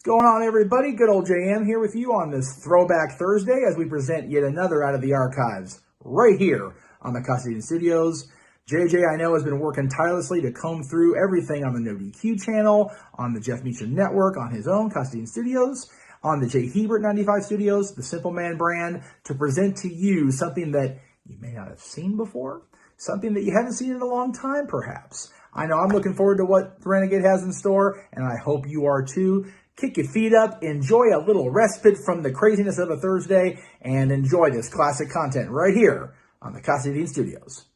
Going on, everybody? Good old JM here with you on this Throwback Thursday as we present yet another out of the archives right here on the Casa D18 Studios. JJ, I know, has been working tirelessly to comb through everything on the NoDQ channel, on the Jeff Meacham Network, on his own Casa D18 Studios, on the J. Hebert 95 Studios, the Simple Man brand, to present to you something that you may not have seen before, something that you haven't seen in a long time, perhaps. I know I'm looking forward to what the Renegade has in store, and I hope you are too. Kick your feet up, enjoy a little respite from the craziness of a Thursday, and enjoy this classic content right here on the Casa D18 Studios.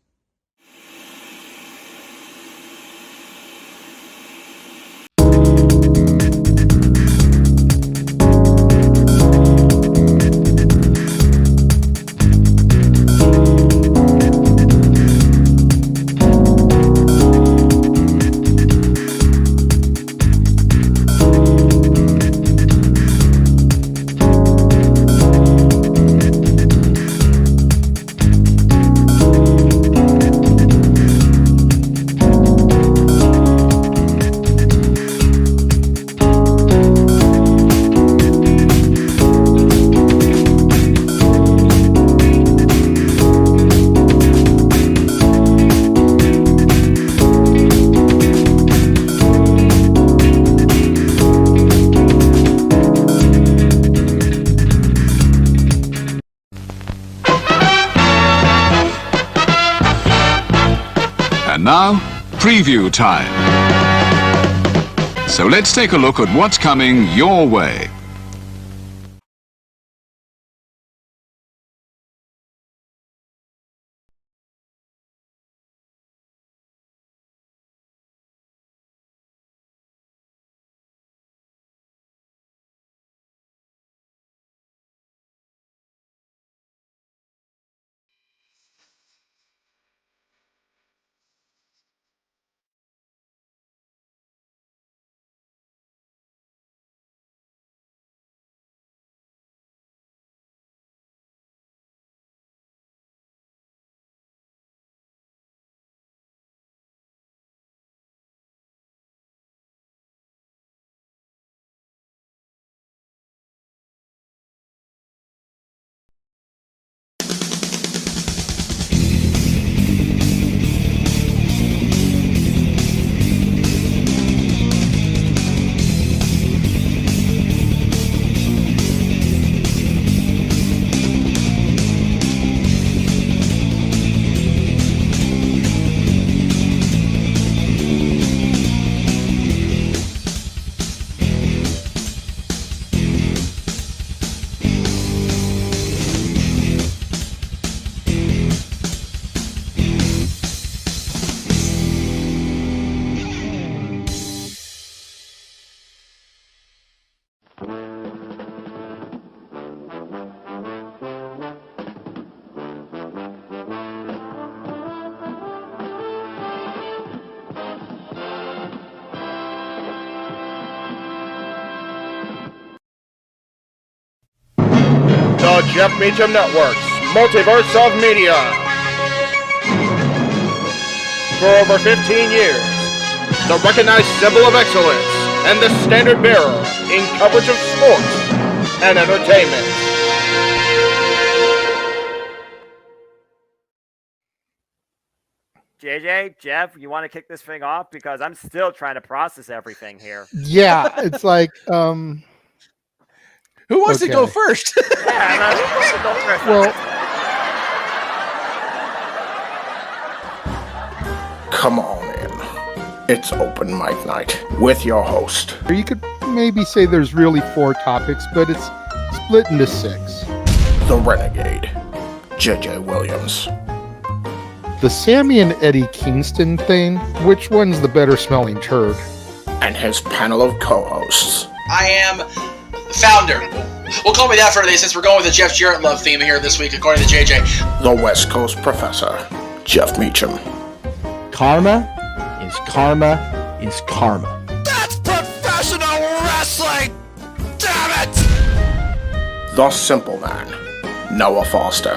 And now, preview time. So let's take a look at what's coming your way. The Jeff Meacham Network's Multiverse of Media. For over 15 years, the recognized symbol of excellence and the standard bearer in coverage of sports and entertainment. JJ, Jeff, you want to kick this thing off? Because I'm still trying to process everything here. Yeah, it's like, who wants to go first? Yeah, who wants to go first? Well, Come on in. It's open mic night with your host. you could maybe say there's really 4 topics, but it's split into 6. The Renegade, JJ Williams. The Sammy and Eddie Kingston thing, which one's the better smelling turd? And his panel of co-hosts. I am founder. We'll call me that for today since we're going with the Jeff Jarrett love theme here this week, according to JJ. The West Coast Professor, Jeff Meacham. Karma is karma is karma. That's professional wrestling! Damn it! The Simple Man, Noah Foster.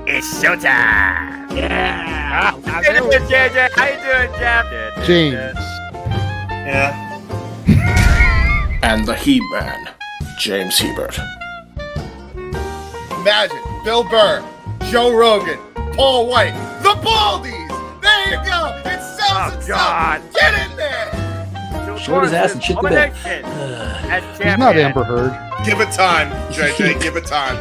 It's showtime! Yeah! How you doing, JJ? How you doing, Jeff? James. Yeah. and the He-Man, James Hebert. Imagine Bill Burr, Joe Rogan, Paul White, the Baldies. There you go. It sells itself. Get in there. Short his ass and shit the bed. He's not Amber Heard. Give it time, JJ. Give it time.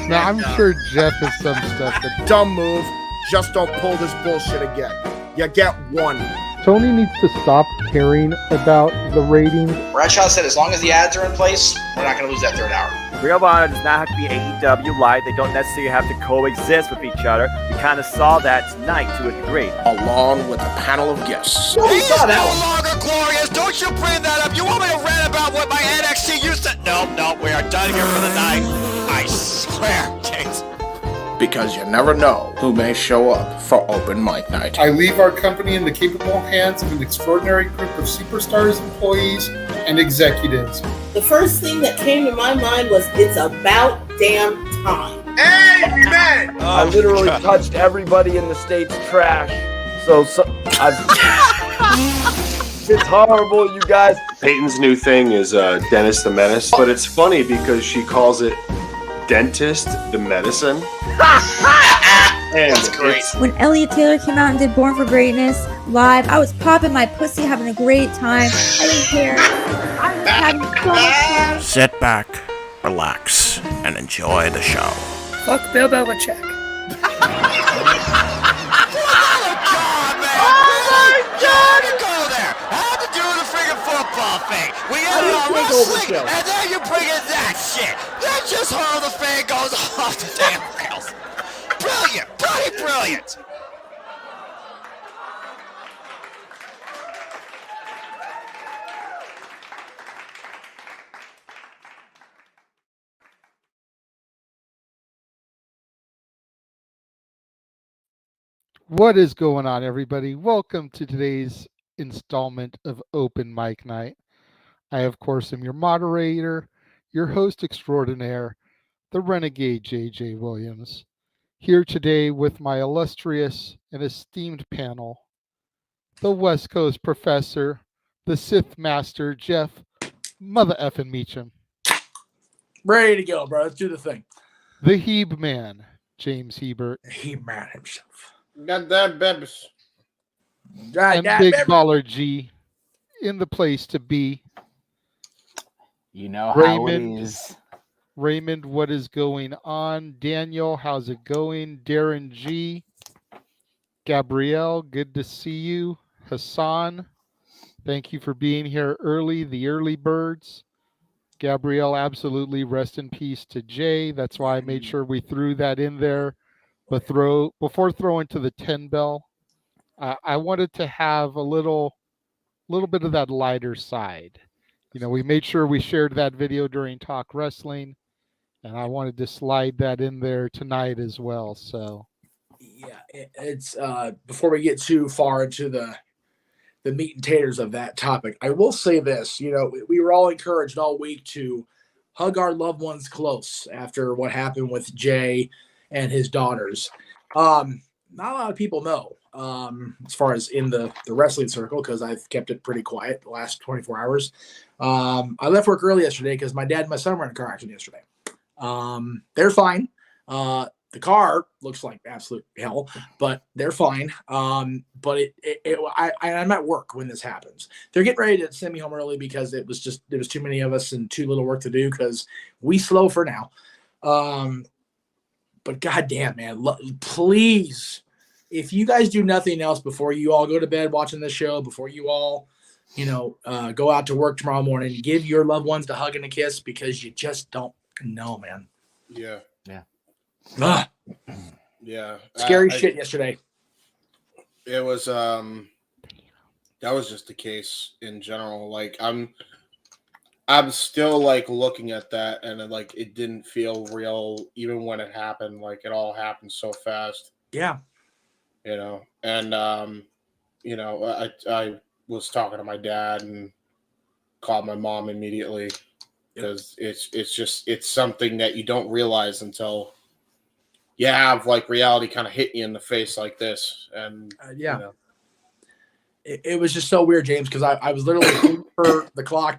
No, I'm sure Jeff has some stuff that Dumb move. Just don't pull this bullshit again. You get one. Tony needs to stop caring about the ratings. Bradshaw said as long as the ads are in place, we're not going to lose that third hour. Ring of Honor does not have to be AEW Live. They don't necessarily have to coexist with each other. We kind of saw that tonight to a degree. Along with a panel of guests. Well, we saw that no one. longer glorious. Don't you bring that up. You want me to rant about what my NXT used to... No, we are done here for the night. I swear, James. Because you never know who may show up for open mic night. I leave our company in the capable hands of an extraordinary group of superstars, employees, and executives. The first thing that came to my mind was, it's about damn time. Amen. I literally touched everybody in the state's trash. So it's horrible, you guys. Peyton's new thing is Dennis the Menace, but it's funny because she calls it Dentist the Medicine. And that's great. When Elliot Taylor came out and did Born for Greatness live, I was popping my pussy, having a great time. I didn't care. I was having so much fun. Sit back, relax, and enjoy the show. Fuck Bill Belichick. We got it on wrestling, and then you bring in that shit. That's just how the fan goes off the damn rails. Brilliant, bloody brilliant. What is going on, everybody? Welcome to today's installment of Open Mic Night. I, of course, am your moderator, your host extraordinaire, the Renegade JJ Williams, here today with my illustrious and esteemed panel, the West Coast Professor, the Sith Master, Jeff Mother Effin' Meacham. Ready to go, bro. Let's do the thing. The Heeb Man, James Hebert. Heeb Man himself. Got that, Bebs. And Big Baller G in the place to be. You know Raymond, how it is. Raymond, what is going on? Daniel, how's it going? Darren G. Gabrielle, good to see you. Hassan, thank you for being here early, the early birds. Gabrielle, absolutely rest in peace to Jay. That's why I made sure we threw that in there. But before throwing to the 10 bell, I wanted to have a little bit of that lighter side. You know, we made sure we shared that video during Talk Wrestling, and I wanted to slide that in there tonight as well. So, yeah, it's before we get too far into the meat and taters of that topic, I will say this. You know, we were all encouraged all week to hug our loved ones close after what happened with Jay and his daughters. Not a lot of people know, as far as in the wrestling circle, because I've kept it pretty quiet the last 24 hours. I left work early yesterday because my dad and my son were in a car accident yesterday. They're fine. The car looks like absolute hell, but they're fine. But I'm at work when this happens. They're getting ready to send me home early because there was too many of us and too little work to do because we slow for now. But goddamn, man, please, if you guys do nothing else before you all go to bed watching this show, before you all, go out to work tomorrow morning, give your loved ones a hug and a kiss because you just don't know, man. Yeah. Ugh. Yeah. Scary shit yesterday. It was that was just the case in general. Like I'm still like looking at that and like it didn't feel real even when it happened. Like it all happened so fast. Yeah. And I was talking to my dad and called my mom immediately because it's something that you don't realize until you have like reality kind of hit you in the face like this. And it was just so weird, James, because I was literally waiting for the clock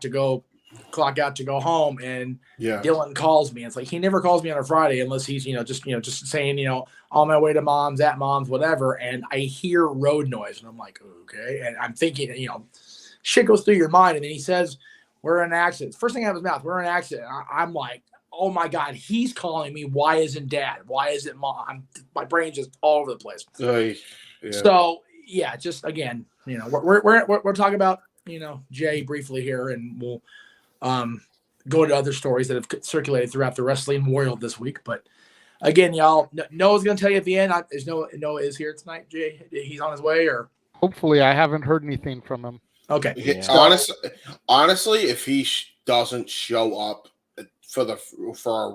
out to go home, and Dylan calls me. It's like he never calls me on a Friday unless he's just saying on my way to mom's, at mom's, whatever. And I hear road noise, and I'm like, okay, and I'm thinking shit goes through your mind, and then he says we're in an accident. First thing out of his mouth, we're in an accident. I'm like, oh my God, he's calling me. Why isn't Dad? Why isn't Mom? My brain's just all over the place. So yeah, just again, we're talking about Jay briefly here, and we'll go into other stories that have circulated throughout the wrestling world this week. But again, y'all, Noah's gonna tell you at the end. Noah is here tonight. Jay, he's on his way, or hopefully, I haven't heard anything from him. Okay. Yeah. Honestly, if he doesn't show up for a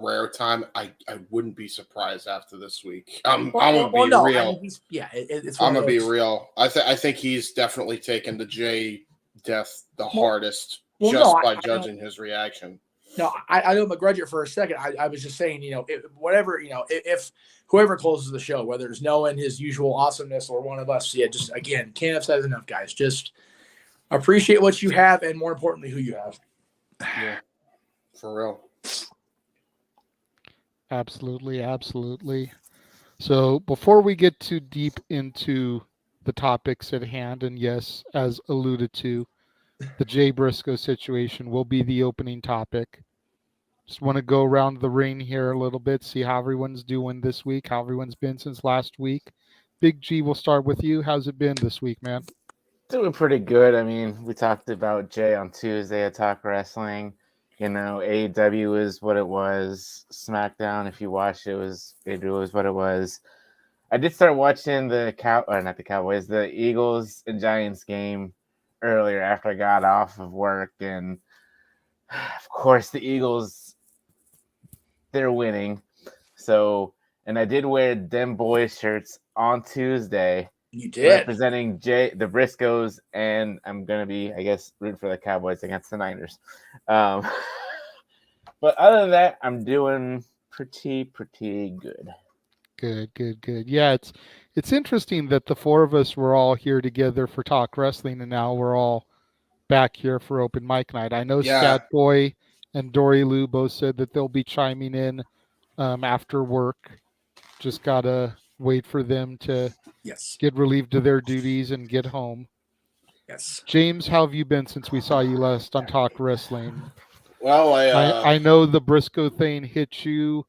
rare time, I wouldn't be surprised after this week. I'm gonna be real. I'm gonna be real. I think he's definitely taken the Jay death the hardest by judging his reaction. No, I don't begrudge it for a second. I was just saying, if whoever closes the show, whether it's Noah and his usual awesomeness or one of us, just again, can't have said enough, guys. Just appreciate what you have, and more importantly, who you have. Yeah, for real. Absolutely. So before we get too deep into the topics at hand, and yes, as alluded to, the Jay Briscoe situation will be the opening topic. Just want to go around the ring here a little bit, see how everyone's doing this week, how everyone's been since last week. Big G, we'll start with you. How's it been this week, man? Doing pretty good. I mean, we talked about Jay on Tuesday at Talk Wrestling. AEW is what it was. SmackDown, if you watched it, was what it was. I did start watching the Eagles and Giants game earlier after I got off of work, and of course the Eagles, they're winning. So, and I did wear them boys shirts on Tuesday. You did, representing the Briscoes, and I'm gonna be, I guess, rooting for the Cowboys against the Niners. But other than that, I'm doing pretty good. Good. Yeah, it's interesting that the four of us were all here together for Talk Wrestling, and now we're all back here for open mic night. I know Scat Boy and Dory Lou both said that they'll be chiming in after work. Just gotta wait for them to get relieved of their duties and get home. Yes. James, how have you been since we saw you last on Talk Wrestling? Well, I know the Briscoe thing hit you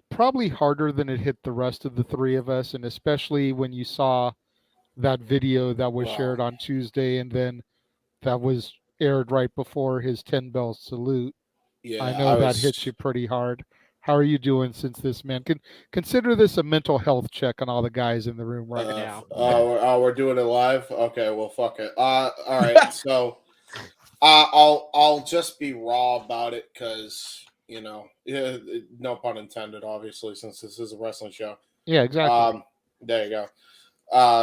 probably harder than it hit the rest of the three of us, and especially when you saw that video that was shared on Tuesday, and then that was aired right before his 10-bell salute. Yeah, I know that hit you pretty hard. How are you doing since this, man? Consider this a mental health check on all the guys in the room right now. We're doing it live? Okay, well, fuck it. All right, so I'll just be raw about it because, no pun intended, obviously, since this is a wrestling show. Yeah, exactly. There you go.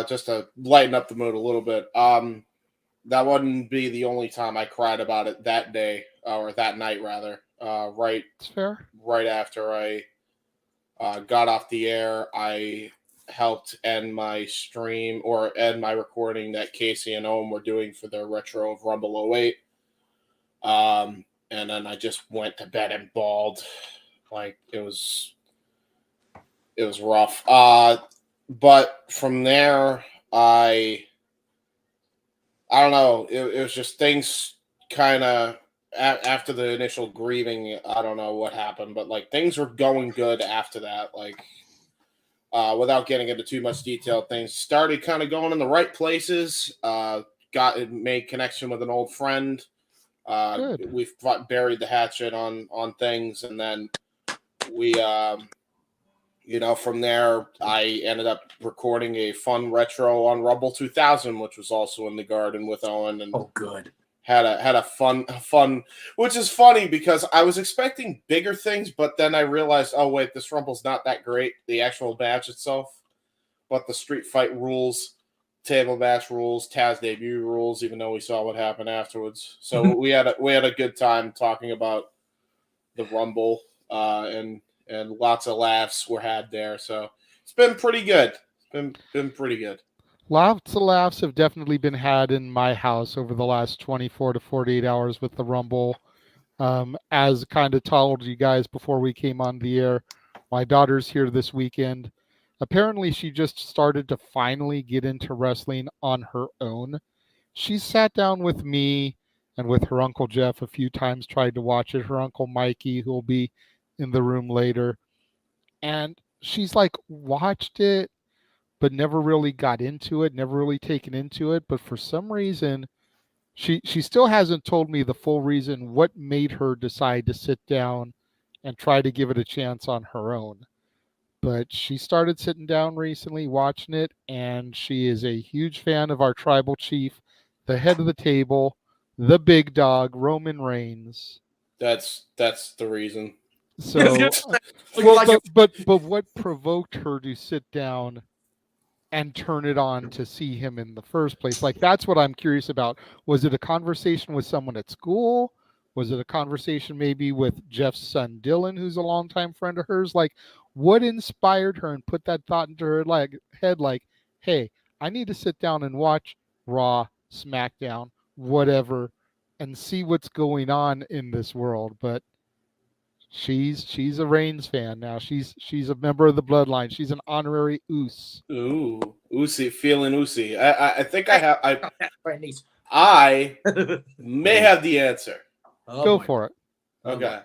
Just to lighten up the mood a little bit. That wouldn't be the only time I cried about it that day, or that night, rather. It's fair. Right after I got off the air, I helped end my stream or end my recording that Casey and Owen were doing for their retro of Rumble 08. And then I just went to bed and bawled. Like it was rough. But from there, I don't know. It was just things kind of after the initial grieving. I don't know what happened, but like things were going good after that. Like without getting into too much detail, things started kind of going in the right places. Made connection with an old friend. We've buried the hatchet on things, and then we from there I ended up recording a fun retro on Rumble 2000, which was also in the garden with Owen, and good. Had a fun, which is funny because I was expecting bigger things, but then I realized, oh wait, this Rumble's not that great, the actual match itself, but the street fight rules, table match rules, Taz debut rules, even though we saw what happened afterwards. So we had a good time talking about the Rumble, and lots of laughs were had there. So it's been pretty good. It's been pretty good. Lots of laughs have definitely been had in my house over the last 24 to 48 hours with the Rumble. As kind of told you guys before we came on the air, my daughter's here this weekend. Apparently, she just started to finally get into wrestling on her own. She sat down with me and with her Uncle Jeff a few times, tried to watch it. Her Uncle Mikey, who will be in the room later. And she's like watched it, but never really got into it, never really taken into it. But for some reason, she still hasn't told me the full reason what made her decide to sit down and try to give it a chance on her own. But she started sitting down recently, watching it, and she is a huge fan of our tribal chief, the head of the table, the big dog, Roman Reigns. That's the reason. So, well, but what provoked her to sit down and turn it on to see him in the first place? Like, that's what I'm curious about. Was it a conversation with someone at school? Was it a conversation maybe with Jeff's son, Dylan, who's a longtime friend of hers? Like, what inspired her and put that thought into her head? Like, hey, I need to sit down and watch Raw, SmackDown, whatever, and see what's going on in this world. But she's a Reigns fan now. She's a member of the bloodline. She's an honorary Oos. Ooh, Oosie, feeling Oosie. I think I have. My niece. I may have the answer. Go for it. Okay.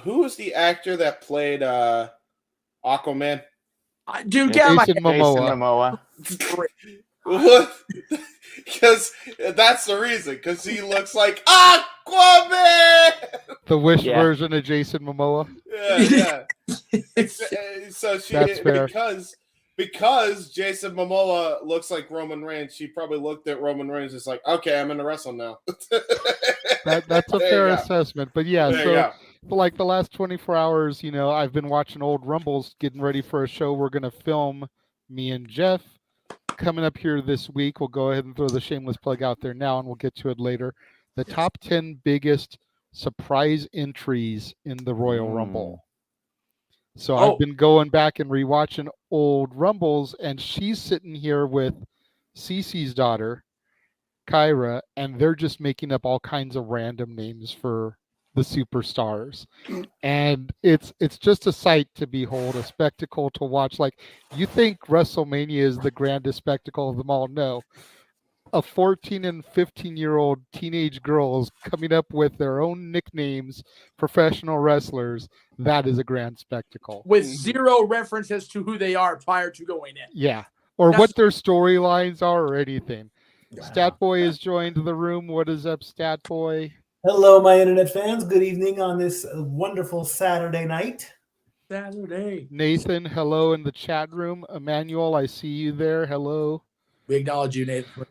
Who was the actor that played Aquaman? Dude, Jason Momoa. What? Because that's the reason. Because he looks like Aquaman. The Wish version of Jason Momoa. Yeah. So she, That's fair. because Jason Momoa looks like Roman Reigns, she probably looked at Roman Reigns and is like, okay, I'm gonna wrestle now. That's a fair assessment. But yeah, There you so go. for like the last 24 hours, I've been watching old Rumbles, getting ready for a show we're gonna film, me and Jeff. Coming up here this week, we'll go ahead and throw the shameless plug out there now, and we'll get to it later. The top 10 biggest surprise entries in the Royal Rumble. So I've been going back and rewatching old Rumbles, and she's sitting here with Cece's daughter, Kyra, and they're just making up all kinds of random names for the superstars. And it's just a sight to behold, a spectacle to watch. Like, you think WrestleMania is the grandest spectacle of them all? No. A 14 and 15-year-old teenage girls coming up with their own nicknames, professional wrestlers, that is a grand spectacle. With zero references to who they are prior to going in. Yeah. Or what their storylines are or anything. Statboy has joined the room. What is up, Statboy? Hello, my internet fans. Good evening on this wonderful Saturday night. Saturday. Nathan, hello in the chat room. Emmanuel, I see you there. Hello. We acknowledge you, Nathan.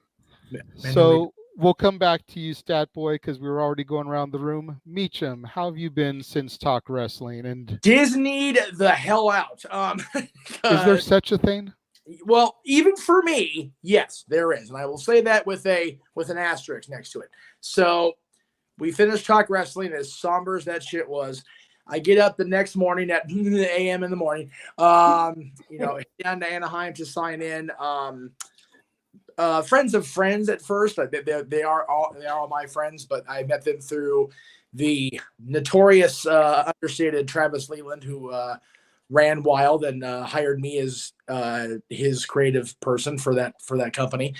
So we'll come back to you, Statboy, because we were already going around the room. Meacham, how have you been since Talk Wrestling? And Disney'd the hell out. Is there such a thing? Well, even for me, yes, there is, and I will say that with an asterisk next to it. So we finished Talk Wrestling, as somber as that shit was. I get up the next morning at a.m. in the morning, down to Anaheim to sign in. Friends of friends at first. They are all my friends, but I met them through the notorious understated Travis Leland, who ran Wild and hired me as his creative person for that company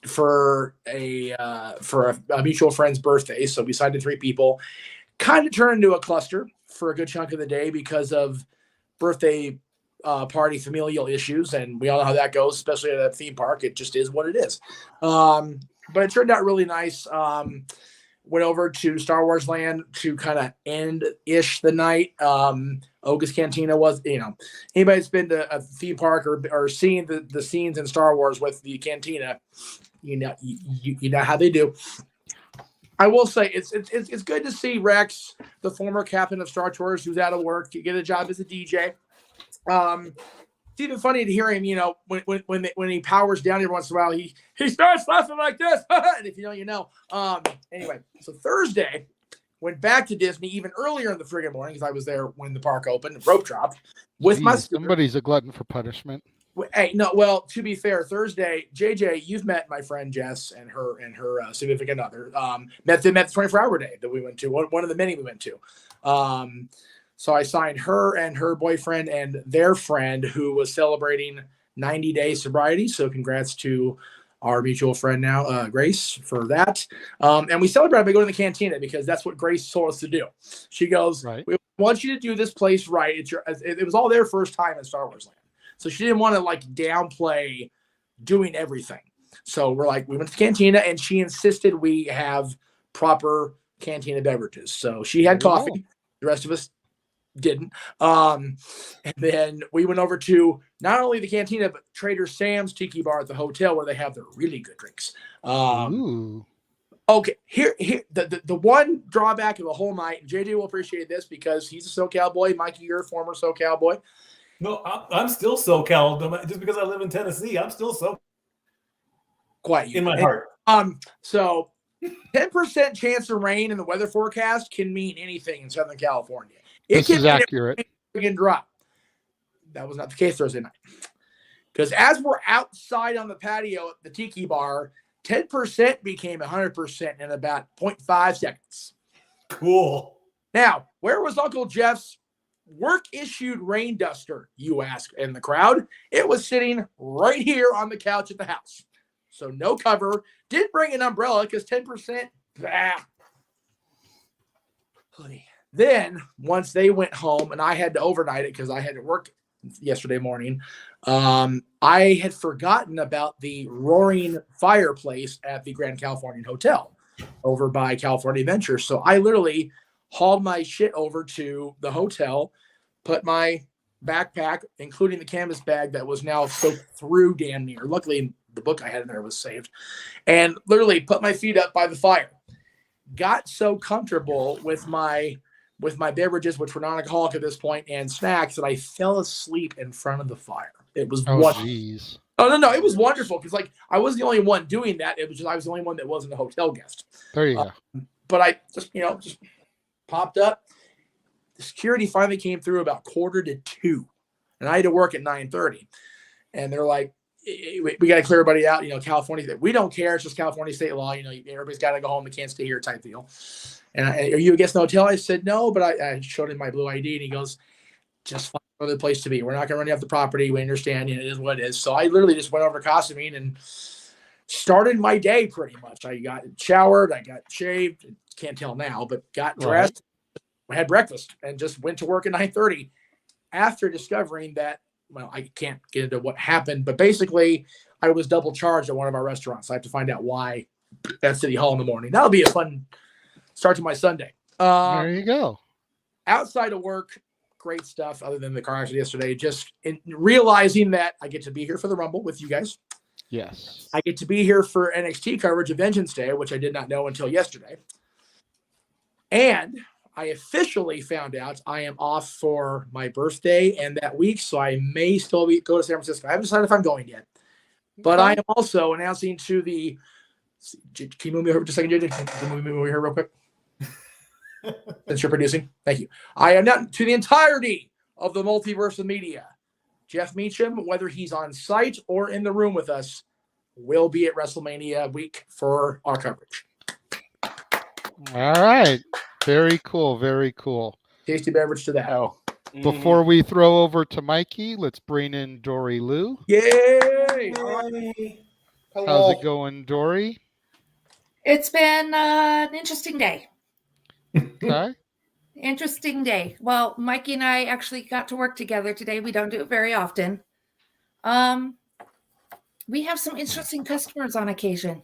for a mutual friend's birthday. So we signed to 3 people. Kind of turned into a cluster for a good chunk of the day because of birthday party familial issues, and we all know how that goes, especially at a theme park. It just is what it is. But it turned out really nice. Went over to Star Wars Land to kind of end-ish the night. Oga's Cantina was, anybody that's been to a theme park or seen the scenes in Star Wars with the cantina, you know how they do. I will say it's good to see Rex, the former captain of Star Tours, who's out of work, to get a job as a DJ. It's even funny to hear him, when he powers down every once in a while, he starts laughing like this. And if you know, you know. Anyway, so Thursday, went back to Disney even earlier in the friggin' morning because I was there when the park opened, rope drop, with my scooter. Somebody's a glutton for punishment. Hey, no. Well, to be fair, Thursday, JJ, you've met my friend Jess and her significant other. Met them at the 24-hour day that we went to. One of the many we went to. So I signed her and her boyfriend and their friend who was celebrating 90 days sobriety. So congrats to our mutual friend now, Grace, for that. And we celebrated by going to the cantina because that's what Grace told us to do. She goes, "We want you to do this place right. It was all their first time in Star Wars Land. So she didn't want to like downplay doing everything. So we went to the cantina and she insisted we have proper cantina beverages. So she had coffee. The rest of us didn't. And then we went over to not only the cantina, but Trader Sam's Tiki Bar at the hotel where they have their really good drinks. Okay, here the one drawback of the whole night, and JJ will appreciate this because he's a SoCal boy. Mikey, you're a former SoCal boy. No, I'm still SoCal. Just because I live in Tennessee, I'm still SoCal. Quite in my heart. So 10% chance of rain in the weather forecast can mean anything in Southern California. This is accurate. It can drop. That was not the case Thursday night. Because as we're outside on the patio at the Tiki Bar, 10% became 100% in about 0.5 seconds. Cool. Now, where was Uncle Jeff's work-issued rain duster, you ask in the crowd? It was sitting right here on the couch at the house. So no cover. Did bring an umbrella because 10%. Hoodie. Then once they went home and I had to overnight it because I had to work yesterday morning, I had forgotten about the roaring fireplace at the Grand Californian Hotel over by California Adventure. So I literally hauled my shit over to the hotel, put my backpack, including the canvas bag that was now soaked through damn near. Luckily, the book I had in there was saved. And literally put my feet up by the fire. Got so comfortable with my beverages, which were non-alcoholic at this point, and snacks, that I fell asleep in front of the fire. It was wonderful. Jeez. Oh, no, it was wonderful because I was the only one doing that. It was just I was the only one that wasn't a hotel guest. There you go. But I just popped up. The security finally came through about 1:45, and I had to work at 9:30. And they're like, we got to clear everybody out. California, we don't care. It's just California state law. Everybody's got to go home. They can't stay here type deal. And are you against the hotel? I said, no, but I showed him my blue ID and he goes, just find another place to be. We're not going to run you off the property. We understand. It is what it is. So I literally just went over to Casa D18 and started my day pretty much. I got showered. I got shaved. Can't tell now, but got dressed, had breakfast, and just went to work at 9:30 after discovering that, well, I can't get into what happened, but basically I was double charged at one of our restaurants. I have to find out why at City Hall in the morning. That'll be a fun start to my Sunday. There you go. Outside of work, great stuff other than the car accident yesterday. Just realizing that I get to be here for the Rumble with you guys. Yes. I get to be here for NXT coverage of Vengeance Day, which I did not know until yesterday. And I officially found out I am off for my birthday and that week, so I may still go to San Francisco. I haven't decided if I'm going yet. But I am also announcing to the... Can you move me over just a second, JJ? Can you move me over here real quick? Since you're producing. Thank you. I am not to the entirety of the multiverse of media. Jeff Meacham, whether he's on site or in the room with us, will be at WrestleMania week for our coverage. All right. Very cool. Very cool. Tasty beverage to that. Before we throw over to Mikey, let's bring in Dory Lou. Yay! How's it going, Dory? It's been an interesting day. Okay. Interesting day. Well, Mikey and I actually got to work together today. We don't do it very often. We have some interesting customers on occasion.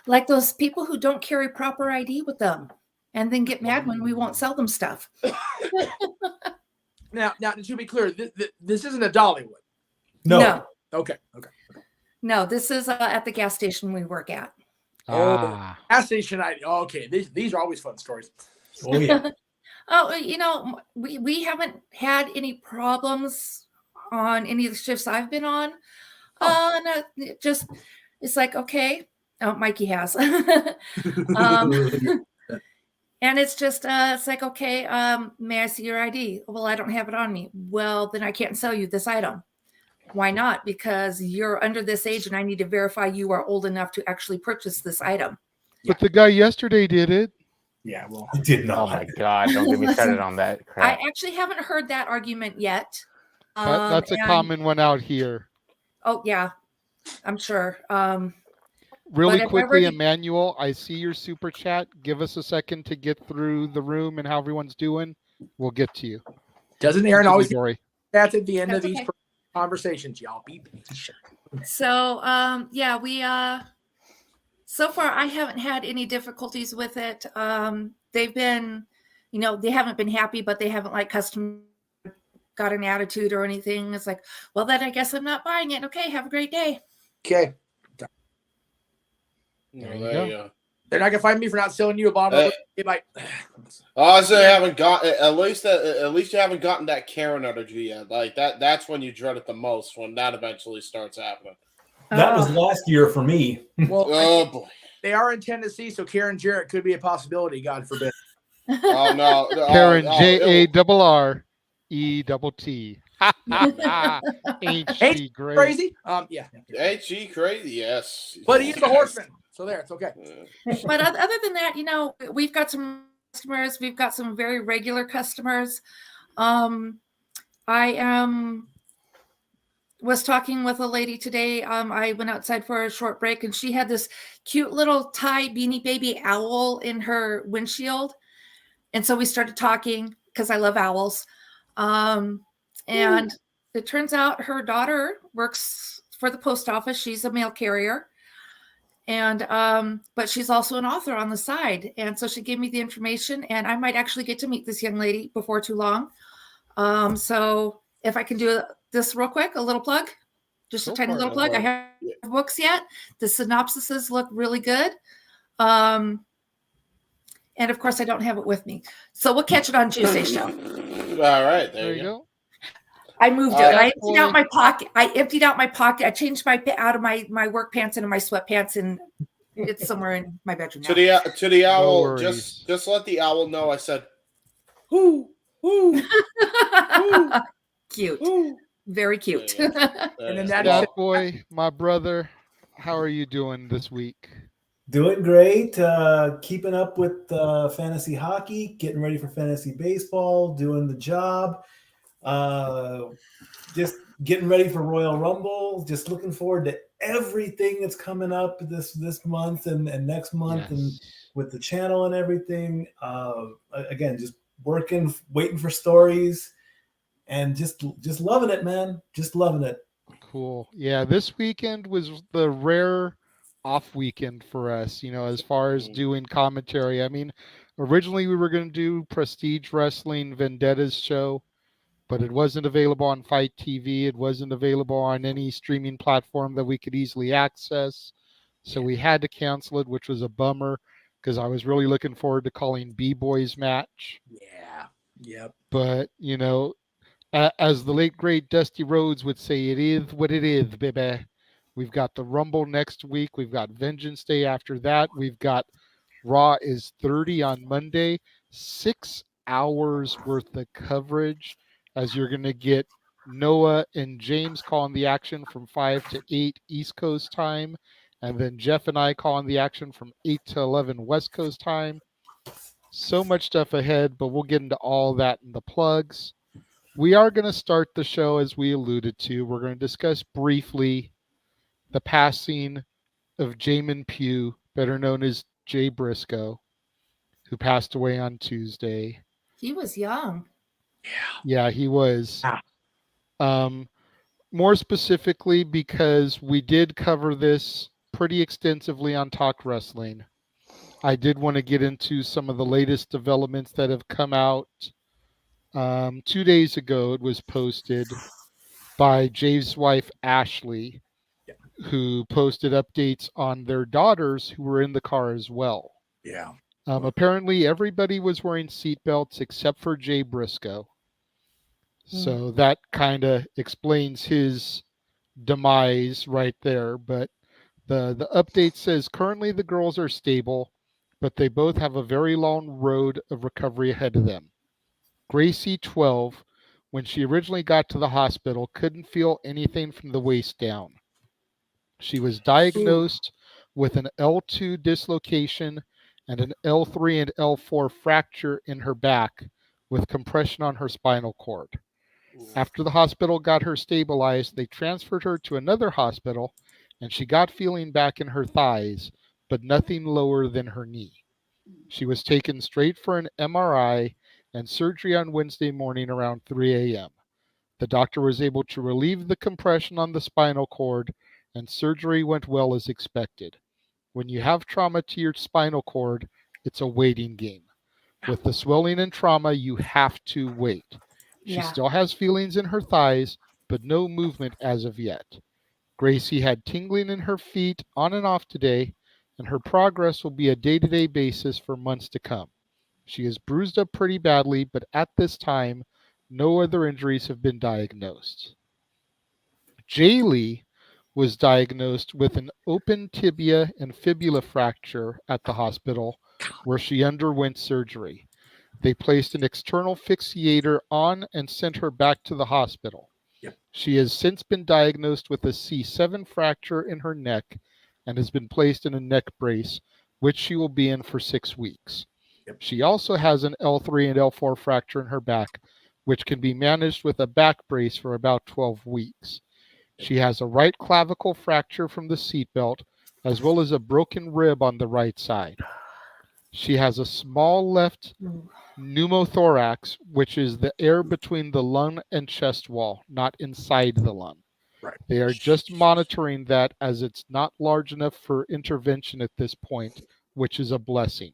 Like those people who don't carry proper ID with them and then get mad when we won't sell them stuff. Now, to be clear, this isn't a Dollywood. No. Okay. No, this is at the gas station we work at. Gas station ID. Okay, these are always fun stories. Oh, yeah. We haven't had any problems on any of the shifts I've been on. No, it's like, okay. Oh, Mikey has. And it's just, it's like, okay, may I see your ID? Well, I don't have it on me. Well, then I can't sell you this item. why not? Because you're under this age and I need to verify you are old enough to actually purchase this item. But the guy yesterday did it. Yeah, well, I did not. Oh my God! Don't get me started on that crap. I actually haven't heard that argument yet. That's a common one out here. Oh yeah, I'm sure. Really but quickly, Emmanuel, I see your super chat. Give us a second to get through the room and how everyone's doing. We'll get to you. Doesn't Aaron always Dory? That's at the end That's of these okay. conversations, y'all. Be patient. So yeah, we so far I haven't had any difficulties with it. They've been, they haven't been happy, but they haven't like custom got an attitude or anything. It's like, well, then I guess I'm not buying it. Okay, have a great day. Okay. There you go. They're not gonna find me for not selling you a bottle. Honestly, I haven't got at least you haven't gotten that Karen energy yet. Like that's when you dread it the most, when that eventually starts happening. That was last year for me. Well, oh boy, they are in Tennessee, so Karen Jarrett could be a possibility. God forbid. Oh no, Karen JARRETT. Ain't she great? Crazy? Yeah. Ain't she crazy? Yes. But he's a horseman, so there, it's okay. But other than that, we've got some customers. We've got some very regular customers. I was talking with a lady today. I went outside for a short break, and she had this cute little tie Beanie Baby owl in her windshield. And so we started talking because I love owls. And it turns out her daughter works for the post office. She's a mail carrier. And but she's also an author on the side. And so she gave me the information, and I might actually get to meet this young lady before too long. So if I can do this real quick, a little plug, just a tiny little plug. I haven't books yet. The synopsises look really good. And of course I don't have it with me. So we'll catch it on Tuesday's show. All right, there you go. I moved it. I emptied out my pocket. I changed out of my work pants into my sweatpants, and it's somewhere in my bedroom now. To the owl, just let the owl know I said, "Whoo, whoo, whoo." Cute, very cute. And then that boy, my brother, how are you doing this week? Doing great. Keeping up with fantasy hockey, getting ready for fantasy baseball, doing the job. Just getting ready for Royal Rumble. Just looking forward to everything that's coming up this month and next month, and with the channel and everything. Again, just working, waiting for stories, and just loving it, man. Just loving it. Cool. Yeah, this weekend was the rare off weekend for us, as far as doing commentary. I mean, originally we were going to do Prestige Wrestling Vendetta's show, but it wasn't available on Fight TV. It wasn't available on any streaming platform that we could easily access. So we had to cancel it, which was a bummer because I was really looking forward to calling B-Boy's match. Yeah. Yep. But, as the late, great Dusty Rhodes would say, it is what it is, baby. We've got the Rumble next week. We've got Vengeance Day after that. We've got Raw is 30 on Monday. 6 hours worth of coverage, as you're going to get Noah and James calling the action from 5 to 8 East Coast time. And then Jeff and I calling the action from 8 to 11 West Coast time. So much stuff ahead, but we'll get into all that in the plugs. We are going to start the show, as we alluded to. We're going to discuss briefly the passing of Jamin Pugh, better known as Jay Briscoe, who passed away on Tuesday. He was young. Yeah, he was. More specifically, because we did cover this pretty extensively on Talk Wrestling, I did want to get into some of the latest developments that have come out. 2 days ago, it was posted by Jay's wife, Ashley, who posted updates on their daughters who were in the car as well. Yeah. Apparently, everybody was wearing seatbelts except for Jay Briscoe. So that kind of explains his demise right there. But the update says currently the girls are stable, but they both have a very long road of recovery ahead of them. Gracie, 12, when she originally got to the hospital, couldn't feel anything from the waist down. She was diagnosed with an L2 dislocation and an L3 and L4 fracture in her back with compression on her spinal cord. After the hospital got her stabilized, they transferred her to another hospital, and she got feeling back in her thighs, but nothing lower than her knee. She was taken straight for an MRI and surgery on Wednesday morning around 3 a.m. The doctor was able to relieve the compression on the spinal cord, and surgery went well as expected. When you have trauma to your spinal cord, it's a waiting game. With the swelling and trauma, you have to wait. She still has feelings in her thighs, but no movement as of yet. Gracie had tingling in her feet on and off today, and her progress will be a day-to-day basis for months to come. She is bruised up pretty badly, but at this time, no other injuries have been diagnosed. Jaylee was diagnosed with an open tibia and fibula fracture at the hospital where she underwent surgery. They placed an external fixator on and sent her back to the hospital. She has since been diagnosed with a C7 fracture in her neck and has been placed in a neck brace, which she will be in for 6 weeks. She also has an L3 and L4 fracture in her back, which can be managed with a back brace for about 12 weeks. She has a right clavicle fracture from the seatbelt, as well as a broken rib on the right side. She has a small left pneumothorax, which is the air between the lung and chest wall, not inside the lung. They are just monitoring that, as it's not large enough for intervention at this point, which is a blessing.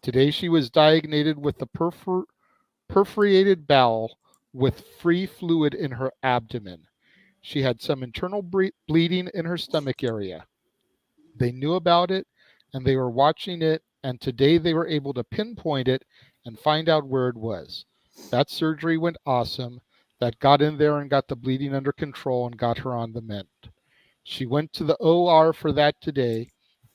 Today she was diagnosed with a perforated bowel with free fluid in her abdomen. She had some internal bleeding in her stomach area. They knew about it, and they were watching it, and today they were able to pinpoint it and find out where it was. That surgery went awesome. That got in there and got the bleeding under control and got her on the mend. She went to the OR for that today.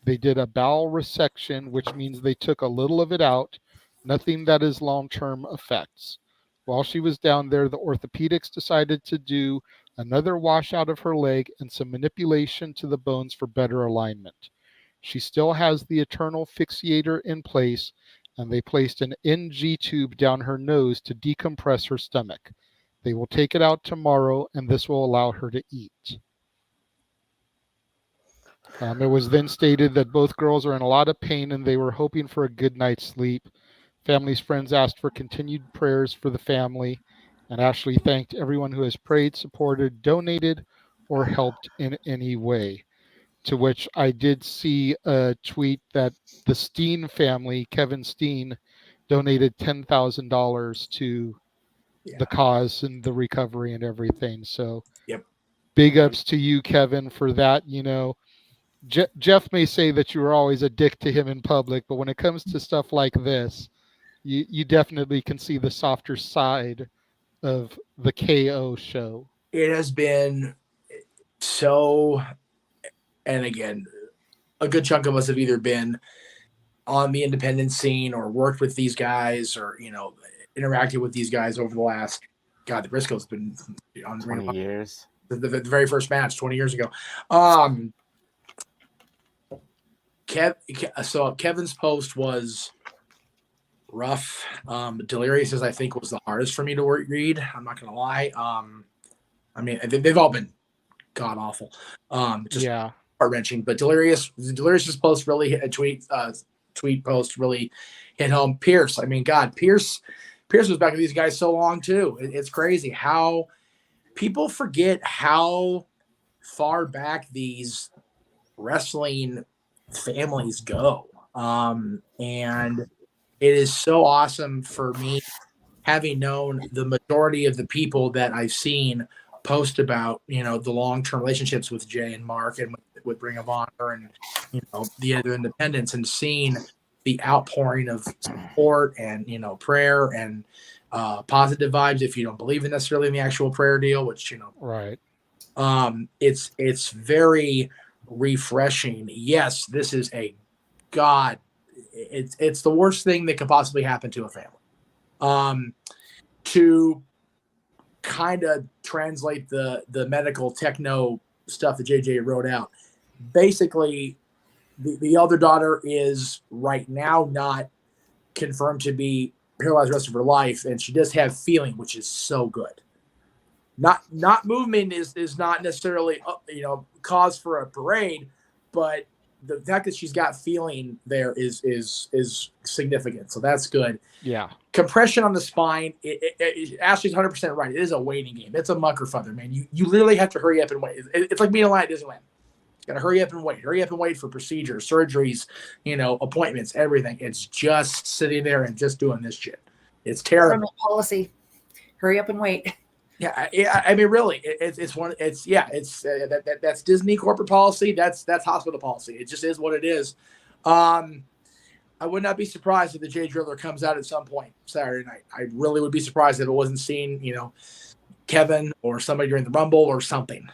They did a bowel resection, which means they took a little of it out, nothing that is long-term effects. While she was down there, the orthopedics decided to do another washout of her leg and some manipulation to the bones for better alignment. She still has the eternal fixator in place, and they placed an NG tube down her nose to decompress her stomach. They will take it out tomorrow, and this will allow her to eat. It was then stated that both girls are in a lot of pain, and they were hoping for a good night's sleep. Family's friends asked for continued prayers for the family, and Ashley thanked everyone who has prayed, supported, donated, or helped in any way. To which I did see a tweet that the Steen family, Kevin Steen, donated $10,000 to the cause and the recovery and everything. So big ups to you, Kevin, for that. You know, Jeff may say that you were always a dick to him in public, but when it comes to stuff like this, you definitely can see the softer side of the KO show. It has been so, and again, a good chunk of us have either been on the independent scene or worked with these guys or, you know, interacted with these guys over the last, God, the Briscoe's been on 20 years. The very first match 20 years ago. So Kevin's post was rough. Delirious, I think, was the hardest for me to read. I'm not gonna lie. I mean, they've all been god awful. Just heart-wrenching. But Delirious's post really hit a tweet post really hit home. Pierce, I mean, God, Pierce was back with these guys so long too. It's crazy how people forget how far back these wrestling families go. And it is so awesome for me, having known the majority of the people that I've seen post about, you know, the long-term relationships with Jay and Mark and with Ring of Honor and, you know, the other independents, and seeing the outpouring of support and, you know, prayer and positive vibes. If you don't believe in necessarily in the actual prayer deal, which, you know, right. It's very refreshing. Yes, this is a God. It's the worst thing that could possibly happen to a family. To kind of translate the medical techno stuff that JJ wrote out. Basically, the elder daughter is right now not confirmed to be paralyzed the rest of her life, and she does have feeling, which is so good. Not movement is not necessarily cause for a parade, but the fact that she's got feeling there is significant. So that's good. Yeah. Compression on the spine. Ashley's 100% right. It is a waiting game. It's a mucker feather, man. You literally have to hurry up and wait. It's like being a line at Disneyland. Got to hurry up and wait. Hurry up and wait for procedures, surgeries, appointments, everything. It's just sitting there and just doing this shit. It's terrible. Government policy. Hurry up and wait. Yeah, I mean, really, that's Disney corporate policy. That's hospital policy. It just is what it is. I would not be surprised if the Jay Driller comes out at some point Saturday night. I really would be surprised if it wasn't seen, Kevin or somebody during the Rumble or something.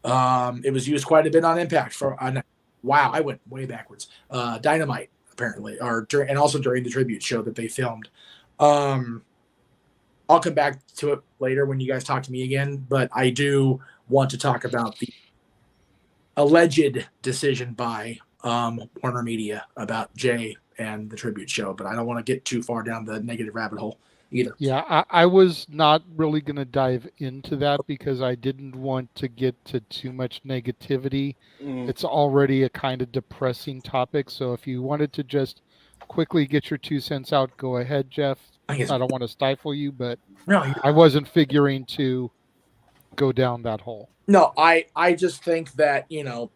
It was used quite a bit on Impact wow, I went way backwards. Dynamite apparently, and also during the tribute show that they filmed. I'll come back to it later when you guys talk to me again, but I do want to talk about the alleged decision by Warner Media about Jay and the tribute show, but I don't want to get too far down the negative rabbit hole either. Yeah, I was not really going to dive into that because I didn't want to get to too much negativity. It's already a kind of depressing topic, so if you wanted to just quickly get your 2 cents out, go ahead, Jeff. I don't want to stifle you, but I wasn't figuring to go down that hole. No, I just think that, the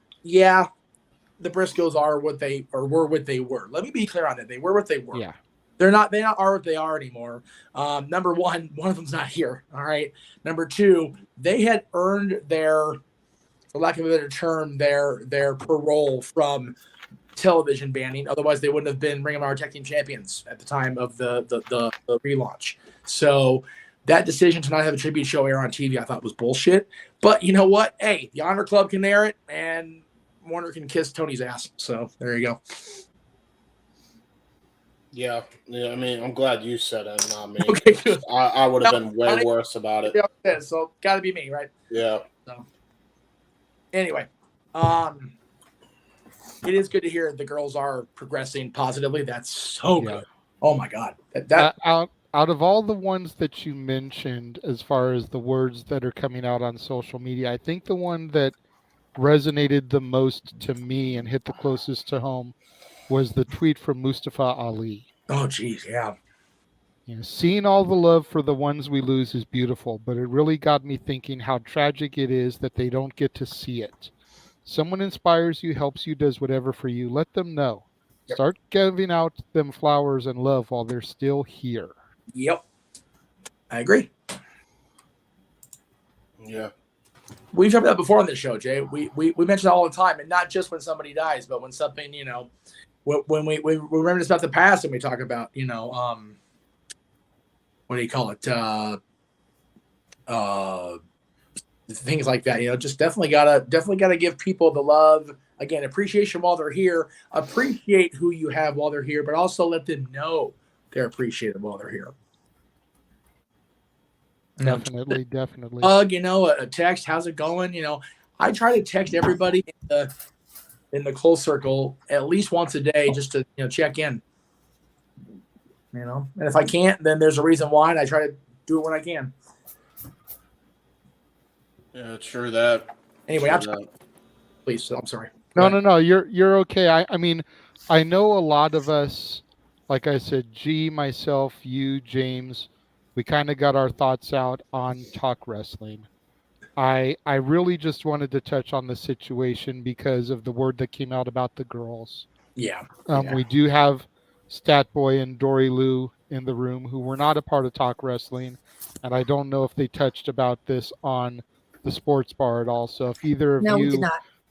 Briscoes are what they were what they were. Let me be clear on that. They were what they were. Yeah. They not are what they are anymore. Number one of them's not here. All right. Number two, they had earned their, for lack of a better term, their parole from television banning. Otherwise, they wouldn't have been Ring of Honor Tag Team Champions at the time of the relaunch. So that decision to not have a tribute show air on TV, I thought was bullshit. But you know what? Hey, the Honor Club can air it, and Warner can kiss Tony's ass. So there you go. Yeah. I mean, I'm glad you said it, not me. Okay, good. I would have been way worse about it. Yeah, so got to be me, right? Yeah. So anyway, it is good to hear the girls are progressing positively. That's so good. Oh my God. Out of all the ones that you mentioned, as far as the words that are coming out on social media, I think the one that resonated the most to me and hit the closest to home was the tweet from Mustafa Ali. Oh, geez, yeah. Seeing all the love for the ones we lose is beautiful, but it really got me thinking how tragic it is that they don't get to see it. Someone inspires you, helps you, does whatever for you. Let them know. Yep. Start giving out them flowers and love while they're still here. Yep. I agree. Yeah. We've talked about that before on this show, Jay. We mention it all the time, and not just when somebody dies, but when something, when we reminisce about the past and we talk about, what do you call it? Things like that, just definitely gotta give people the love, again, appreciation while they're here, appreciate who you have while they're here, but also let them know they're appreciated while they're here. Definitely. Hug, a text, how's it going? I try to text everybody in the close circle at least once a day just to check in. And if I can't, then there's a reason why, and I try to do it when I can. Yeah, true that. Anyway, please. I'm sorry. No. You're okay. I mean, I know a lot of us, like I said, G, myself, you, James, we kind of got our thoughts out on talk wrestling. I really just wanted to touch on the situation because of the word that came out about the girls. Yeah. We do have Stat Boy and Dory Lou in the room who were not a part of talk wrestling, and I don't know if they touched about this on the sports bar at all. So if either of you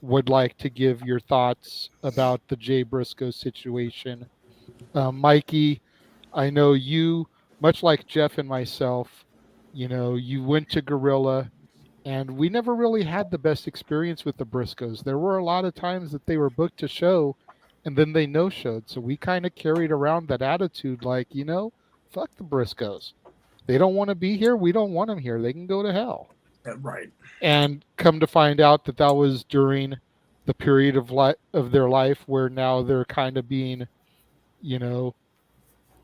would like to give your thoughts about the Jay Briscoe situation. Mikey, I know you, much like Jeff and myself, you went to Gorilla, and we never really had the best experience with the Briscoes. There were a lot of times that they were booked to show, and then they no-showed. So we kind of carried around that attitude like, fuck the Briscoes. They don't want to be here. We don't want them here. They can go to hell. Right. And come to find out that that was during the period of their life where now they're kind of being,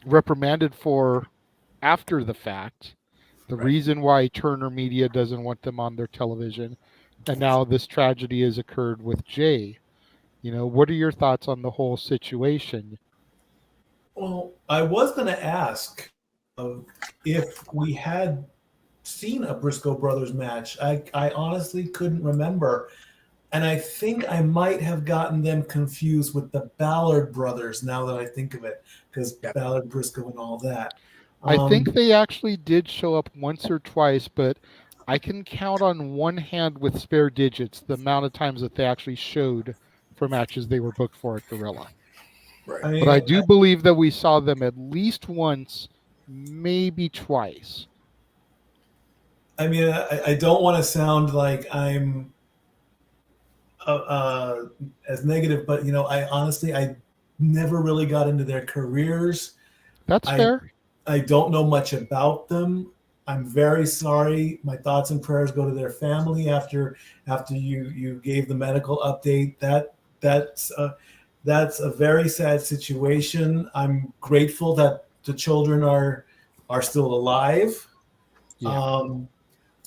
reprimanded for after the fact. The reason why Turner Media doesn't want them on their television. And now this tragedy has occurred with Jay. What are your thoughts on the whole situation? Well, I was going to ask if we had seen a Briscoe Brothers match. I honestly couldn't remember. And I think I might have gotten them confused with the Ballard brothers now that I think of it, because Ballard, Briscoe, and all that. I think they actually did show up once or twice, but I can count on one hand with spare digits the amount of times that they actually showed for matches they were booked for at Gorilla. Right. But I do believe that we saw them at least once, maybe twice. I mean, I don't want to sound like I'm as negative, but I honestly never really got into their careers. That's fair. I don't know much about them. I'm very sorry. My thoughts and prayers go to their family after you gave the medical update. That's a very sad situation. I'm grateful that the children are still alive. Yeah.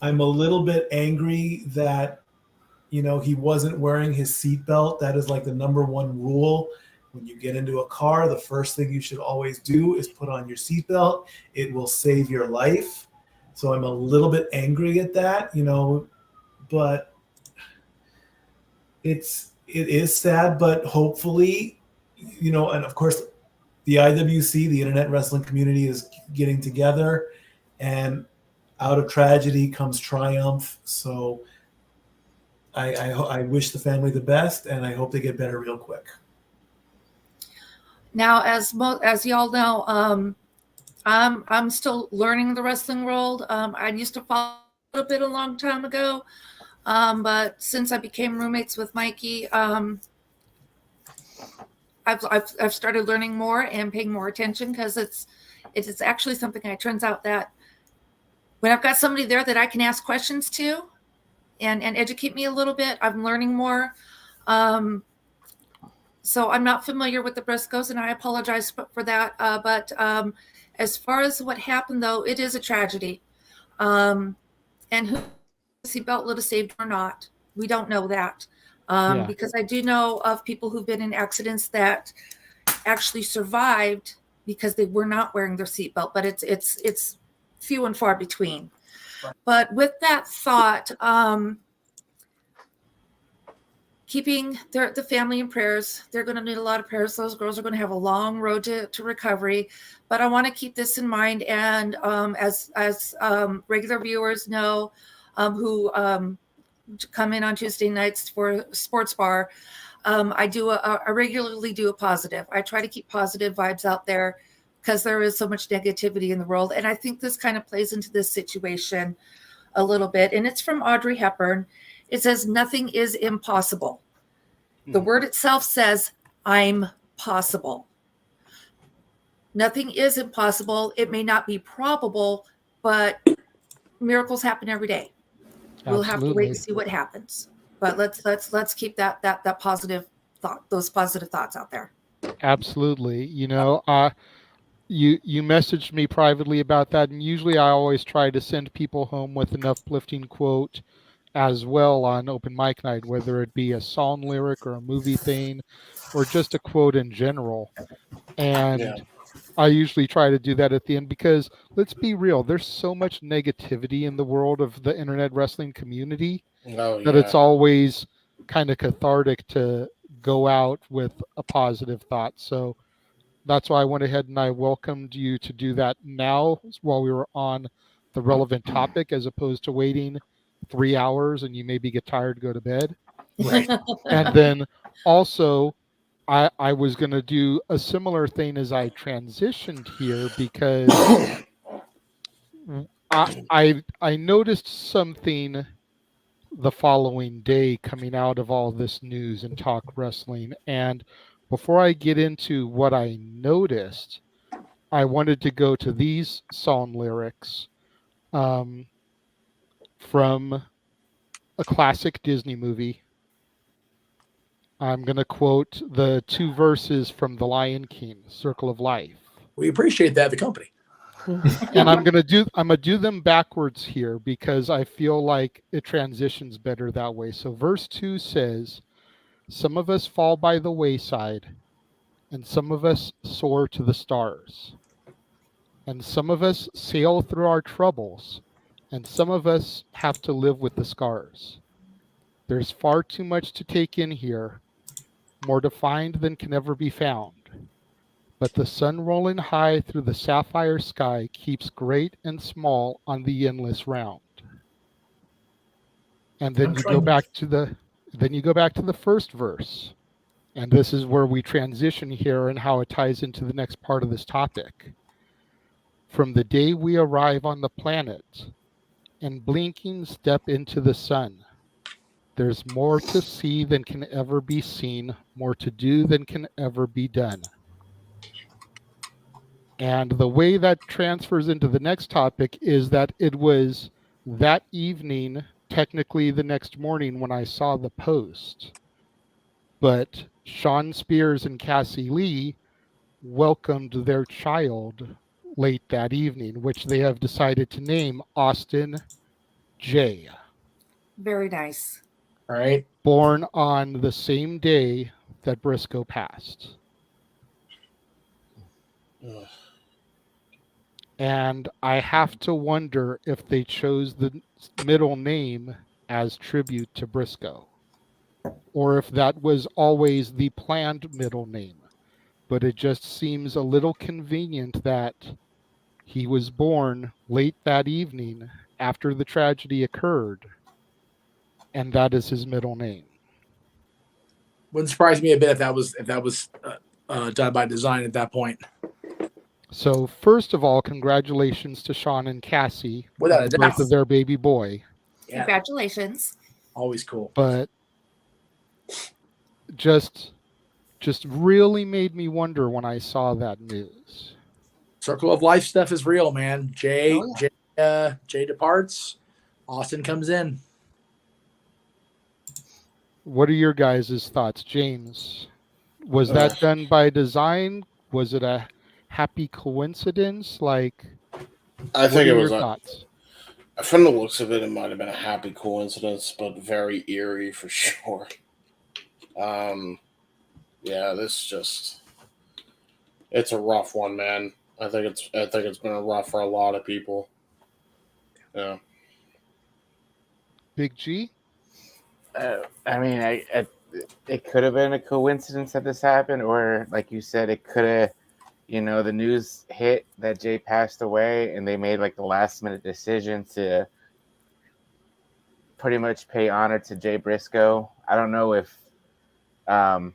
I'm a little bit angry that he wasn't wearing his seatbelt. That is like the number one rule. When you get into a car, the first thing you should always do is put on your seatbelt. It will save your life. So I'm a little bit angry at that, but it is sad, but hopefully, and of course the IWC, the Internet Wrestling Community, is getting together, and out of tragedy comes triumph. So I wish the family the best, and I hope they get better real quick. Now, as y'all know, I'm still learning the wrestling world. I used to follow a little bit a long time ago, but since I became roommates with Mikey, I've started learning more and paying more attention, because it's actually something. It turns out that when I've got somebody there that I can ask questions to and educate me a little bit, I'm learning more. So I'm not familiar with the Briscoes, and I apologize for that. But as far as what happened, though, it is a tragedy. And who the seatbelt would have saved or not, we don't know that. Because I do know of people who've been in accidents that actually survived because they were not wearing their seatbelt, but it's few and far between. But with that thought, keeping the family in prayers. They're going to need a lot of prayers. Those girls are going to have a long road to recovery, but I want to keep this in mind. And as regular viewers know, who come in on Tuesday nights for Sports Bar, I regularly do a positive. I try to keep positive vibes out there, because there is so much negativity in the world. And I think this kind of plays into this situation a little bit. And it's from Audrey Hepburn. It says, nothing is impossible. The word itself says, I'm possible. Nothing is impossible. It may not be probable, but miracles happen every day. We'll have to wait and see what happens. But let's keep that positive thought, those positive thoughts out there. Absolutely. You messaged me privately about that, and usually I always try to send people home with an uplifting quote as well on open mic night, whether it be a song lyric or a movie thing or just a quote in general. And I usually try to do that at the end, because let's be real, there's so much negativity in the world of the internet wrestling community that it's always kind of cathartic to go out with a positive thought. So that's why I went ahead and I welcomed you to do that now while we were on the relevant topic, as opposed to waiting 3 hours and you maybe get tired, go to bed. Right. And then also I was going to do a similar thing as I transitioned here, because I noticed something the following day coming out of all this news and talk wrestling. And before I get into what I noticed, I wanted to go to these song lyrics from a classic Disney movie. I'm going to quote the 2 verses from The Lion King, Circle of Life. We appreciate that, the company. And I'm gonna do them backwards here because I feel like it transitions better that way. So verse 2 says, "Some of us fall by the wayside, and some of us soar to the stars, and some of us sail through our troubles, and some of us have to live with the scars. There's far too much to take in here, more to find than can ever be found. But the sun rolling high through the sapphire sky keeps great and small on the endless round." And then you go back to the first verse. And this is where we transition here and how it ties into the next part of this topic. "From the day we arrive on the planet and blinking step into the sun, there's more to see than can ever be seen, more to do than can ever be done." And the way that transfers into the next topic is that it was that evening, technically the next morning, when I saw the post. But Sean Spears and Cassie Lee welcomed their child late that evening, which they have decided to name Austin J. Very nice. All right. Born on the same day that Briscoe passed. And I have to wonder if they chose the middle name as tribute to Briscoe, or if that was always the planned middle name. But it just seems a little convenient that he was born late that evening after the tragedy occurred, and that is his middle name. Wouldn't surprise me a bit if that was done by design at that point. So first of all, congratulations to Sean and Cassie Without on a the birth doubt. of their baby boy. Yeah. Congratulations. Always cool. But just really made me wonder when I saw that news. Circle of Life stuff is real, man. Jay departs. Austin comes in. What are your guys' thoughts, James? Was that done by design? Was it a happy coincidence? Like, I think it was. Thoughts? From the looks of it, it might have been a happy coincidence, but very eerie for sure. Yeah, it's a rough one, man. I think it's been a rough for a lot of people. Yeah. Big G? I mean, it could have been a coincidence that this happened, or like you said, it could have, the news hit that Jay passed away, and they made like the last minute decision to pretty much pay honor to Jay Briscoe. I don't know if Ty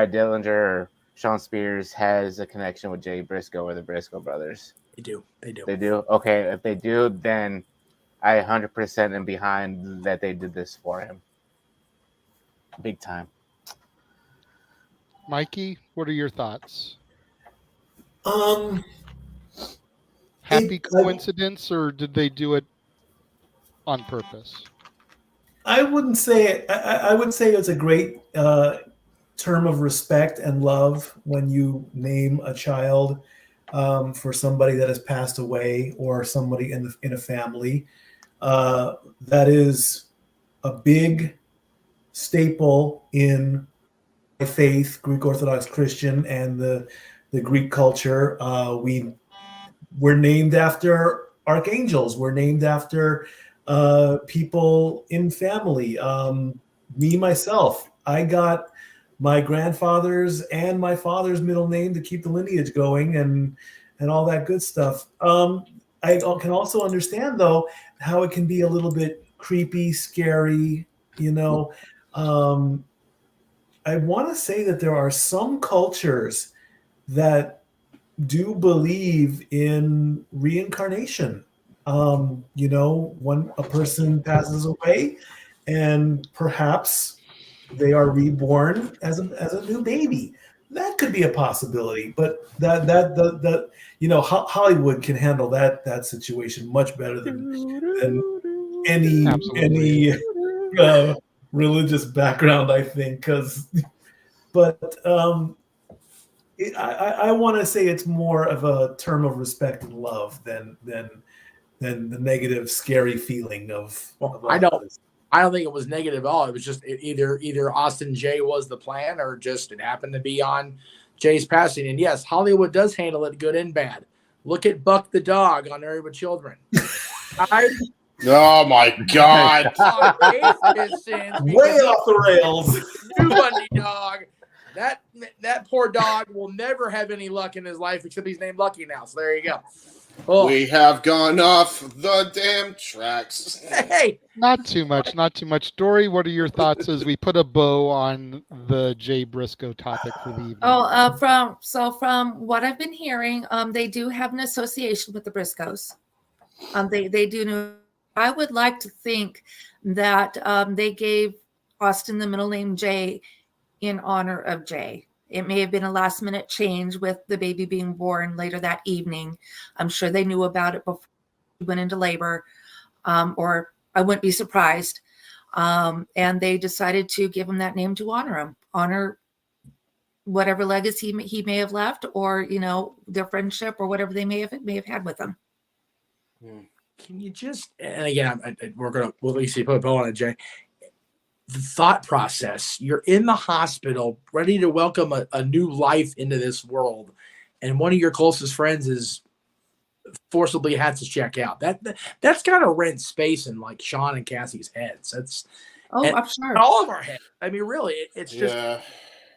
Dillinger or Sean Spears has a connection with Jay Briscoe or the Briscoe brothers. They do. They do? Okay, if they do, then I 100% am behind that they did this for him. Big time. Mikey, what are your thoughts? Happy coincidence, or did they do it on purpose? I wouldn't say it. I would say it's a great term of respect and love when you name a child for somebody that has passed away or somebody in a family. That is a big staple in my faith, Greek Orthodox Christian, and the Greek culture. We're named after archangels. We're named after people in family. Me, myself, I got my grandfather's and my father's middle name to keep the lineage going and all that good stuff. I can also understand, though, how it can be a little bit creepy, scary, I want to say that there are some cultures that do believe in reincarnation. When a person passes away and perhaps they are reborn as a new baby. that could be a possibility. But that Hollywood can handle that situation much better than any religious background, I think. I want to say it's more of a term of respect and love than the negative, scary feeling of. I don't think it was negative at all. It was just either Austin J was the plan, or just it happened to be on Jay's passing. And yes, Hollywood does handle it good and bad. Look at Buck the dog on Married with Children. Oh my God! Way off the rails. New Bundy dog. That poor dog will never have any luck in his life, except he's named Lucky now. So there you go. Oh. We have gone off the damn tracks. Hey, not too much. Dory, what are your thoughts as we put a bow on the Jay Briscoe topic for the evening? From what I've been hearing, they do have an association with the Briscoes. They do know. I would like to think that they gave Austin the middle name Jay in honor of Jay. It may have been a last minute change with the baby being born later that evening. I'm sure they knew about it before he went into labor, or I wouldn't be surprised. And they decided to give him that name to honor whatever legacy he may have left, or their friendship, or whatever they may have had with him. Can you just, and again, we'll at least put a bow on it, Jay. The thought process, you're in the hospital ready to welcome a new life into this world, and one of your closest friends is forcibly has to check out. That's got to rent space in like Sean and Cassie's heads. I'm sure all of our heads. I mean, really, it's just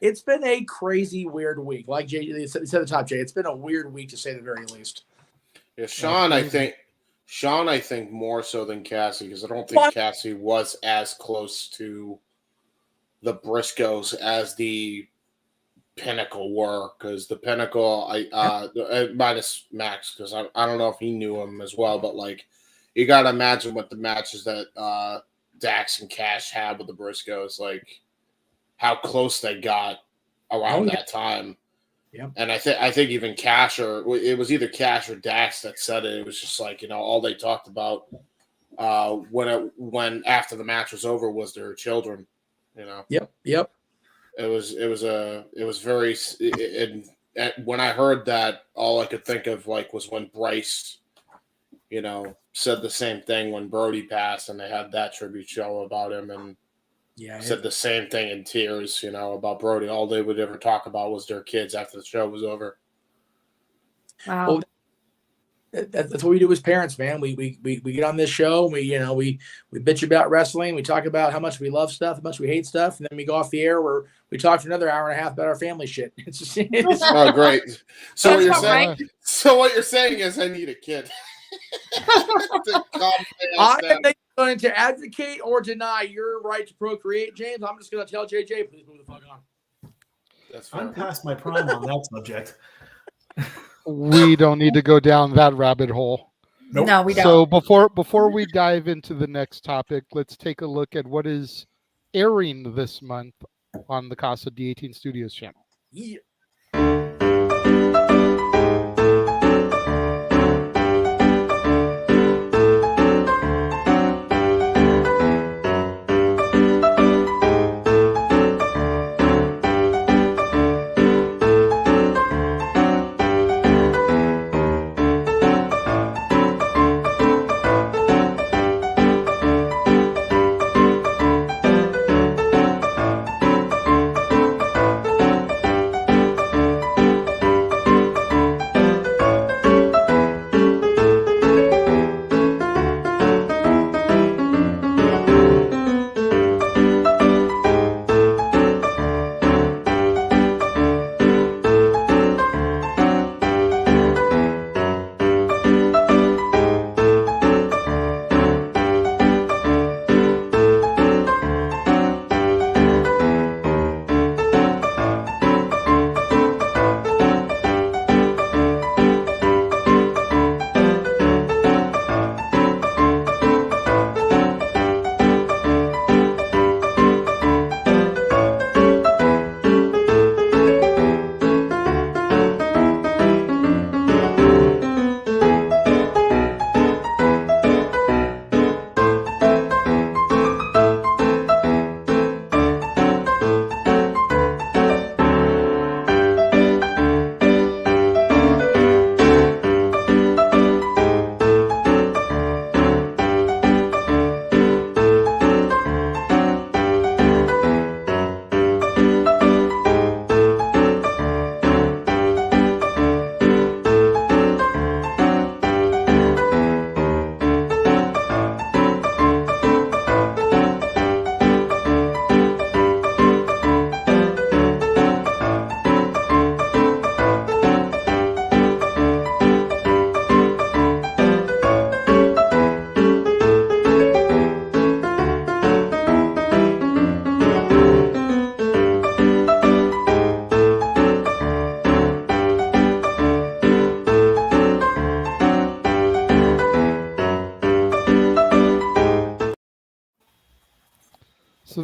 it's been a crazy, weird week. Like Jay said at the top, Jay, it's been a weird week to say the very least. Yeah, Sean, I think more so than Cassie, because I don't think Cassie was as close to the Briscoes as the Pinnacle were, because the Pinnacle, minus Max, because I don't know if he knew him as well, but like you got to imagine what the matches that Dax and Cash had with the Briscoes, like how close they got around that time. Yeah, and I think even Cash, or it was either Cash or Dax that said it. It was just like, all they talked about when after the match was over was their children. Yep. It was very. When I heard that, all I could think of was when Bryce, said the same thing when Brody passed, and they had that tribute show about him, and said the same thing in tears, about Brody. All they would ever talk about was their kids after the show was over. Wow. Well, that's what we do as parents, man. We get on this show, and we bitch about wrestling. We talk about how much we love stuff, how much we hate stuff, and then we go off the air where we talk for another hour and a half about our family shit. Oh, great. So what you're saying is I need a kid. I am going to advocate or deny your right to procreate, James. I'm just going to tell JJ, please move the fuck on. I'm past my prime on that subject. We don't need to go down that rabbit hole. Nope. No, we don't. So before we dive into the next topic, let's take a look at what is airing this month on the Casa D18 Studios Channel. Yeah.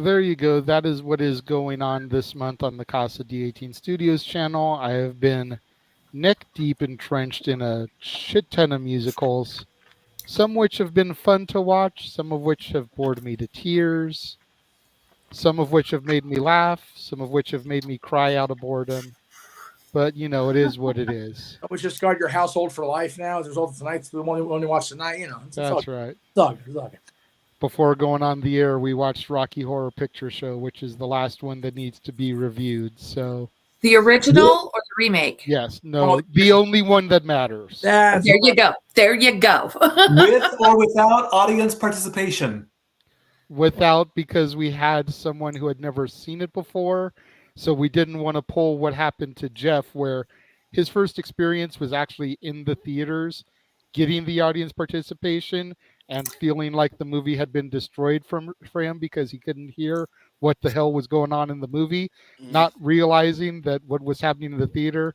there you go. That is what is going on this month on the Casa D18 Studios channel. I have been neck deep entrenched in a shit ton of musicals, some which have been fun to watch, some of which have bored me to tears, some of which have made me laugh, some of which have made me cry out of boredom. But, you know, it is what it is. Which just got your household for life now as a result of tonight's the one you watch tonight, you know. That's right. Suck. Before going on the air, we watched Rocky Horror Picture Show, which is the last one that needs to be reviewed. So The original or the remake? yes, no, the only one that matters. There you go. There you go. With or without audience participation? Without, because we had someone who had never seen it before. So we didn't want to pull what happened to Jeff, where his first experience was actually in the theaters, getting the audience participation and feeling like the movie had been destroyed for him because he couldn't hear what the hell was going on in the movie, not realizing that what was happening in the theater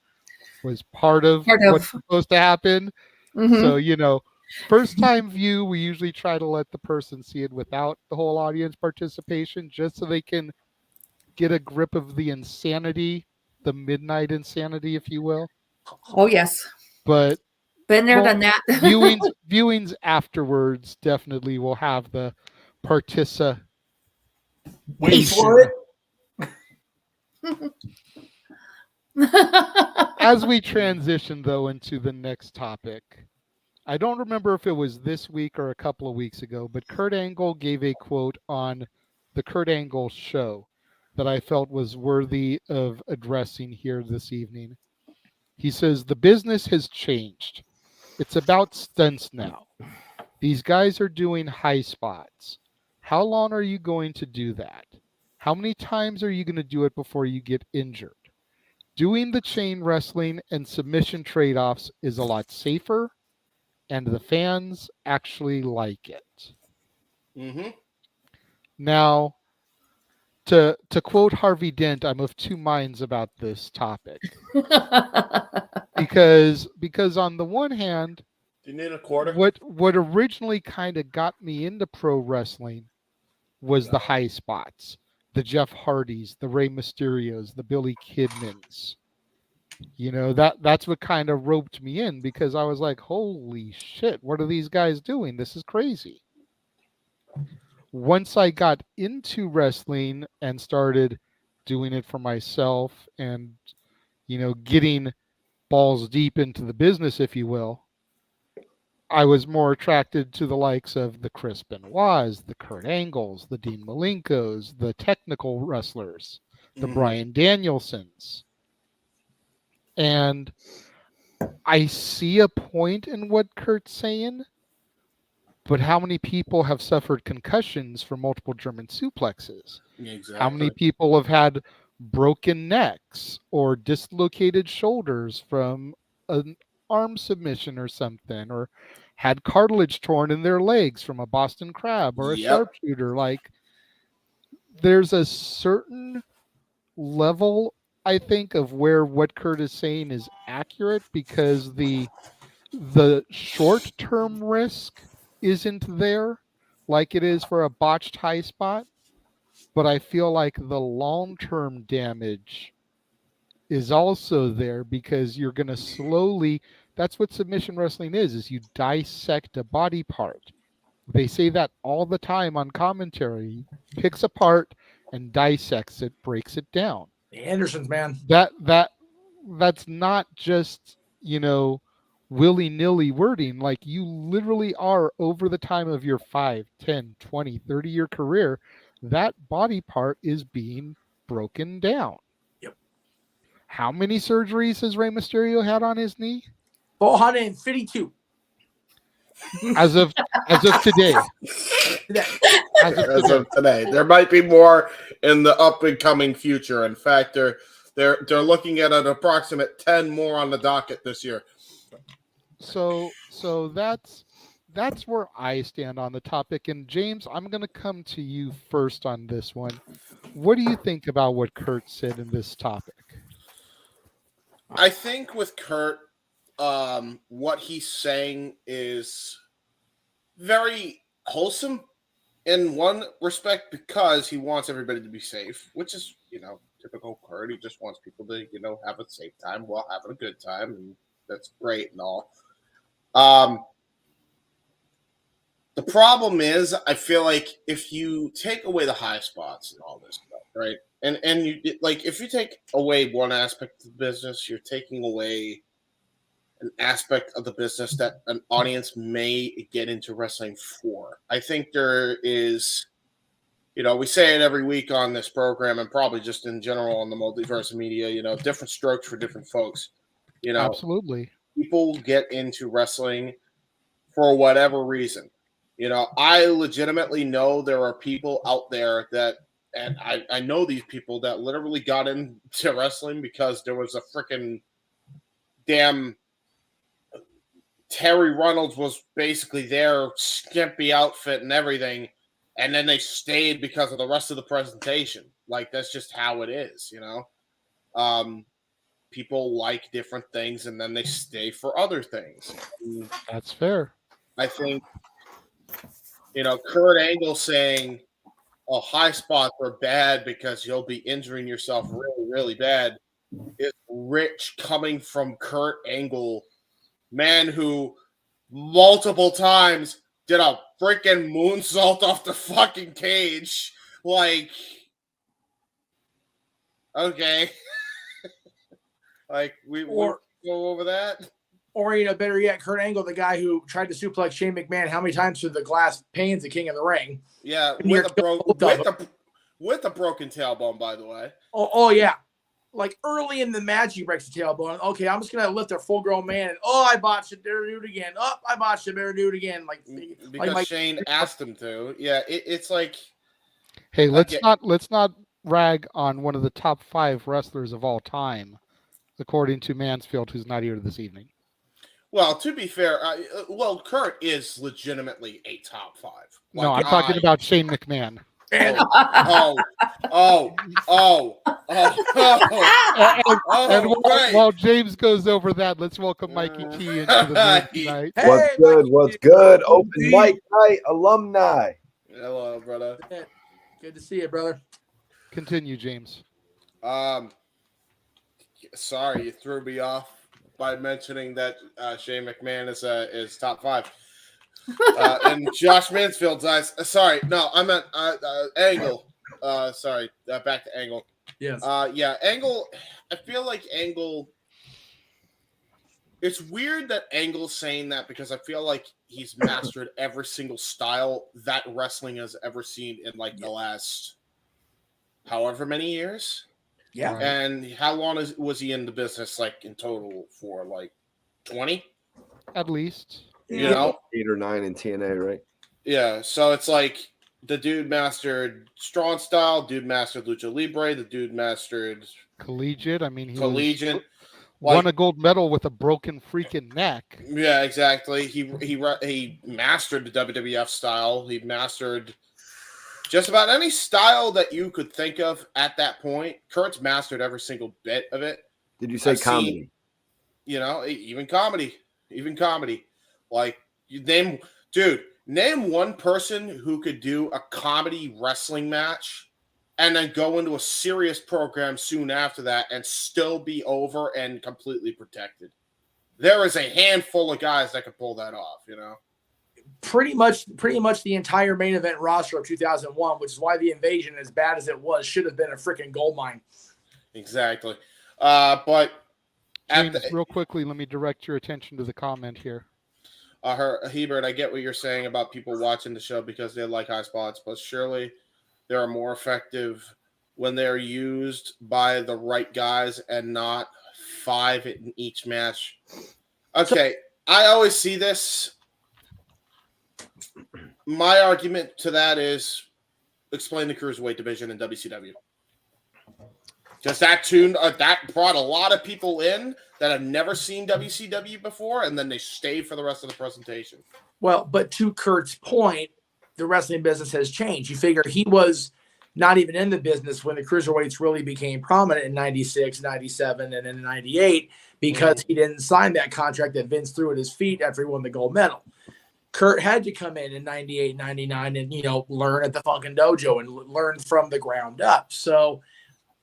was part of what's supposed to happen. Mhm. So, you know, first time view, we usually try to let the person see it without the whole audience participation, just so they can get a grip of the insanity, the midnight insanity, if you will. Oh, yes. But Been there, done that. viewings afterwards definitely will have the participation. Wait for it. As we transition, though, into the next topic, I don't remember if it was this week or a couple of weeks ago, but Kurt Angle gave a quote on the Kurt Angle show that I felt was worthy of addressing here this evening. He says, "The business has changed. It's about stunts now. These guys are doing high spots. How long are you going to do that? How many times are you going to do it before you get injured? Doing the chain wrestling and submission trade-offs is a lot safer, and the fans actually like it." Mm-hmm. Now, to quote Harvey Dent, I'm of two minds about this topic. because on the one hand, Do you need a quarter? what originally kind of got me into pro wrestling was the high spots, the Jeff Hardys, the Rey Mysterios, the Billy Kidmans. You know, that's what kind of roped me in, because I was like, holy shit, what are these guys doing? This is crazy. Once I got into wrestling and started doing it for myself and, you know, getting balls deep into the business, if you will, I was more attracted to the likes of the Chris Benoits, the Kurt Angles, the Dean Malenkos, the technical wrestlers, the Bryan Danielsons. And I see a point in what Kurt's saying, but how many people have suffered concussions from multiple German suplexes? Exactly. How many people have had broken necks or dislocated shoulders from an arm submission or something, or had cartilage torn in their legs from a Boston Crab or a sharpshooter? Like, there's a certain level, I think, of where what Kurt is saying is accurate, because the short-term risk isn't there like it is for a botched high spot, but I feel like the long-term damage is also there, because you're going to slowly, that's what submission wrestling is you dissect a body part. They say that all the time on commentary. Picks apart and dissects it, breaks it down. The Andersons, man. That's not just, you know, willy-nilly wording. Like, you literally are, over the time of your 5, 10, 20, 30-year career, that body part is being broken down. Yep. How many surgeries has Rey Mysterio had on his knee? 452. As of today. As of today. There might be more in the up and coming future. In fact, they're looking at an approximate 10 more on the docket this year. So that's where I stand on the topic. And James, I'm going to come to you first on this one. What do you think about what Kurt said in this topic? I think with Kurt, what he's saying is very wholesome. in one respect, because he wants everybody to be safe, which is, typical Kurt. He just wants people to, have a safe time while having a good time, and that's great and all. The problem is, I feel like if you take away the high spots and all this stuff, right? And you like, if you take away one aspect of the business, you're taking away an aspect of the business that an audience may get into wrestling for. I think there is, we say it every week on this program, and probably just in general on the Multiverse media, different strokes for different folks. Absolutely. People get into wrestling for whatever reason. I legitimately know there are people out there that, and I know these people that literally got into wrestling because there was a freaking damn Terry Reynolds was basically their skimpy outfit and everything, and then they stayed because of the rest of the presentation. Like, that's just how it is, people like different things, and then they stay for other things. That's fair. I think, Kurt Angle saying, "Oh, high spots are bad because you'll be injuring yourself really, really bad," is rich coming from Kurt Angle, man who multiple times did a freaking moonsault off the fucking cage. Like, okay. Like, we go over that. Or, better yet, Kurt Angle, the guy who tried to suplex Shane McMahon how many times through the glass panes, the king of the ring? Yeah, with a broken tailbone, by the way. Oh, yeah. Like, early in the match, he breaks the tailbone. Okay, I'm just going to lift a full-grown man, and, I botched it, better do it again. I botched it, better do it again. Because Shane asked him to. Yeah, it's like... Hey, let's not rag on one of the top 5 wrestlers of all time, according to Mansfield, who's not here this evening. Well, to be fair, Kurt is legitimately a top 5. No, I'm talking about Shane McMahon. And while James goes over that, let's welcome Mikey T into the room tonight. What's good? What's good? Open mic night, alumni. Hello, brother. Good to see you, brother. Continue, James. Sorry, you threw me off by mentioning that Shane McMahon is top 5. In Josh Mansfield's eyes. Sorry, no, I meant Angle. Sorry, back to Angle. Yes. Yeah, Angle. I feel like Angle. It's weird that Angle's saying that because I feel like he's mastered every single style that wrestling has ever seen in like the last however many years. Yeah. And how long was he in the business, like, in total for, like, 20? At least. 8 or 9 in TNA, right? Yeah, so it's like the dude mastered Strong Style, dude mastered Lucha Libre, the dude mastered... Collegiate. I mean, he a won a gold medal with a broken freaking neck. Yeah, exactly. He mastered the WWF style. He mastered... just about any style that you could think of at that point. Kurt's mastered every single bit of it. Did you say comedy? Even comedy. Like, name one person who could do a comedy wrestling match and then go into a serious program soon after that and still be over and completely protected. There is a handful of guys that could pull that off, Pretty much the entire main event roster of 2001, which is why the Invasion, as bad as it was, should have been a freaking gold mine. Exactly. But James, real quickly, let me direct your attention to the comment here. Hebert, I get what you're saying about people watching the show because they like high spots, but surely they are more effective when they're used by the right guys and not 5 in each match. Okay, I always see this. My argument to that is explain the Cruiserweight division in WCW. Just that brought a lot of people in that have never seen WCW before, and then they stay for the rest of the presentation. Well, but to Kurt's point, the wrestling business has changed. You figure he was not even in the business when the Cruiserweights really became prominent in 96, 97, and then 98 because he didn't sign that contract that Vince threw at his feet after he won the gold medal. Kurt had to come in 98, 99 and, learn at the Funkin' Dojo and learn from the ground up. So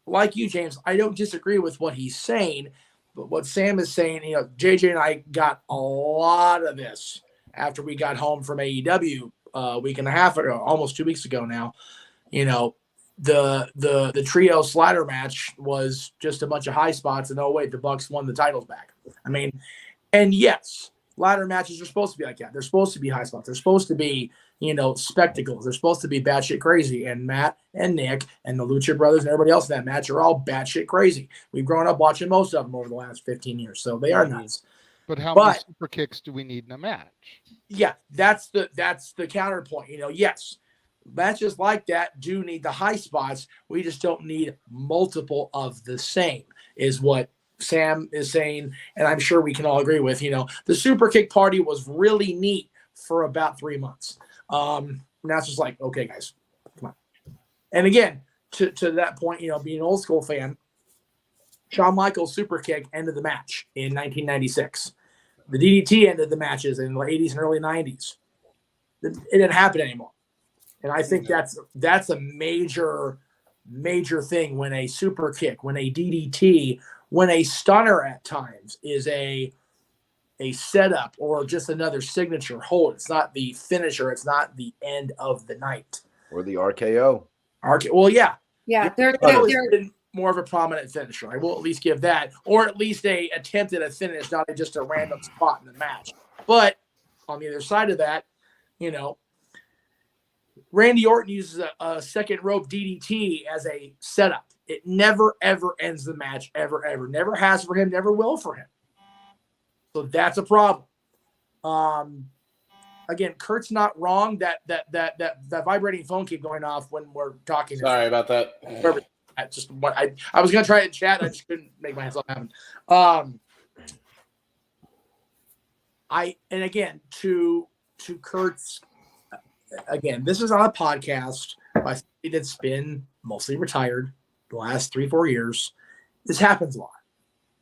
like you, James, I don't disagree with what he's saying, but what Sam is saying, JJ and I got a lot of this after we got home from AEW a week and a half ago, almost 2 weeks ago now. The trio slider match was just a bunch of high spots, and oh wait, the Bucks won the titles back. I mean, and yes, ladder matches are supposed to be like that. They're supposed to be high spots. They're supposed to be, spectacles. They're supposed to be batshit crazy. And Matt and Nick and the Lucha Brothers and everybody else in that match are all batshit crazy. We've grown up watching most of them over the last 15 years, so they are nuts. But how many super kicks do we need in a match? Yeah, that's the counterpoint. Yes, matches like that do need the high spots. We just don't need multiple of the same, is what Sam is saying, and I'm sure we can all agree with. The super kick party was really neat for about 3 months. Now it's just like, okay, guys, come on. And again, to that point, being an old school fan, Shawn Michaels' super kick ended the match in 1996. The DDT ended the matches in the 80s and early 90s. It didn't happen anymore. And I think that's a major thing when a super kick, when a DDT, when a stunner at times is a setup or just another signature hold. It's not the finisher. It's not the end of the night. Or the RKO. Well, yeah. Yeah, they're more of a prominent finisher. I will at least give that, or at least a attempt at a finish, not just a random spot in the match. But on the other side of that, Randy Orton uses a second rope DDT as a setup. It never, ever ends the match, ever, ever. Never has for him, never will for him. So that's a problem. Again, Kurt's not wrong. That vibrating phone keep going off when we're talking. Sorry about that. That's just what I was gonna try it in chat. I just couldn't make myself happen. And again to Kurt's. Again, this is on a podcast by somebody that's been mostly retired the last 3-4 years. This happens a lot,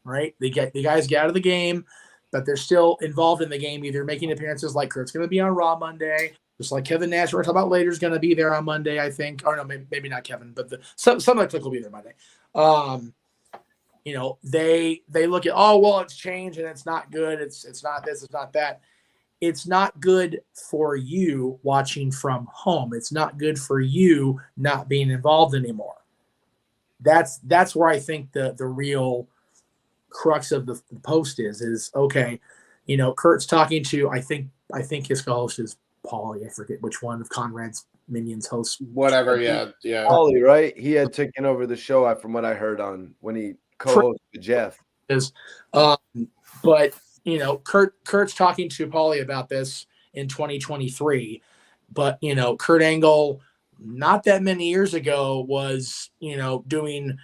right? The guys get out of the game, but they're still involved in the game, either making appearances like Kurt's going to be on Raw Monday, just like Kevin Nash, we're talking about later, is going to be there on Monday, I think. Or no, maybe not Kevin, but some of the click will be there Monday. They look at, oh, well, it's changed and it's not good. It's not this, it's not that. It's not good for you watching from home. It's not good for you not being involved anymore. That's where I think the real crux of the post is okay. Kurt's talking to, I think his co-host is Paulie. I forget which one of Conrad's Minions hosts. Whatever, yeah. Paulie, right? He had taken over the show from what I heard on when he co-hosted Jeff. But Kurt's talking to Paulie about this in 2023, but Kurt Angle not that many years ago was doing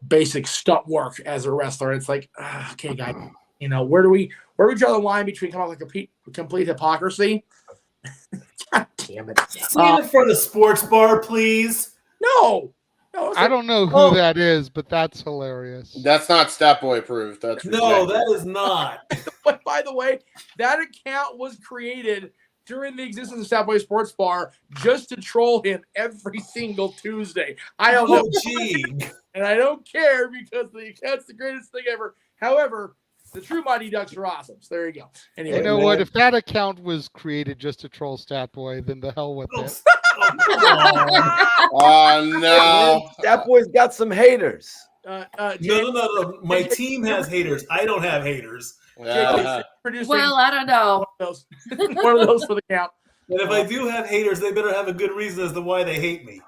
basic stunt work as a wrestler. It's like, okay, guys, where do we draw the line between kind of like complete hypocrisy? God damn it! Stand in front of the sports bar, please. No. I don't know who that is, but that's hilarious. That's not Stat Boy approved. That's that is not. But by the way, that account was created during the existence of Stat Boy Sports Bar just to troll him every single Tuesday. I don't know. And I don't care because the account's the greatest thing ever. However, the True Mighty Ducks are awesome. So there you go. Anyway, you know what? If that account was created just to troll Stat Boy, then the hell with it. Oh no! That boy's got some haters. No. My team has haters. I don't have haters. Well, I don't know. One of those for the count. And if I do have haters, they better have a good reason as to why they hate me.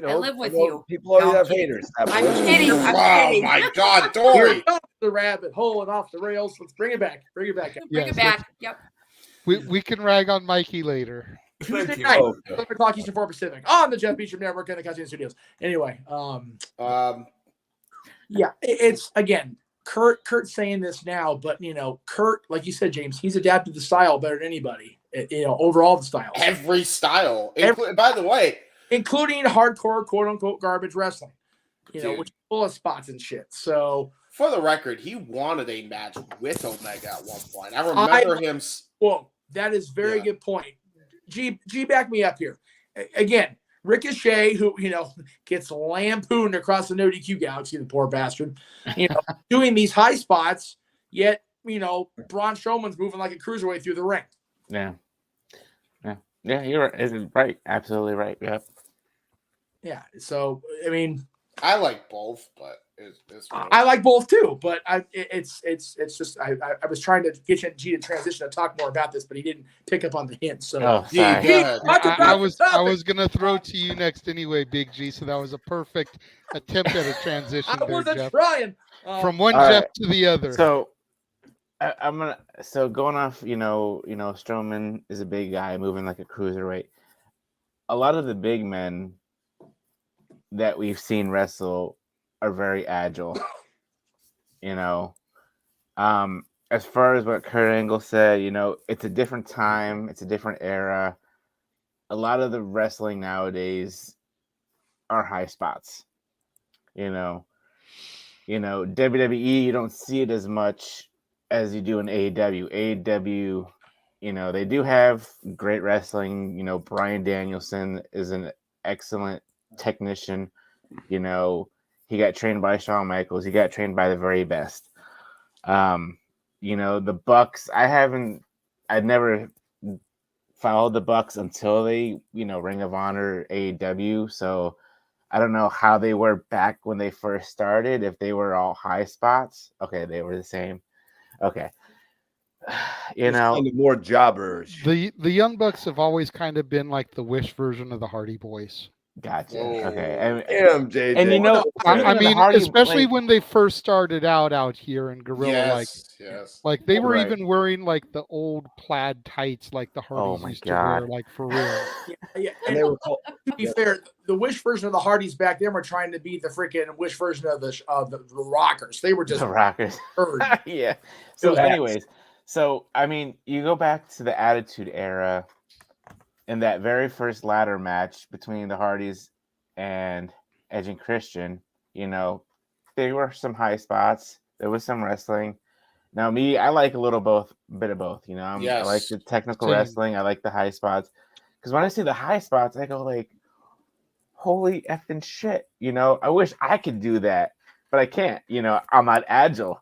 I live with you. People already have haters. I'm kidding. Oh my God, Dory! Off the rabbit hole and off the rails. Let's bring it back. Bring it back. Bring it back. Yep. We can rag on Mikey later. Tuesday night, 11 o'clock Eastern 4 Pacific on the Jeff Meacham Network and the Casa D18 Studios. Anyway, yeah, it's again, Kurt's saying this now, but Kurt, like you said, James, he's adapted the style better than anybody. Overall the style, every style. By the way, including hardcore, quote unquote, garbage wrestling. Which is full of spots and shit. So For the record, he wanted a match with Omega at one point. I remember him. Well, that is very good point. G, back me up here. Again, Ricochet, who gets lampooned across the NoDQ galaxy, the poor bastard, doing these high spots. Yet, Braun Strowman's moving like a cruiserweight through the ring. Yeah. You're right. Absolutely right. Yep. Yeah. So I mean, I like both, but it's really... I like both too. But it's just I was trying to get G to transition to talk more about this, but he didn't pick up on the hint. So I was gonna throw to you next anyway, Big G. So that was a perfect attempt at a transition. I wasn't trying from one Jeff to the other. So I'm gonna going off. Strowman is a big guy moving like a cruiserweight. A lot of the big men that we've seen wrestle are very agile. As far as what Kurt Angle said, it's a different time, it's a different era. A lot of the wrestling nowadays are high spots. WWE, you don't see it as much as you do in AEW. AEW, they do have great wrestling. Bryan Danielson is an excellent technician. He got trained by Shawn Michaels. He got trained by the very best. The Bucks, I'd never followed the Bucks until they, Ring of Honor, AEW. So I don't know how they were back when they first started, if they were all high spots. Okay, they were the same. Okay. Kind of more jobbers. The Young Bucks have always kind of been like the Wish version of the Hardy Boys. Gotcha. Okay. Damn, JJ. And I mean, especially when they first started out here in Gorilla, like they were even wearing like the old plaid tights, like the Hardys used to wear, like for real. And they were to be fair, the Wish version of the Hardys back then were trying to be the freaking Wish version of the Rockers. They were just the Rockers. Yeah. So, anyways, I mean, you go back to the Attitude Era. In that very first ladder match between the Hardys and Edge and Christian, there were some high spots. There was some wrestling. Now, I like a bit of both. I like the technical wrestling. I like the high spots. Because when I see the high spots, I go like, holy effing shit. I wish I could do that, but I can't. I'm not agile.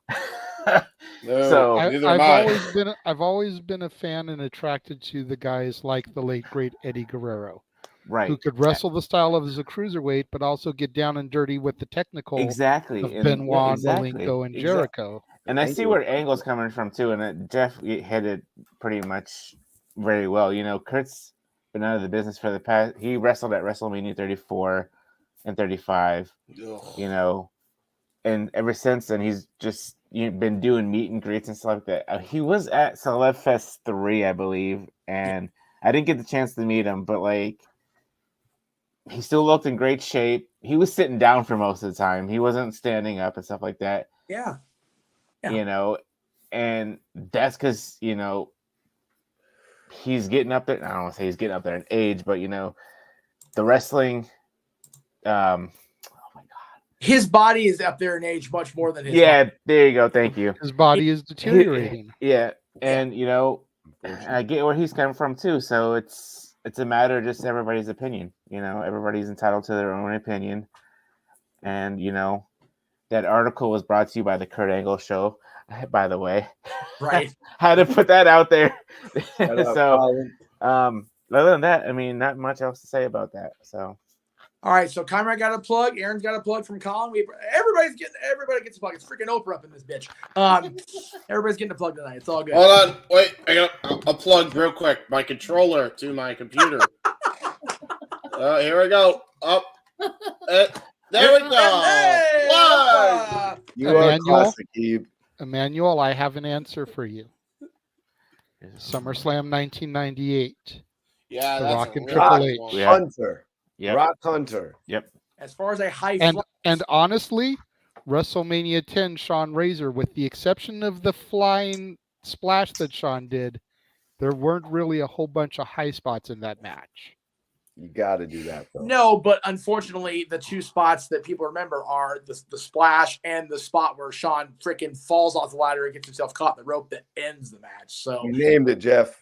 No, so I've always been a fan and attracted to the guys like the late great Eddie Guerrero, right? Who could wrestle the style of as a cruiserweight, but also get down and dirty with the technical of Benoit, Malenko, and Jericho. And I see where Angle's coming from too, and Jeff hit it pretty much very well. Kurt's been out of the business for the past. He wrestled at WrestleMania 34 and 35. Ugh. And ever since then, he's just been doing meet and greets and stuff like that. He was at Celeb Fest 3, I believe, and I didn't get the chance to meet him, but he still looked in great shape. He was sitting down for most of the time. He wasn't standing up and stuff like that. Yeah. And that's because he's getting up there. I don't want to say he's getting up there in age, but the wrestling. His body is up there in age much more than his body. There you go. Thank you. His body is deteriorating. And I get where he's coming from too. So it's a matter of just everybody's opinion. Everybody's entitled to their own opinion. And that article was brought to you by the Kurt Angle Show, by the way. Right. Had to put that out there. So other than that, I mean, not much else to say about that. So. All right, so Conrad got a plug. Aaron's got a plug from Colin. Everybody gets a plug. It's freaking Oprah up in this bitch. Everybody's getting a plug tonight. It's all good. Hold on, wait. I got a plug real quick. My controller to my computer. Here we go. Up. There we go. Hey, you are classic, Eve. Emmanuel, I have an answer for you. SummerSlam 1998. Yeah, The that's Rock and a Triple really H. good one. Yeah. Hunter. Yep. Rock Hunter. Yep. As far as a high And honestly, WrestleMania 10, Shawn Razor, with the exception of the flying splash that Shawn did, there weren't really a whole bunch of high spots in that match. You got to do that, though. No, but unfortunately, the two spots that people remember are the splash and the spot where Sean freaking falls off the ladder and gets himself caught in the rope that ends the match. So You named it, Jeff.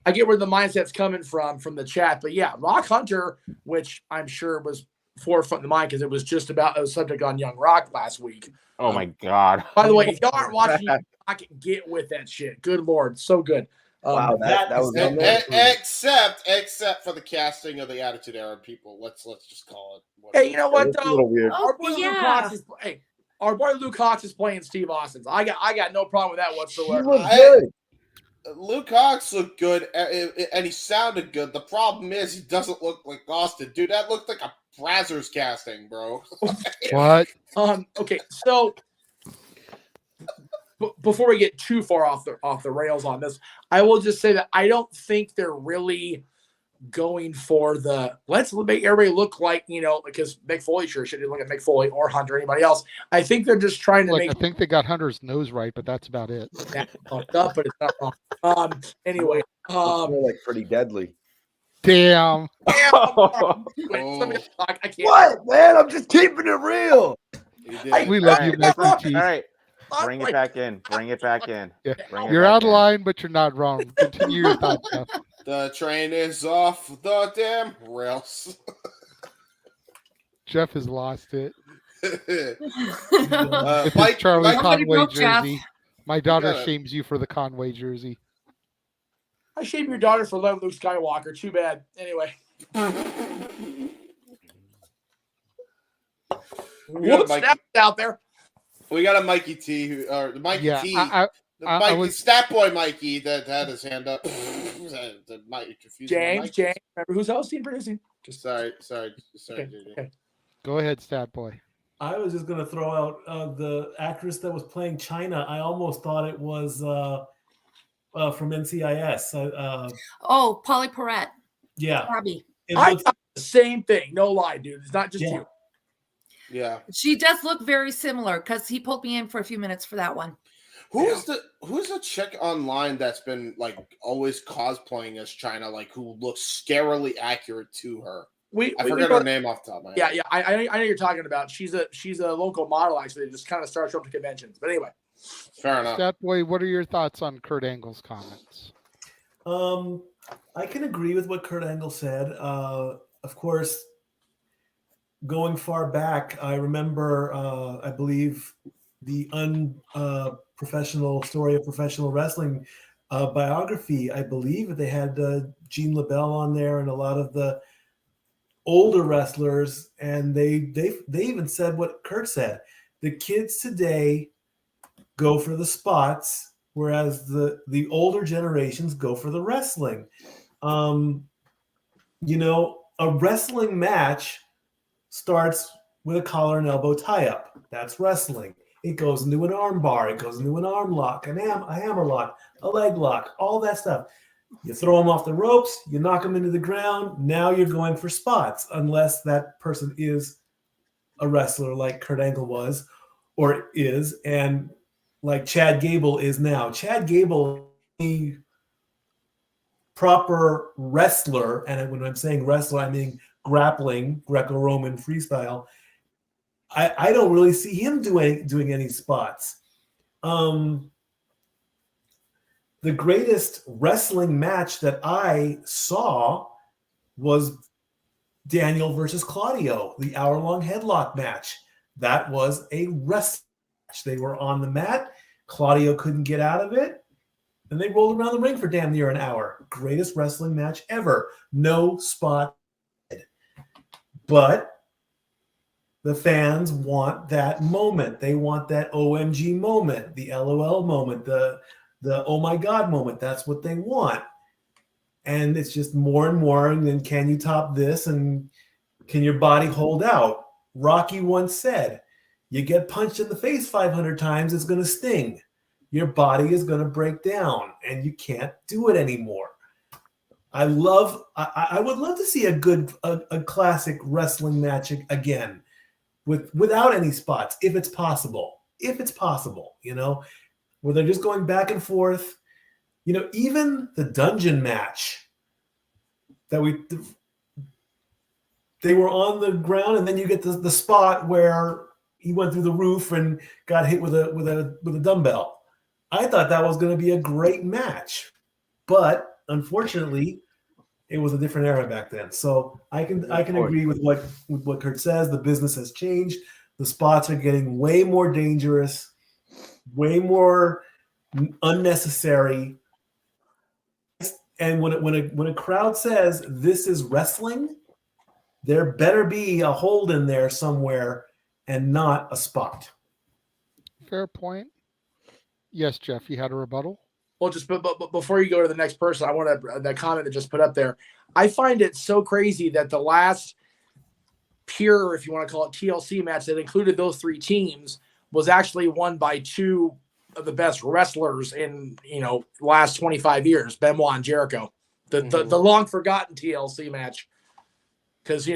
I get where the mindset's coming from the chat, but yeah, Rock Hunter, which I'm sure was forefront in the mind because it was just about a subject on Young Rock last week. Oh my God! By the way, if y'all aren't watching, I can get with that shit. Good Lord, so good. Wow, that was except for the casting of the Attitude Era people. Let's just call it. Hey, you know what though? Weird. Our boy Luke Cox is our boy Luke Cox is playing Steve Austin's. I got no problem with that whatsoever. Luke Cox looked good, and he sounded good. The problem is he doesn't look like Austin, dude. That looked like a Brazzers casting, bro. What? Okay, so before we get too far off the rails on this, I will just say that I don't think they're really going for the let's make everybody look like, you know, because Mick Foley sure shouldn't look at Mick Foley or Hunter or anybody else. I think they're just trying to I think they got Hunter's nose right, but that's about it. That's fucked up, but it's not wrong. Anyway, like Pretty Deadly. Damn. I can't. What, man? I'm just keeping it real. We love you, Mikey T. All right. Bring it back in. Bring it back in. Yeah. Bring it You're back out of in. line, but you're not wrong. Continue your thoughts, Jeff. The train is off the damn rails. Jeff has lost it. With his Charlie Conway Jeff. jersey. My daughter Yeah. shames you for the Conway jersey. I shame your daughter for loving Luke Skywalker. Too bad. Anyway. Whoops, that's out there. We got a Mikey T, or Mikey Yeah, T. I Stat Boy Mikey that had his hand up. James, remember who's hosting, producing? Just sorry. Okay. Go ahead, Stat Boy. I was just going to throw out the actress that was playing China. I almost thought it was from NCIS. Polly Perrette. Yeah. Robbie. I thought the same thing. No lie, dude. It's not just you. Yeah. She does look very similar because he pulled me in for a few minutes for that one. Who's the chick online that's been like always cosplaying as China, like who looks scarily accurate to her? I forget her name off the top of my head. Yeah. I know you're talking about. She's a local model actually. That just kind of starts up to conventions. But anyway, fair enough. Stat Boy, what are your thoughts on Kurt Angle's comments? I can agree with what Kurt Angle said. Of course, going far back, I remember, I believe, the unprofessional story of professional wrestling biography. I believe they had Gene LaBelle on there and a lot of the older wrestlers, and they even said what Kurt said. The kids today go for the spots, whereas the older generations go for the wrestling. You know, a wrestling match starts with a collar and elbow tie-up. That's wrestling. It goes into an arm bar. It goes into an arm lock, a hammer lock, a leg lock, all that stuff. You throw them off the ropes, you knock them into the ground. Now you're going for spots, unless that person is a wrestler like Kurt Angle was or is, and like Chad Gable is now. Chad Gable, a proper wrestler, and when I'm saying wrestler, I mean grappling, Greco-Roman freestyle. I don't really see him doing any spots. The greatest wrestling match that I saw was Daniel versus Claudio, the hour-long headlock match. That was a wrestling match. They were on the mat. Claudio couldn't get out of it, and they rolled around the ring for damn near an hour. Greatest wrestling match ever. No spot. But the fans want that moment. They want that OMG moment, the LOL moment, the oh my God moment. That's what they want. And it's just more and more. And then can you top this? And can your body hold out? Rocky once said, you get punched in the face 500 times, it's going to sting. Your body is going to break down and you can't do it anymore. I would love to see a classic wrestling match again without any spots, if it's possible, you know, where they're just going back and forth. You know, even the dungeon match that they were on the ground, and then you get the spot where he went through the roof and got hit with a dumbbell. I thought that was going to be a great match, but unfortunately, it was a different era back then. So I can agree with what Kurt says. The business has changed. The spots are getting way more dangerous, way more unnecessary. And when a crowd says this is wrestling, there better be a hold in there somewhere and not a spot. Fair point. Yes, Jeff, you had a rebuttal? Well, just but before you go to the next person, I want to that comment that just put up there. I find it so crazy that the last pure, if you want to call it TLC match that included those three teams was actually won by two of the best wrestlers in last 25 years, Benoit and Jericho. The long forgotten TLC match, because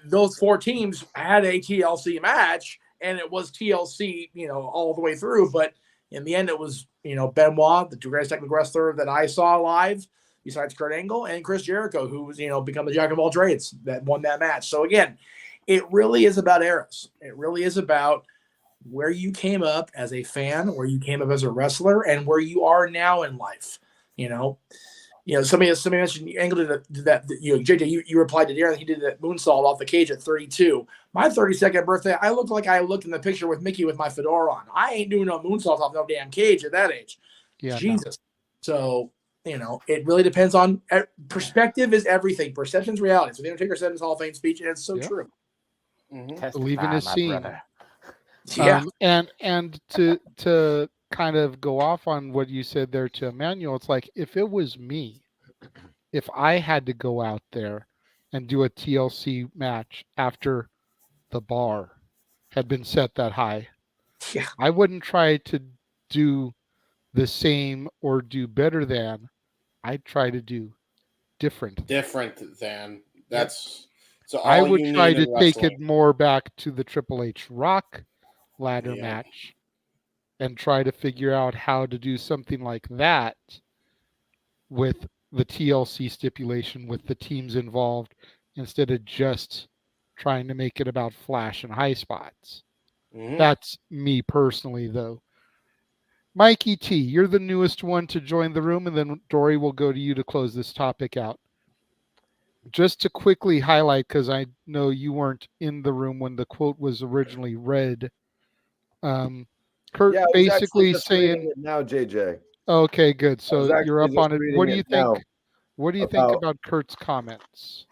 those four teams had a TLC match and it was TLC all the way through, but in the end it was Benoit, the two greatest technical wrestler that I saw live besides Kurt Angle, and Chris Jericho, who was become the jack of all trades, that won that match. So again, it really is about eras. It really is about where you came up as a fan, where you came up as a wrestler, and where you are now in life. Somebody mentioned Angle did that. JJ, you replied to Darren. He did that moonsault off the cage at 32. My 32nd birthday, I looked like I looked in the picture with Mickey with my fedora on. I ain't doing no moonsault off no damn cage at that age. Yeah, Jesus. No. So it really depends on perspective. Is everything. Perception's reality. So the Undertaker said in his Hall of Fame speech, and it's so true. Believing is seeing. Yeah. And to kind of go off on what you said there to Emmanuel, it's like, if it was me, if I had to go out there and do a TLC match after the bar had been set that high, I wouldn't try to do the same or do better than. I'd try to do different than. That's so. I would try to take it more back to the Triple H Rock ladder match and try to figure out how to do something like that with the TLC stipulation, with the teams involved, instead of just trying to make it about flash and high spots. That's me personally, though. Mikey T, you're the newest one to join the room, and then Dory will go to you to close this topic out. Just to quickly highlight, because I know you weren't in the room when the quote was originally read, Kurt basically saying it now, JJ. Okay, good. So you're up on it. What do you think? Now what do you think about Kurt's comments?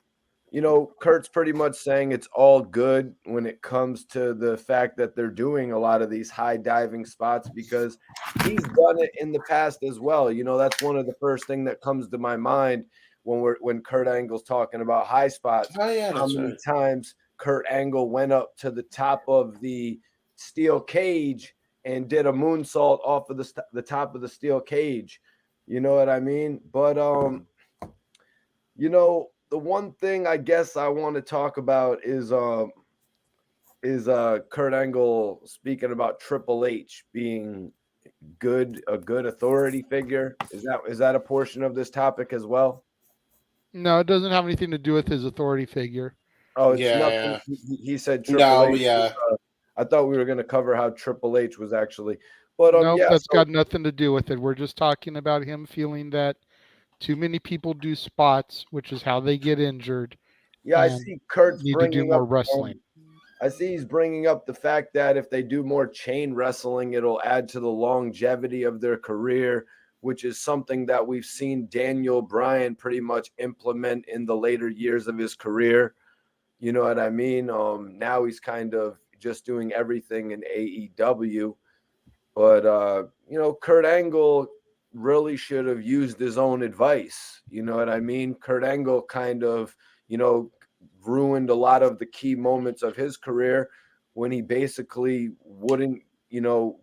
Kurt's pretty much saying it's all good when it comes to the fact that they're doing a lot of these high diving spots, because he's done it in the past as well. That's one of the first thing that comes to my mind when Kurt Angle's talking about high spots. How many times Kurt Angle went up to the top of the steel cage and did a moonsault off of the top of the steel cage. You know what I mean? But the one thing I guess I want to talk about is Kurt Angle speaking about Triple H being a good authority figure. Is that a portion of this topic as well? No, it doesn't have anything to do with his authority figure. Oh, it's nothing. He said Triple H. I thought we were going to cover how Triple H was actually, but no, that's got nothing to do with it. We're just talking about him feeling that too many people do spots, which is how they get injured. Yeah, I see Kurt's need to do more wrestling. I see he's bringing up the fact that if they do more chain wrestling, it'll add to the longevity of their career, which is something that we've seen Daniel Bryan pretty much implement in the later years of his career. You know what I mean? Now he's kind of just doing everything in AEW, but Kurt Angle really should have used his own advice. You know what I mean? Kurt Angle kind of, ruined a lot of the key moments of his career when he basically wouldn't,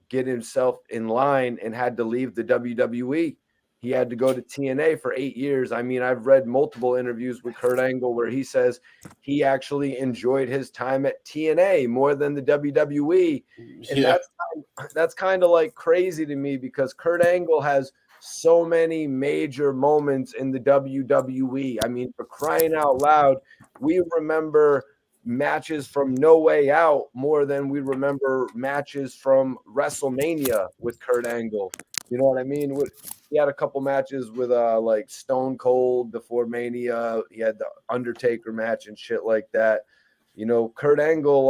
get himself in line and had to leave the WWE. He had to go to TNA for 8 years. I mean, I've read multiple interviews with Kurt Angle where he says he actually enjoyed his time at TNA more than the WWE. And that's kind of like crazy to me, because Kurt Angle has so many major moments in the WWE. I mean, for crying out loud, we remember matches from No Way Out more than we remember matches from WrestleMania with Kurt Angle. You know what I mean? He had a couple matches with like Stone Cold before Mania. He had the Undertaker match and shit like that. You know, Kurt Angle,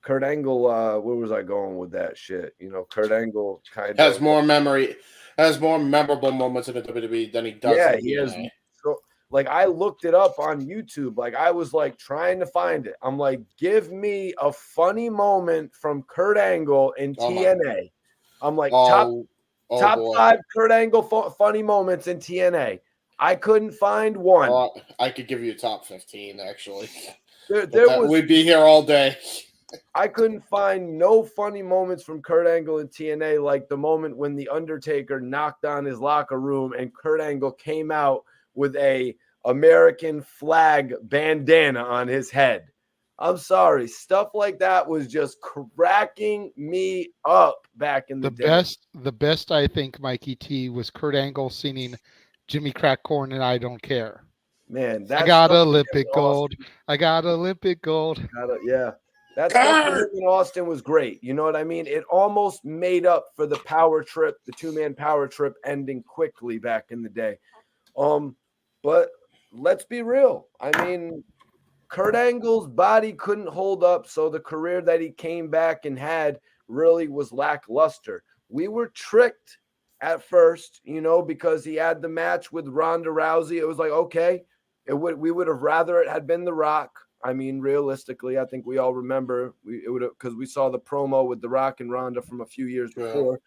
where was I going with that shit? You know, Kurt Angle has more memorable moments in the WWE than he does in he has. TNA. So, like, I looked it up on YouTube. Like, I was like trying to find it. I'm like, give me a funny moment from Kurt Angle in TNA. I'm like, top boy. 5 Kurt Angle funny moments in TNA. I couldn't find one. I could give you a top 15 actually. We'd be here all day. I couldn't find no funny moments from Kurt Angle in TNA, like the moment when the Undertaker knocked on his locker room and Kurt Angle came out with a American flag bandana on his head. I'm sorry. Stuff like that was just cracking me up back in the day. The best, I think, Mikey T, was Kurt Angle singing Jimmy Crack Corn and I Don't Care. Man, I got Olympic gold. I got Olympic gold. Yeah. That stuff in Austin was great. You know what I mean? It almost made up for the power trip, the 2-man power trip ending quickly back in the day. But let's be real. I mean, Kurt Angle's body couldn't hold up, so the career that he came back and had really was lackluster. We were tricked at first, you know, because he had the match with Ronda Rousey. It was like, okay, we would have rather it had been The Rock. I mean, realistically, I think we all remember because we saw the promo with The Rock and Ronda from a few years before.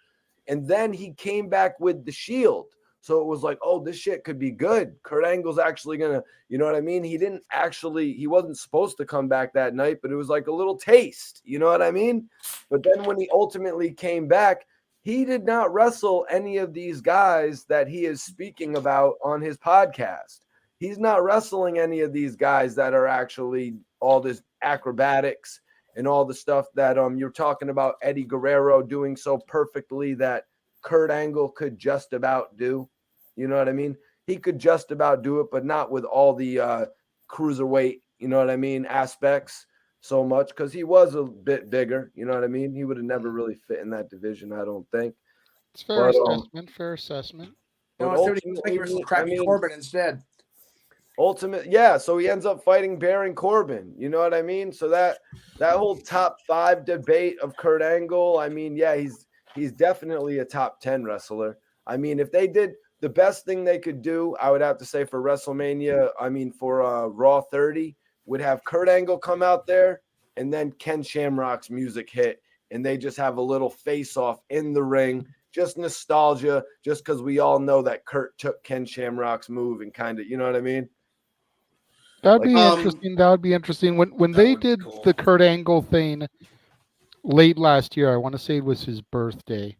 And then he came back with the Shield. So it was like, oh, this shit could be good. Kurt Angle's actually going to, you know what I mean? He wasn't supposed to come back that night, but it was like a little taste. You know what I mean? But then when he ultimately came back, he did not wrestle any of these guys that he is speaking about on his podcast. He's not wrestling any of these guys that are actually all this acrobatics and all the stuff that you're talking about Eddie Guerrero doing so perfectly that Kurt Angle could just about do. You know what I mean? He could just about do it, but not with all the cruiserweight, you know what I mean, aspects so much, because he was a bit bigger. You know what I mean? He would have never really fit in that division, I don't think. It's fair assessment. No, so he was making versus crappy Corbin instead. So he ends up fighting Baron Corbin. You know what I mean? So that whole top 5 debate of Kurt Angle, I mean, yeah, he's definitely a top 10 wrestler. I mean, if they did the best thing they could do, I would have to say for WrestleMania, I mean, for Raw 30, would have Kurt Angle come out there and then Ken Shamrock's music hit, and they just have a little face-off in the ring. Just nostalgia, just because we all know that Kurt took Ken Shamrock's move and kind of, you know what I mean? That'd be interesting. That would be interesting. When they did the Kurt Angle thing late last year, I want to say it was his birthday,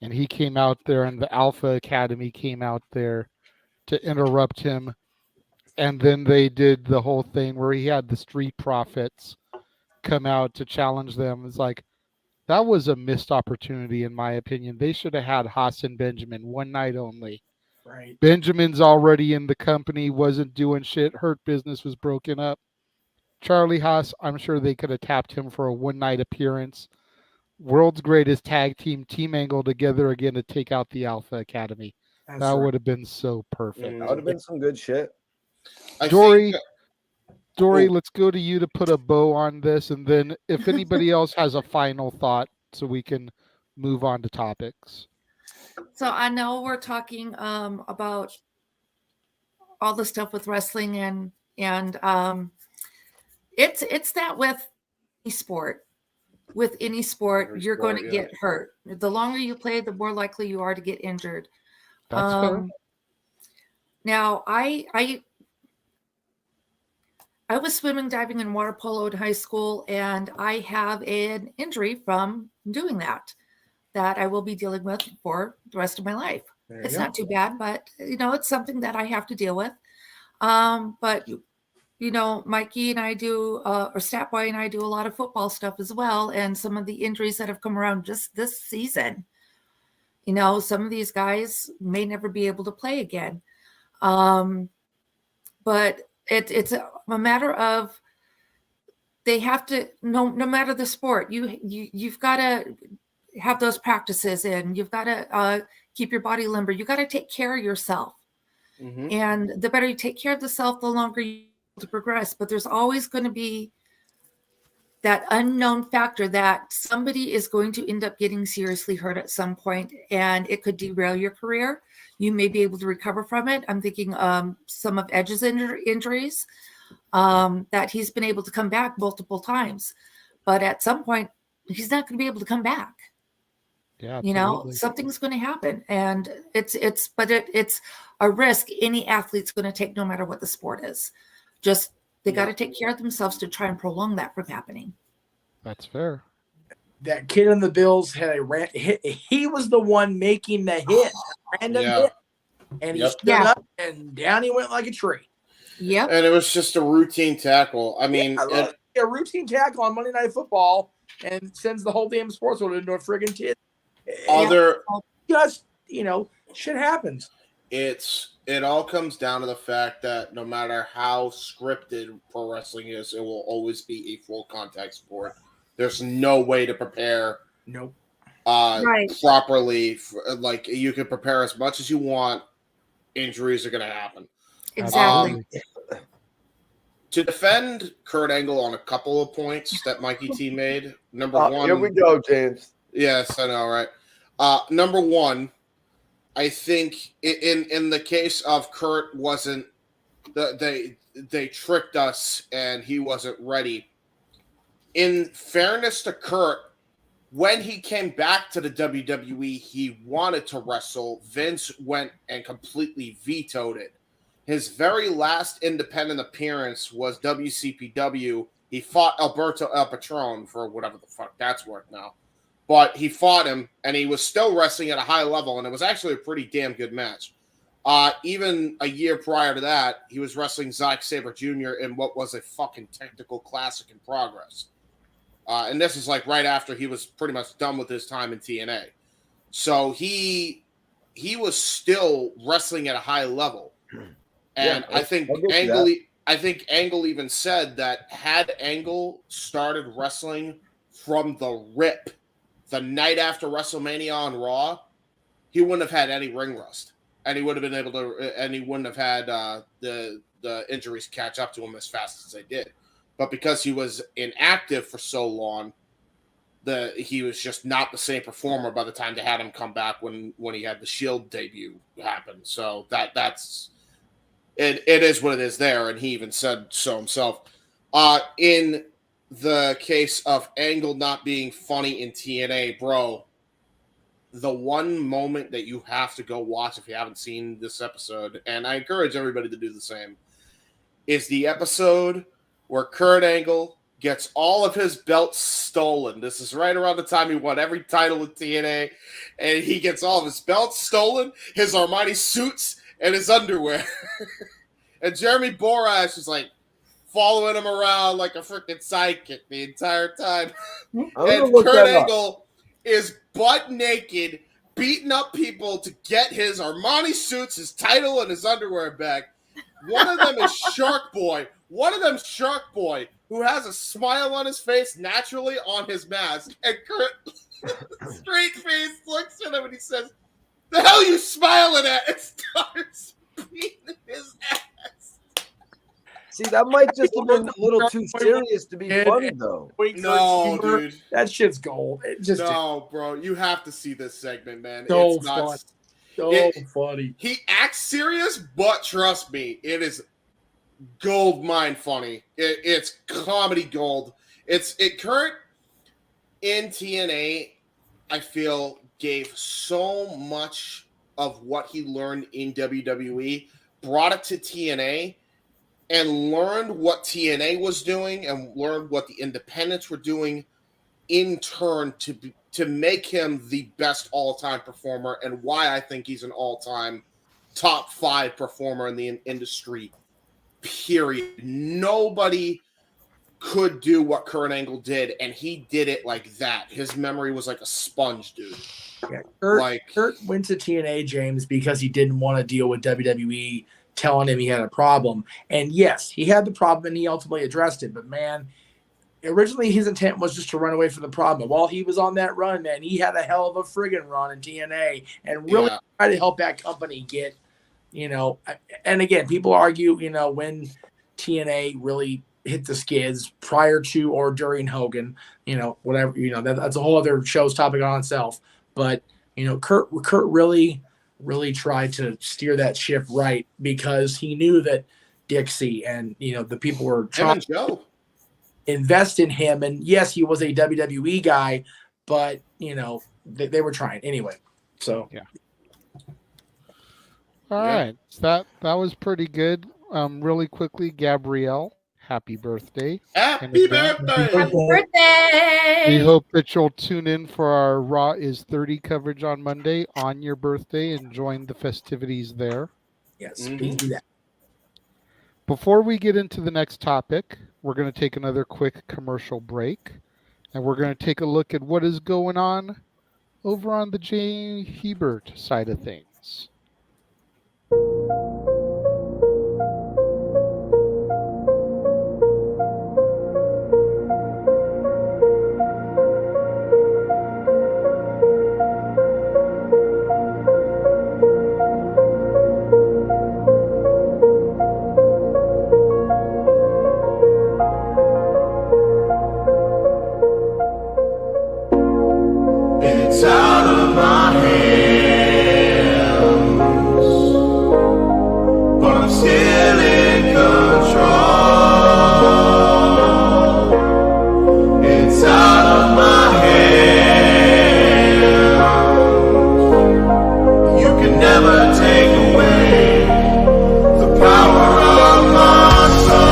and he came out there, and the Alpha Academy came out there to interrupt him, and then they did the whole thing where he had the Street Profits come out to challenge them. It's like, that was a missed opportunity, in my opinion. They should have had Haas and Benjamin one night only. Right. Benjamin's already in the company, wasn't doing shit. Hurt Business was broken up. Charlie Haas, I'm sure they could have tapped him for a one-night appearance. World's greatest tag team, Team Angle together again to take out the Alpha Academy. That would have been so perfect. That would have been some good shit. Dory, let's go to you to put a bow on this, and then if anybody else has a final thought, so we can move on to topics. So I know we're talking about all the stuff with wrestling and it's that with any sport. With any sport, you're going to get hurt. The longer you play, the more likely you are to get injured. That's fair. Now, I was swimming, diving, and water polo in high school, and I have an injury from doing that I will be dealing with for the rest of my life. It's not too bad, but it's something that I have to deal with. But Mikey and I do, or Statboy and I do a lot of football stuff as well, and some of the injuries that have come around just this season. Some of these guys may never be able to play again. But it's a matter of they have to, no matter the sport, you've got to have those practices in. You've got to keep your body limber. You got to take care of yourself. Mm-hmm. And the better you take care of yourself, the longer you to progress. But there's always going to be that unknown factor that somebody is going to end up getting seriously hurt at some point, and it could derail your career. You may be able to recover from it. I'm thinking some of Edge's injuries, that he's been able to come back multiple times, but at some point he's not going to be able to come back. Yeah, you know, absolutely. something's going to happen, and it's a risk any athlete's going to take, no matter what the sport is. Just they got to take care of themselves to try and prolong that from happening. That's fair. That kid on the Bills had a hit. He was the one making the hit, random hit, and he stood up and down he went like a tree. Yep. And it was just a routine tackle. I mean, a routine tackle on Monday Night Football and sends the whole damn sports world into a friggin' tit. Just, shit happens. It all comes down to the fact that no matter how scripted pro wrestling is, it will always be a full contact sport. There's no way to prepare properly. Like, you can prepare as much as you want. Injuries are going to happen. Exactly. To defend Kurt Angle on a couple of points that Mikey T made, number one. Here we go, James. Yes, I know, right? Number one, I think in the case of Kurt, wasn't they tricked us and he wasn't ready. In fairness to Kurt, when he came back to the WWE, he wanted to wrestle. Vince went and completely vetoed it. His very last independent appearance was WCPW. He fought Alberto El Patron for whatever the fuck that's worth now. But he fought him, and he was still wrestling at a high level, and it was actually a pretty damn good match. Even a year prior to that, he was wrestling Zack Sabre Jr. in what was a fucking technical classic in progress. And this is like right after he was pretty much done with his time in TNA. So he was still wrestling at a high level. And I think Angle even said that had Angle started wrestling from the rip the night after WrestleMania on Raw, he wouldn't have had any ring rust, and he would have been able to, and he wouldn't have had the injuries catch up to him as fast as they did. But because he was inactive for so long, he was just not the same performer by the time they had him come back when he had the Shield debut happen. So that's it is what it is there, and he even said so himself. In the case of Angle not being funny in TNA, bro, the one moment that you have to go watch if you haven't seen this episode, and I encourage everybody to do the same, is the episode where Kurt Angle gets all of his belts stolen. This is right around the time he won every title in TNA, and he gets all of his belts stolen, his Armani suits, and his underwear. And Jeremy Borash is like following him around like a freaking sidekick the entire time. And Kurt Angle is butt naked, beating up people to get his Armani suits, his title, and his underwear back. One of them is Shark Boy. One of them's Shark Boy, who has a smile on his face naturally on his mask. And Kurt, straight face, looks at him and he says, "The hell are you smiling at?" And starts beating his ass. See, that might just have been a little too serious to be funny, though. No, dude. That shit's gold. No, bro. You have to see this segment, man. So it's not funny. He acts serious, but trust me, it is gold mine funny. It's comedy gold. Kurt in TNA, I feel, gave so much of what he learned in WWE, brought it to TNA, and learned what TNA was doing and learned what the independents were doing in turn to make him the best all-time performer, and why I think he's an all-time top 5 performer in the industry, period. Nobody could do what Kurt Angle did, and he did it like that. His memory was like a sponge, dude. Yeah, Kurt went to TNA, James, because he didn't want to deal with WWE telling him he had a problem. And yes, he had the problem and he ultimately addressed it. But man, originally his intent was just to run away from the problem. But while he was on that run, man, he had a hell of a friggin' run in TNA and really tried to help that company get, and again, people argue, when TNA really hit the skids prior to or during Hogan, whatever, that's a whole other show's topic on itself. But, Kurt really tried to steer that ship right because he knew that Dixie and, the people were trying to invest in him. And yes, he was a WWE guy, but, they were trying anyway. So, yeah. All right. That was pretty good. Really quickly, Gabrielle, happy birthday. Happy birthday. Happy birthday. We hope that you'll tune in for our Raw is 30 coverage on Monday on your birthday and join the festivities there. Yes, please do that. Before we get into the next topic, we're going to take another quick commercial break, and we're going to take a look at what is going on over on the Jay Hebert side of things. It's out of my hands, but I'm still in control. It's out of my hands. You can never take away the power of my soul.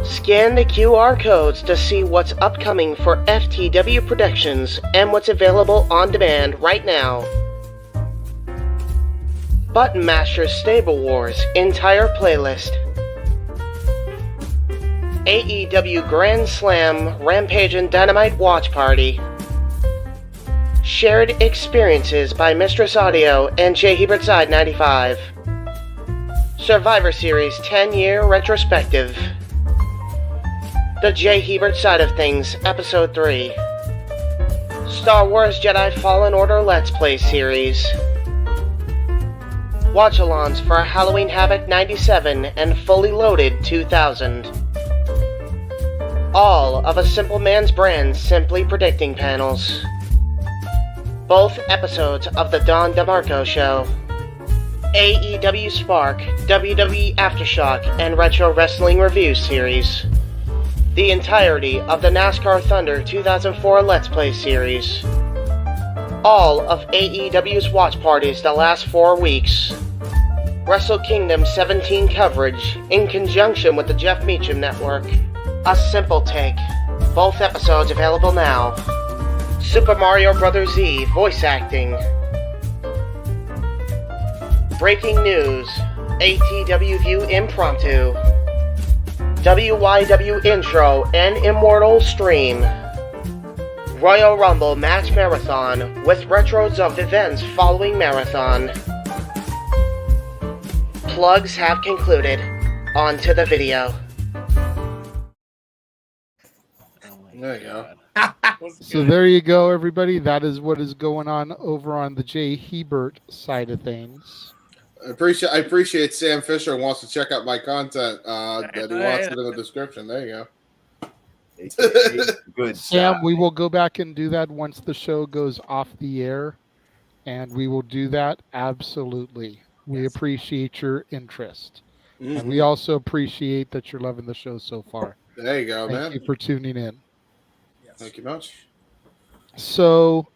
Scan the QR codes to see what's upcoming for FTW Productions and what's available on demand right now. Button Masters Stable Wars entire playlist. AEW Grand Slam Rampage and Dynamite Watch Party. Shared Experiences by Mistress Audio and Jay Hebert Side 95. Survivor Series 10-year retrospective. The Jay Hebert Side of Things, Episode 3. Star Wars Jedi Fallen Order Let's Play Series. Watch-alongs for Halloween Havoc 97 and Fully Loaded 2000. All of A Simple Man's Brand's Simply Predicting panels. Both episodes of The Don DeMarco Show. AEW Spark, WWE Aftershock, and Retro Wrestling Review Series. The entirety of the NASCAR Thunder 2004 Let's Play series. All of AEW's watch parties the last 4 weeks. Wrestle Kingdom 17 coverage in conjunction with the Jeff Meacham Network. A Simple Take. Both episodes available now. Super Mario Bros. Z voice acting. Breaking news. ATW View Impromptu. WYW Intro and Immortal Stream. Royal Rumble Match Marathon with retros of events following Marathon. Plugs have concluded. On to the video. There you go. So there you go, everybody. That is what is going on over on the Jay Hebert side of things. I appreciate Sam Fisher wants to check out my content that he wants it in the description. There you go. Good Sam, we will go back and do that once the show goes off the air, and we will do that absolutely. We appreciate your interest, and we also appreciate that you're loving the show so far. There you go, man. Thank you for tuning in. Thank you much. So,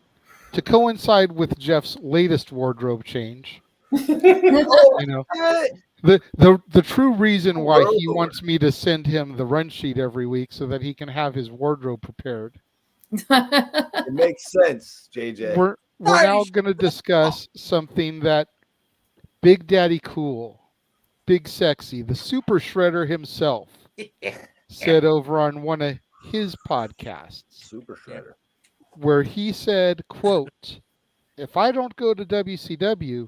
to coincide with Jeff's latest wardrobe change, the true reason why he wants me to send him the run sheet every week so that he can have his wardrobe prepared. It makes sense, JJ. We're now going to discuss something that Big Daddy Cool, Big Sexy, the Super Shredder himself, said over on one of his podcasts. Super Shredder. Where he said, quote, "If I don't go to WCW,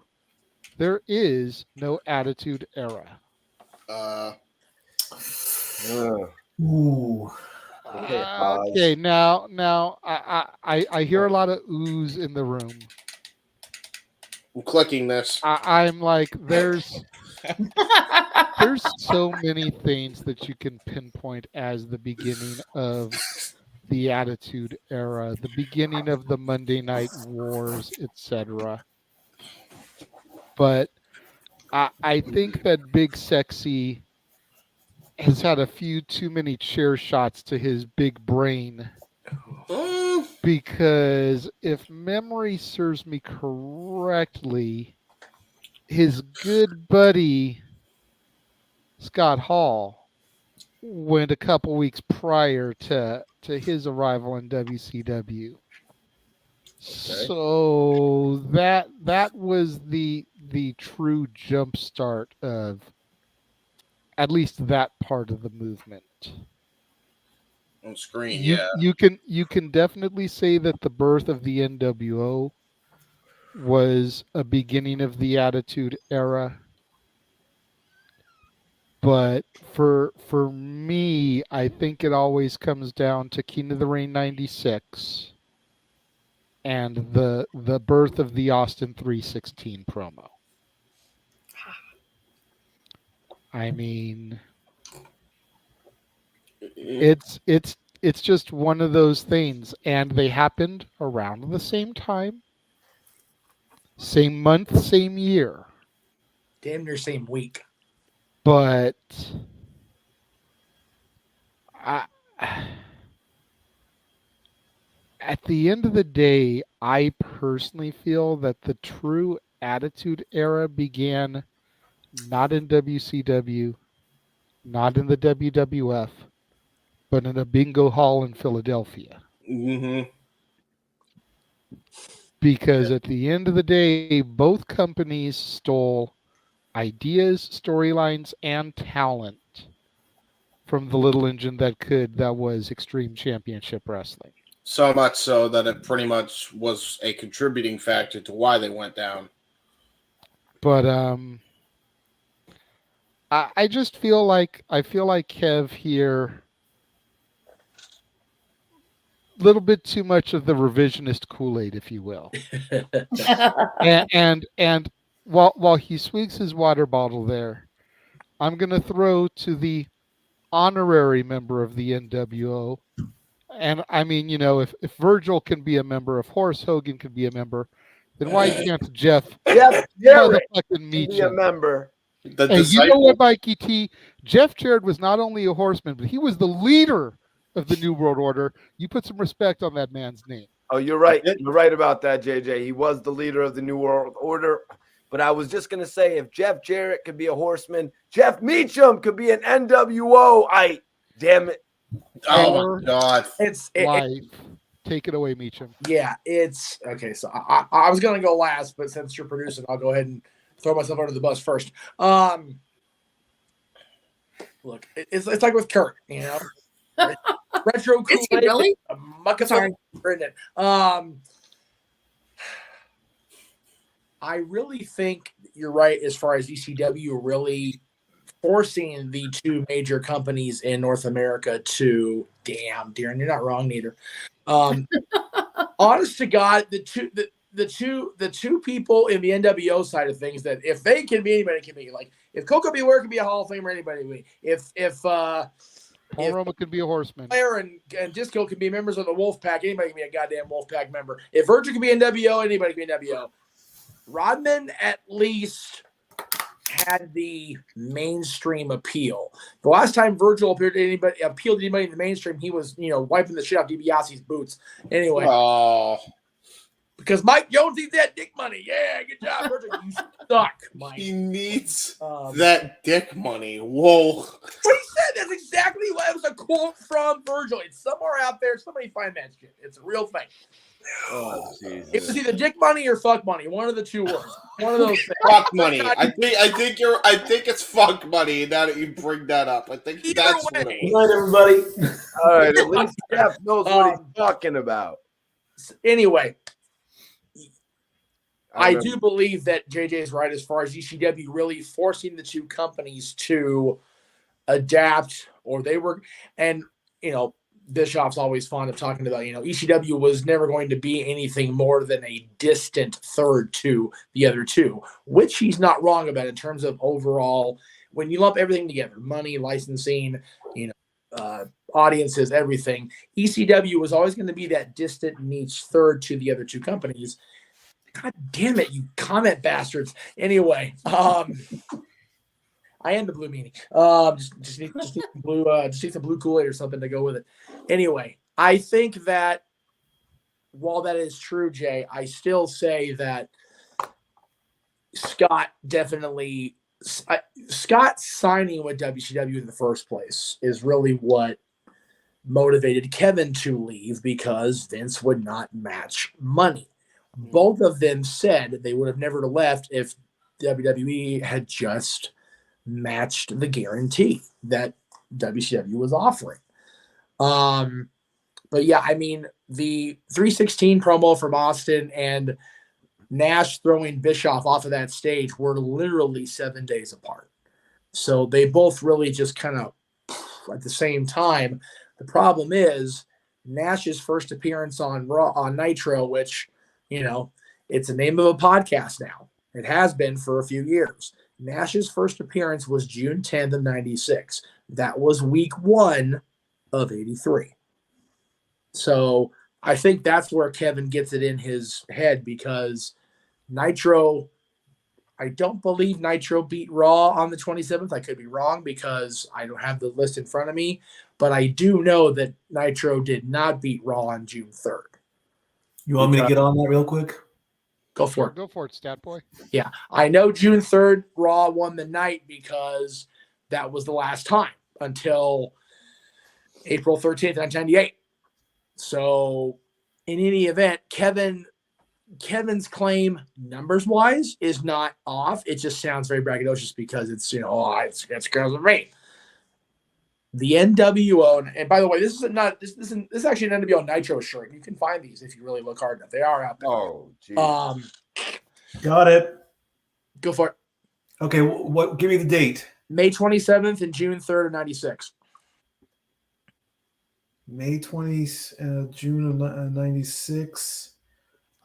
there is no Attitude Era." Ooh. Okay, now I hear a lot of oohs in the room. I'm clicking this. I'm like, there's so many things that you can pinpoint as the beginning of the Attitude Era, the beginning of the Monday Night Wars, etc. But I think that Big Sexy has had a few too many chair shots to his big brain. Because if memory serves me correctly, his good buddy Scott Hall went a couple weeks prior to his arrival in WCW. So that was the true jump start of at least that part of the movement. On screen, You can definitely say that the birth of the NWO was a beginning of the Attitude Era. But for me, I think it always comes down to King of the Ring 96 and the birth of the Austin 316 promo. I mean, it's just one of those things, and they happened around the same time, same month, same year. Damn near same week. But at the end of the day, I personally feel that the true Attitude Era began not in WCW, not in the WWF, but in a bingo hall in Philadelphia. Mm-hmm. Because at the end of the day, both companies stole ideas, storylines, and talent from the little engine that was Extreme Championship Wrestling. So much so that it pretty much was a contributing factor to why they went down. But I just feel like Kev here, a little bit too much of the revisionist Kool-Aid, if you will. and while he swigs his water bottle there, I'm going to throw to the honorary member of the NWO. And I mean, if Virgil can be a member, if Horace Hogan can be a member, then why can't Jeff Jarrett motherfucking Meacham be a member? And you know what, Mikey T? Jeff Jarrett was not only a horseman, but he was the leader of the New World Order. You put some respect on that man's name. Oh, you're right. You're right about that, JJ. He was the leader of the New World Order. But I was just going to say, if Jeff Jarrett could be a horseman, Jeff Meacham could be an NWO. Damn it. Oh, my God. Take it away, Meacham. Yeah, it's okay. So I was going to go last, but since you're producing, I'll go ahead and throw myself under the bus first. Look, it's like with Kurt, retro cool. Is he really? Sorry. I really think you're right as far as ECW really forcing the two major companies in North America to, damn, Darren, you're not wrong neither. Honest to God, the two people in the NWO side of things that if they can be, anybody can be. Like if Coco Beware can be a Hall of Famer, anybody can be. If Paul Roma could be a horseman. Flair and Disco can be members of the Wolfpack, anybody can be a goddamn Wolfpack member. If Virgil can be NWO, anybody can be NWO. Rodman at least had the mainstream appeal. The last time Virgil appealed to anybody in the mainstream, he was, wiping the shit off DiBiase's boots. Anyway. Oh. Because Mike Jones needs that dick money. Yeah, good job, Virgil. You suck, Mike. He needs that dick money. Whoa. What he said. That's exactly what it was, a quote from Virgil. It's somewhere out there. Somebody find that shit. It's a real thing. Oh, Jesus. It was either dick money or fuck money. One of the two words. One of those things. Fuck money. I think it's fuck money. Now that you bring that up, I think that's what it Good was. night, everybody. All right, at least Jeff knows what he's talking about. Anyway, I do believe that JJ is right as far as ECW really forcing the two companies to adapt, or they were, and Bischoff's always fond of talking about, ECW was never going to be anything more than a distant third to the other two, which he's not wrong about in terms of overall, when you lump everything together, money, licensing, audiences, everything, ECW was always going to be that distant niche third to the other two companies. God damn it, you comment bastards. Anyway, I am the blue meanie. Just need some blue Kool-Aid or something to go with it. Anyway, I think that while that is true, Jay, I still say that Scott signing with WCW in the first place is really what motivated Kevin to leave, because Vince would not match money. Both of them said they would have never left if WWE had just matched the guarantee that WCW was offering. But yeah, I mean, the 316 promo from Austin and Nash throwing Bischoff off of that stage were literally 7 days apart. So they both really just kind of at the same time. The problem is Nash's first appearance on Nitro, which, it's the name of a podcast now. It has been for a few years. Nash's first appearance was June 10th of 96. That was week 1 of 83. So I think that's where Kevin gets it in his head, because Nitro, I don't believe Nitro beat Raw on the 27th. I could be wrong because I don't have the list in front of me, but I do know that Nitro did not beat Raw on June 3rd. You want me to get on that real quick? Go for it. Go for it, stat boy. Yeah, I know June 3rd, Raw won the night because that was the last time until April 13th, 1998. So in any event, Kevin's claim numbers-wise is not off. It just sounds very braggadocious because it's, it's girls and rain. The NWO, and by the way, this is actually an NWO Nitro shirt. You can find these if you really look hard enough. They are out there. Oh, geez. Got it. Go for it. Okay, what? Give me the date. May 27th and June 3rd of 96. May 20, June of 96.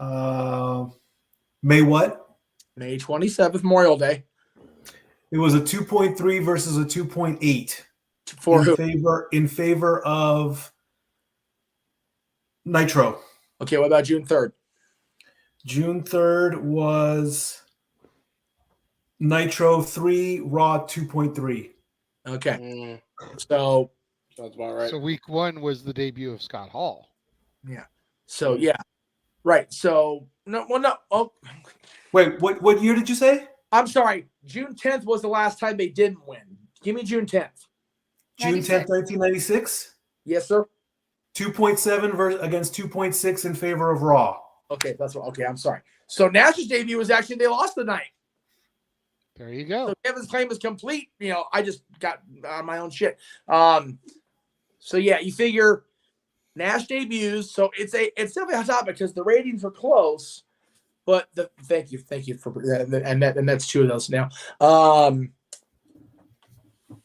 May what? May 27th, Memorial Day. It was a 2.3 versus a 2.8. For who? In favor of Nitro. Okay, what about June 3rd? June 3rd was Nitro 3, Raw 2.3. Okay. So sounds about right. So week 1 was the debut of Scott Hall. Yeah. So yeah. Right. So no. Oh. Wait. What year did you say? I'm sorry. June 10th was the last time they didn't win. Give me June 10th. June 10th, 1996? Yes, sir. 2.7 against 2.6 in favor of Raw. Okay, that's what. Okay, I'm sorry. So Nash's debut was actually they lost the night. There you go. So Kevin's claim is complete. I just got on my own shit. So yeah, you figure Nash debuts. So it's definitely a topic because the ratings are close. But thank you for and that's two of those now.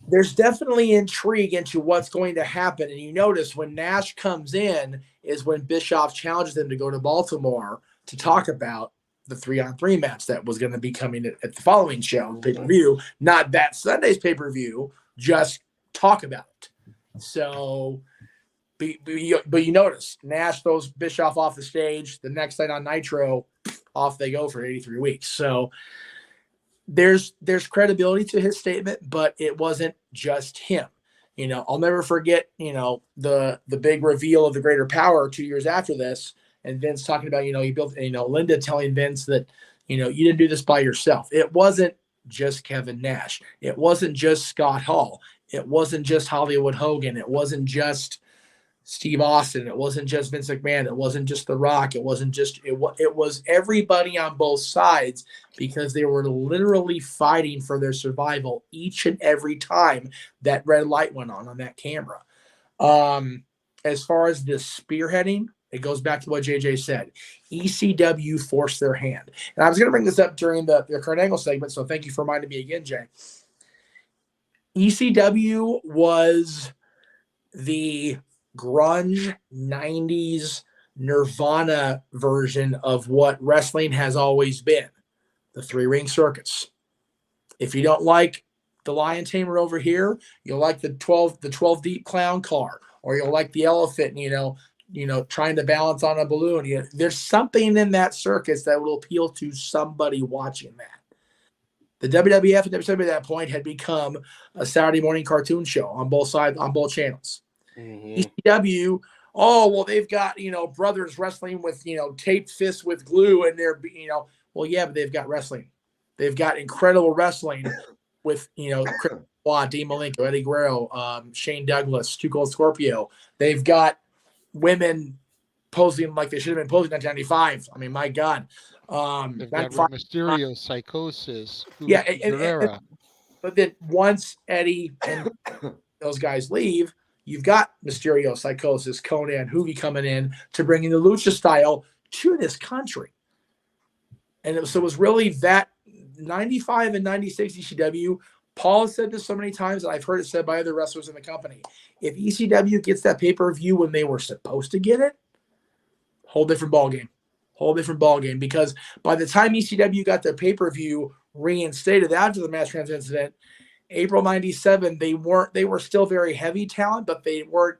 There's definitely intrigue into what's going to happen. And you notice when Nash comes in, is when Bischoff challenges them to go to Baltimore to talk about the 3-on-3 match that was going to be coming at the following show, pay-per-view, not that Sunday's pay-per-view, just talk about it. So, but you notice, Nash throws Bischoff off the stage. The next night on Nitro, off they go for 83 weeks. So there's credibility to his statement, but it wasn't just him. I'll never forget, the big reveal of the Greater Power 2 years after this, and Vince talking about, he built, Linda telling Vince that, you didn't do this by yourself. It wasn't just Kevin Nash. It wasn't just Scott Hall. It wasn't just Hollywood Hogan. It wasn't just Steve Austin. It wasn't just Vince McMahon. It wasn't just The Rock. It wasn't just, it was everybody on both sides, because they were literally fighting for their survival each and every time that red light went on that camera. As far as the spearheading, it goes back to what JJ said. ECW forced their hand. And I was going to bring this up during the Kurt Angle segment, so thank you for reminding me again, Jay. ECW was the grunge 90s Nirvana version of what wrestling has always been, the 3-ring circuits. If you don't like the Lion Tamer over here, you'll like the 12 deep clown car, or you'll like the elephant, trying to balance on a balloon. There's something in that circus that will appeal to somebody watching that. The WWF and WCW at that point had become a Saturday morning cartoon show on both sides, on both channels. ECW, they've got, brothers wrestling with, taped fists with glue, and they're, well, yeah, but they've got wrestling. They've got incredible wrestling with, Chris Benoit, Dean Malenko, Eddie Guerrero, Shane Douglas, Too Cold Scorpio. They've got women posing like they should have been posing in 1995. I mean, my God. They've got Mysterio, Psychosis, and but then once Eddie and those guys leave, you've got Mysterio, Psychosis, Conan, Hoovy coming in to bring in the lucha style to this country. And it was really that 95 and 96 ECW. Paul has said this so many times, and I've heard it said by other wrestlers in the company. If ECW gets that pay-per-view when they were supposed to get it, whole different ballgame. Because by the time ECW got their pay-per-view reinstated after the Mass Trans incident, April 97, they were still very heavy talent, but they weren't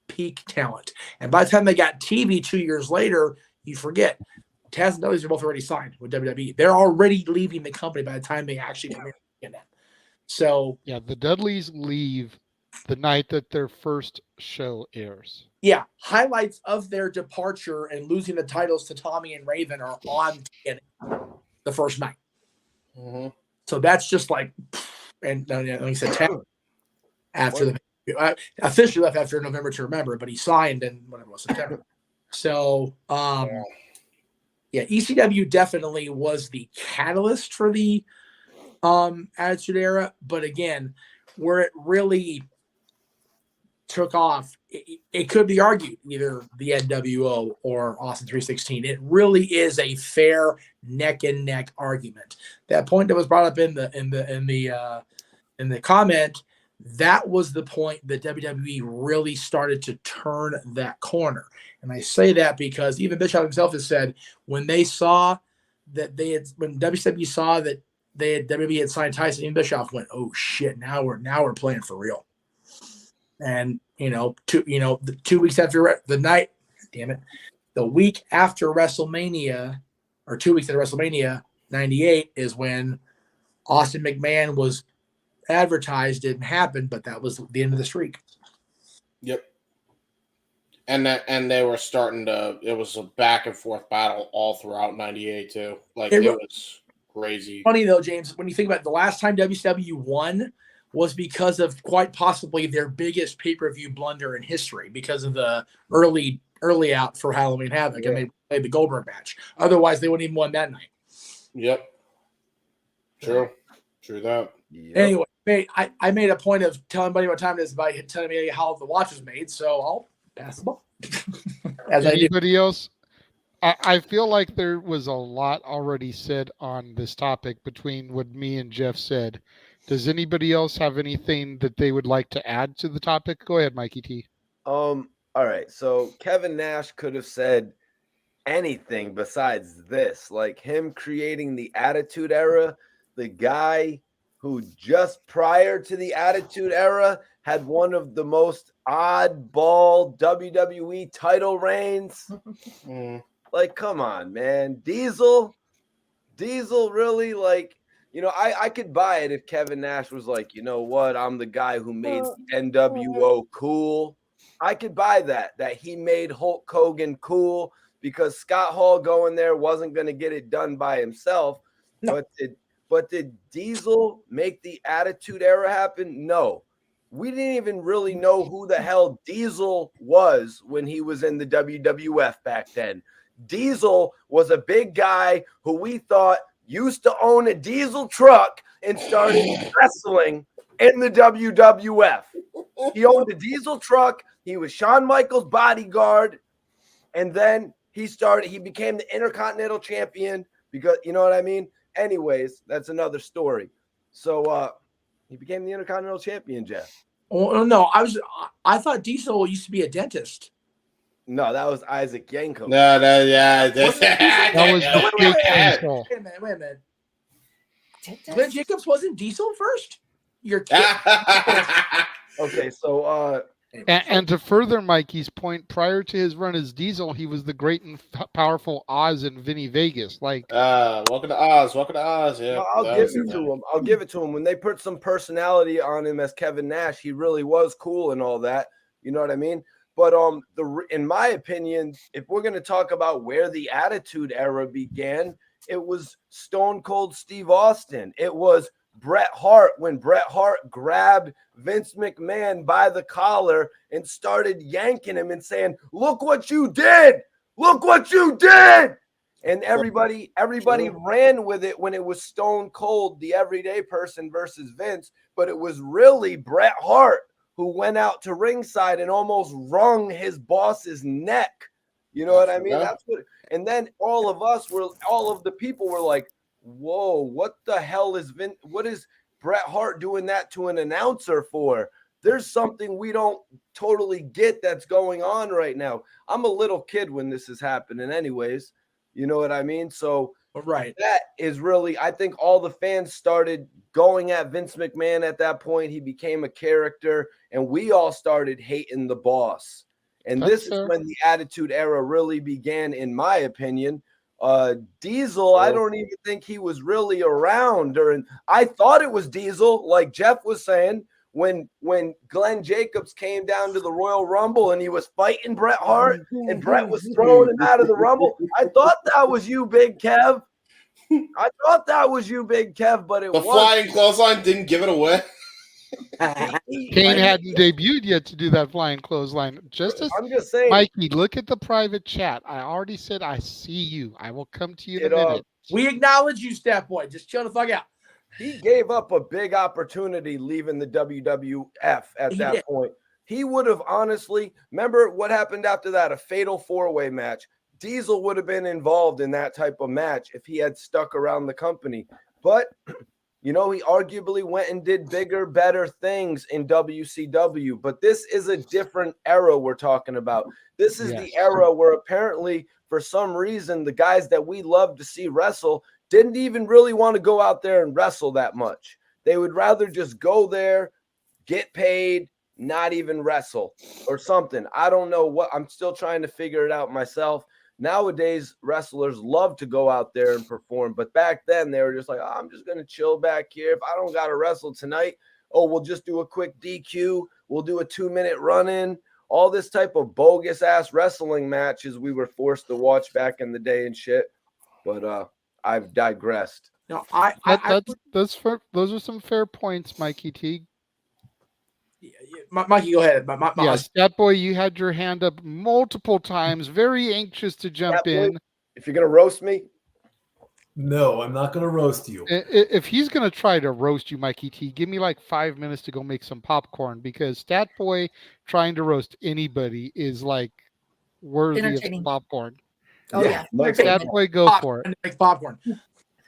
peak talent. And by the time they got TV 2 years later, you forget, Taz and Dudley's are both already signed with WWE. They're already leaving the company by the time they actually premiere it. So yeah, the Dudleys leave the night that their first show airs. Yeah, highlights of their departure and losing the titles to Tommy and Raven are on the first night. Mm-hmm. So that's just like, and like I said, 10 after the officially left after November to Remember, but he signed in whatever it was, September. So, ECW definitely was the catalyst for the Attitude Era, but again, where it really took off, it could be argued either the NWO or Austin 316. It really is a fair neck and neck argument. That point that was brought up in the comment, that was the point that WWE really started to turn that corner. And I say that because even Bischoff himself has said when they saw that when WCW saw that WWE had signed Tyson and Bischoff, went, oh shit, now we're playing for real. And 2 weeks after the week after WrestleMania, or 2 weeks after WrestleMania 98 is when Austin McMahon was advertised. Didn't happen, but that was the end of the streak. Yep. And they were starting to. It was a back and forth battle all throughout '98 too. Like it was crazy. Funny though, James, when you think about it, the last time WCW won was because of quite possibly their biggest pay-per-view blunder in history, because of the early out for Halloween Havoc, and they played the Goldberg match. Otherwise, they wouldn't even won that night. Yep. True that. Yep. Anyway, I made a point of telling everybody what time it is by telling me how the watch was made, so I'll pass the ball. Anybody else? I feel like there was a lot already said on this topic between what me and Jeff said. Does anybody else have anything that they would like to add to the topic? Go ahead, Mikey T. all right, so Kevin Nash could have said anything besides this. Like him creating the Attitude Era, the guy who just prior to the Attitude Era had one of the most oddball WWE title reigns. Like, come on, man. Diesel really, like, you know, I could buy it if Kevin Nash was like, you know what, I'm the guy who made NWO cool. I could buy that he made Hulk Hogan cool because Scott Hall going there wasn't going to get it done by himself. No. But did Diesel make the Attitude Era happen? No. We didn't even really know who the hell Diesel was when he was in the WWF back then. Diesel was a big guy who we thought used to own a diesel truck and started wrestling in the WWF. He owned a diesel truck. He was Shawn Michaels' bodyguard. And then he became the Intercontinental Champion because, you know what I mean? Anyways, that's another story. So he became the Intercontinental Champion, Jeff. Oh, no, I thought Diesel used to be a dentist. No, that was Isaac Yanko. Yeah. That was Wait a minute. Glenn Jacobs wasn't Diesel first? You're kidding. Okay, so and to further Mikey's point, prior to his run as Diesel, he was the great and powerful Oz and Vinny Vegas. Like, welcome to Oz. Yeah, no, I'll give it to him. When they put some personality on him as Kevin Nash, he really was cool and all that. You know what I mean? But in my opinion, if we're going to talk about where the Attitude Era began, it was Stone Cold Steve Austin. It was Bret Hart when Bret Hart grabbed Vince McMahon by the collar and started yanking him and saying, "Look what you did! Look what you did!" And everybody ran with it when it was Stone Cold, the everyday person, versus Vince. But it was really Bret Hart who went out to ringside and almost wrung his boss's neck. You know what I mean? That's what. And then all of the people were like, "Whoa, what the hell is what is Bret Hart doing that to an announcer for? There's something we don't totally get that's going on right now." I'm a little kid when this is happening anyways. You know what I mean? So right. That is really, I think all the fans started going at Vince McMahon at that point. He became a character and we all started hating the boss. And this is when the Attitude Era really began, in my opinion. Diesel, I don't even think he was really around during. I thought it was Diesel, like Jeff was saying, when Glenn Jacobs came down to the Royal Rumble and he was fighting Bret Hart and Bret was throwing him out of the Rumble. I thought that was you, Big Kev. I thought that was you, Big Kev, but it was. The flying clothesline didn't give it away. Kane hadn't debuted yet to do that flying clothesline. I'm just saying, Mikey, look at the private chat. I already said I see you. I will come to you in a minute. We acknowledge you, Step Boy. Just chill the fuck out. He gave up a big opportunity leaving the WWF at that point. He would have honestly, remember what happened after that? A fatal four-way match. Diesel would have been involved in that type of match if he had stuck around the company. But you know, he arguably went and did bigger, better things in WCW. But this is a different era we're talking about. This is the era where apparently, for some reason, the guys that we love to see wrestle didn't even really want to go out there and wrestle that much. They would rather just go there, get paid, not even wrestle or something. I don't know what. I'm still trying to figure it out myself. Nowadays, wrestlers love to go out there and perform. But back then, they were just like, I'm just going to chill back here. If I don't got to wrestle tonight, we'll just do a quick DQ. We'll do a 2-minute run-in. All this type of bogus-ass wrestling matches we were forced to watch back in the day and shit. But I've digressed. No, those are some fair points, Mikey T. Mikey, go ahead. Yes, that boy, you had your hand up multiple times, very anxious to jump in. If you're going to roast me? No, I'm not going to roast you. If he's going to try to roast you, Mikey T, give me like 5 minutes to go make some popcorn, because Stat Boy trying to roast anybody is like worthy of popcorn. Oh, yeah. Stat Boy, go for it. Make popcorn.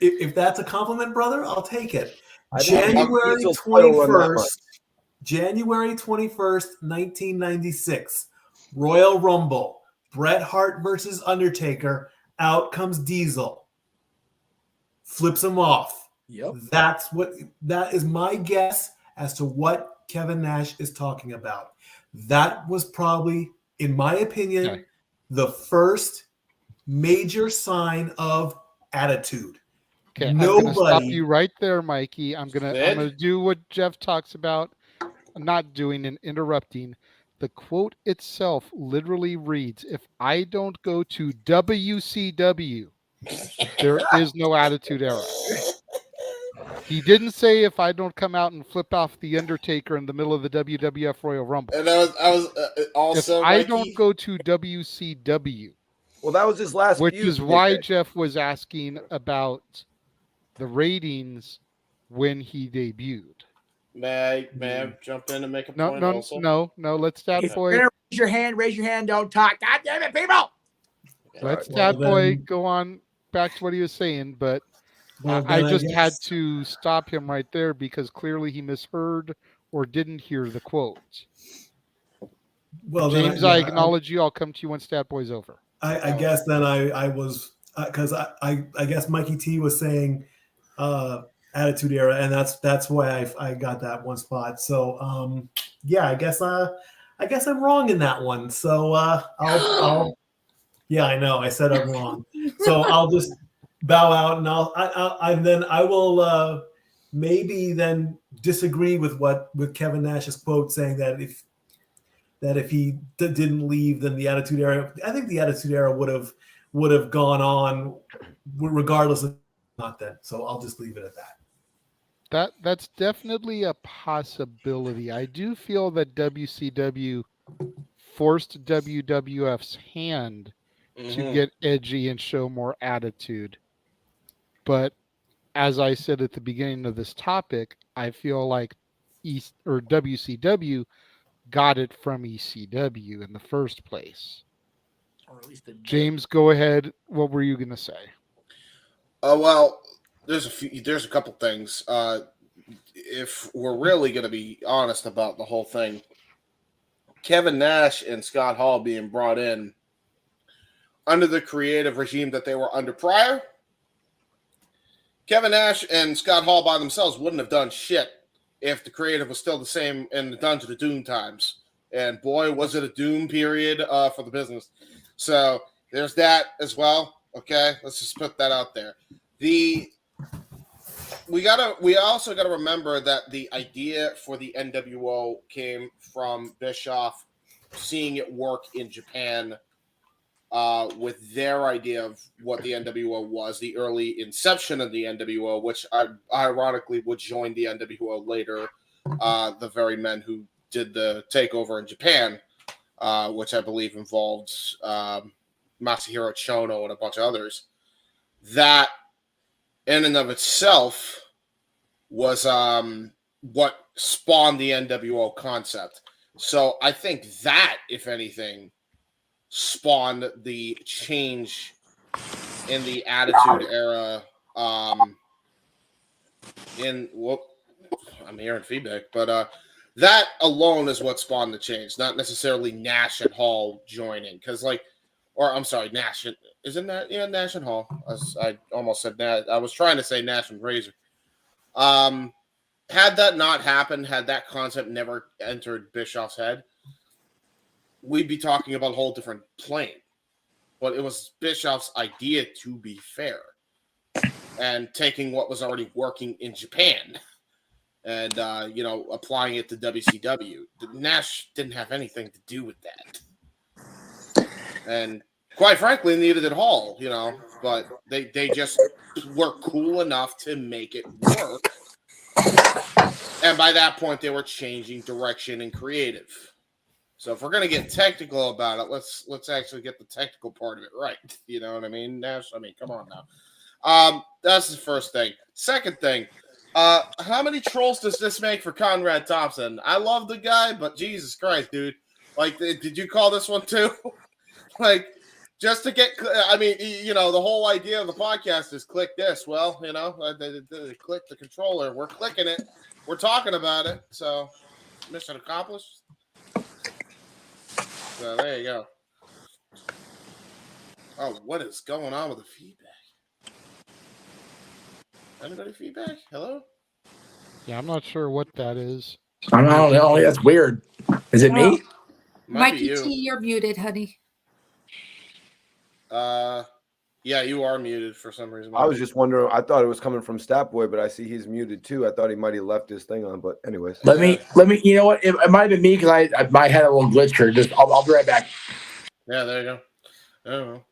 If that's a compliment, brother, I'll take it. January 21st, 1996. Royal Rumble, Bret Hart versus Undertaker. Out comes Diesel, flips him off. Yep. That is my guess as to what Kevin Nash is talking about. That was probably, in my opinion, the first major sign of attitude. Okay, I'm going to stop you right there, Mikey. I'm gonna do what Jeff talks about not doing and interrupting. The quote itself literally reads, "If I don't go to WCW, there is no Attitude Era." He didn't say if I don't come out and flip off the Undertaker in the middle of the WWF Royal Rumble. And I was also if I don't go to WCW. Well, that was his last Which feud, is why Nick. Jeff was asking about the ratings when he debuted. May I jump in and make a point also? No. Let's Stat If Boy. you're gonna raise your hand, don't talk. God damn it, people! Let's Stat Boy go on back to what he was saying, but I just had to stop him right there because clearly he misheard or didn't hear the quote. Well, James, I acknowledge you. I'll come to you when Stat Boy's over. I guess then I was because I guess Mikey T was saying Attitude Era, and that's why I got that one spot. So I guess I'm wrong in that one. So I'll yeah, I know I said I'm wrong. So I'll just bow out, and then I will maybe then disagree with Kevin Nash's quote saying that if he didn't leave, then the Attitude Era. I think the Attitude Era would have gone on regardless of not then. So I'll just leave it at that. That's definitely a possibility. I do feel that WCW forced WWF's hand to get edgy and show more attitude. But as I said at the beginning of this topic, I feel like WCW got it from ECW in the first place. Or at least James, go ahead. What were you going to say? Well, there's a couple things. If we're really going to be honest about the whole thing, Kevin Nash and Scott Hall being brought in under the creative regime that they were under prior, Kevin Nash and Scott Hall by themselves wouldn't have done shit if the creative was still the same in the Dungeon of Doom times. And boy, was it a doom period for the business. So there's that as well. Okay, let's just put that out there. We also gotta remember that the idea for the NWO came from Bischoff seeing it work in Japan with their idea of what the NWO was, the early inception of the NWO, which ironically would join the NWO later, the very men who did the takeover in Japan, which I believe involved Masahiro Chono and a bunch of others. That in and of itself was what spawned the NWO concept. So I think that, if anything, spawned the change in the Attitude Era. I'm hearing feedback, but that alone is what spawned the change, not necessarily Nash and Hall joining. Nash. Isn't that Nash and Hall? I almost said that. I was trying to say Nash and Razor. Had that not happened, had that concept never entered Bischoff's head, we'd be talking about a whole different plane. But it was Bischoff's idea, to be fair, and taking what was already working in Japan and applying it to WCW. Nash didn't have anything to do with that, and quite frankly, neither did Hall. But they just were cool enough to make it work. And by that point, they were changing direction and creative. So if we're going to get technical about it, let's actually get the technical part of it right. You know what I mean, Nash? Come on now. That's the first thing. Second thing, how many trolls does this make for Conrad Thompson? I love the guy, but Jesus Christ, dude. Did you call this one too? Just to get, the whole idea of the podcast is click this. Well, click the controller. We're clicking it. We're talking about it. So, mission accomplished. So there you go. Oh, what is going on with the feedback? Anybody feedback? Hello? Yeah, I'm not sure what that is. I don't know. That's weird. Is it me? Might be Mikey you. T, you're muted, honey. Yeah, you are muted for some reason. I was just wondering. I thought it was coming from Statboy, but I see he's muted too. I thought he might have left his thing on, but anyways. Let me. You know what? It might have been me because I might had a little glitch here. I'll be right back. Yeah, there you go. I don't know.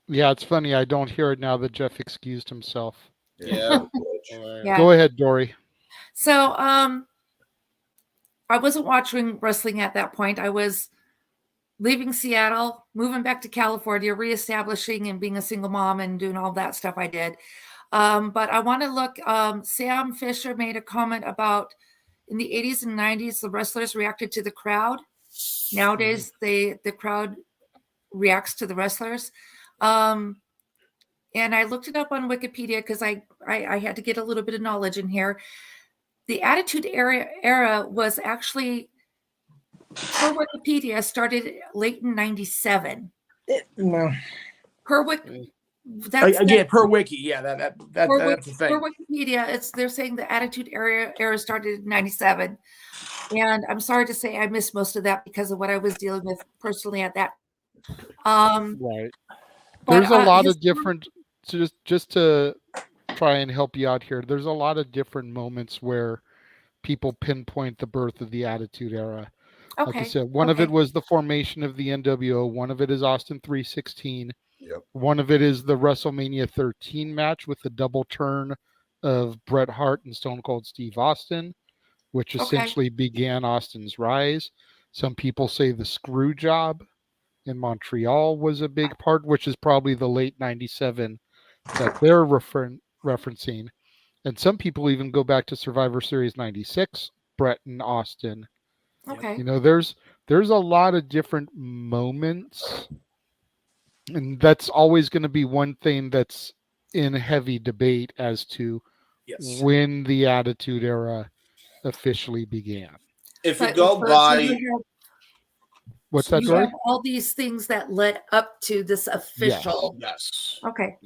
Yeah, it's funny. I don't hear it now that Jeff excused himself. Yeah. Yeah. Go ahead, Dory. So, I wasn't watching wrestling at that point. I was leaving Seattle, moving back to California, reestablishing and being a single mom and doing all that stuff I did. But I want to look, Sam Fisher made a comment about in the 80s and 90s, the wrestlers reacted to the crowd. Nowadays, the crowd reacts to the wrestlers. And I looked it up on Wikipedia because I had to get a little bit of knowledge in here. The Attitude Era was actually, per Wikipedia, started late in 97. No. Per Wiki, that's again, per wiki, yeah, that's the thing. Per Wikipedia, they're saying the Attitude Era started in 97. And I'm sorry to say I missed most of that because of what I was dealing with personally at that. Right. There's a lot of different, just to try and help you out here, there's a lot of different moments where people pinpoint the birth of the Attitude Era. Like I said, one of it was the formation of the NWO. One of it is Austin 316. Yep. One of it is the WrestleMania 13 match with the double turn of Bret Hart and Stone Cold Steve Austin, which essentially began Austin's rise. Some people say the screw job in Montreal was a big part, which is probably the late 97 that they're referencing. And some people even go back to Survivor Series 96, Bret and Austin. Okay. You know, there's a lot of different moments, and that's always going to be one thing that's in heavy debate as to when the Attitude Era officially began. If you go by... What's that, you Dory? have all these things that led up to this official. Yes. Okay.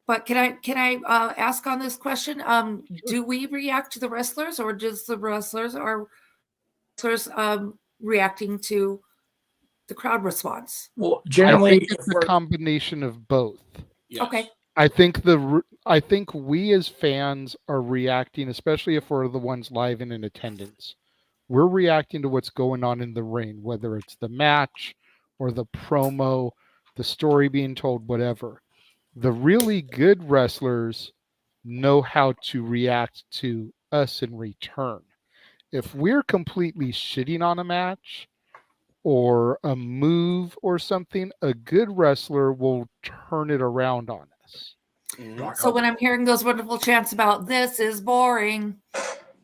But can I ask on this question? Do we react to the wrestlers, or does the wrestlers reacting to the crowd response? Well, generally, I think it's a combination of both. Yes. Okay. I think we as fans are reacting, especially if we're the ones live and in attendance. We're reacting to what's going on in the ring, whether it's the match or the promo, the story being told, whatever. The really good wrestlers know how to react to us in return. If we're completely shitting on a match or a move or something, a good wrestler will turn it around on us. So when I'm hearing those wonderful chants about this is boring,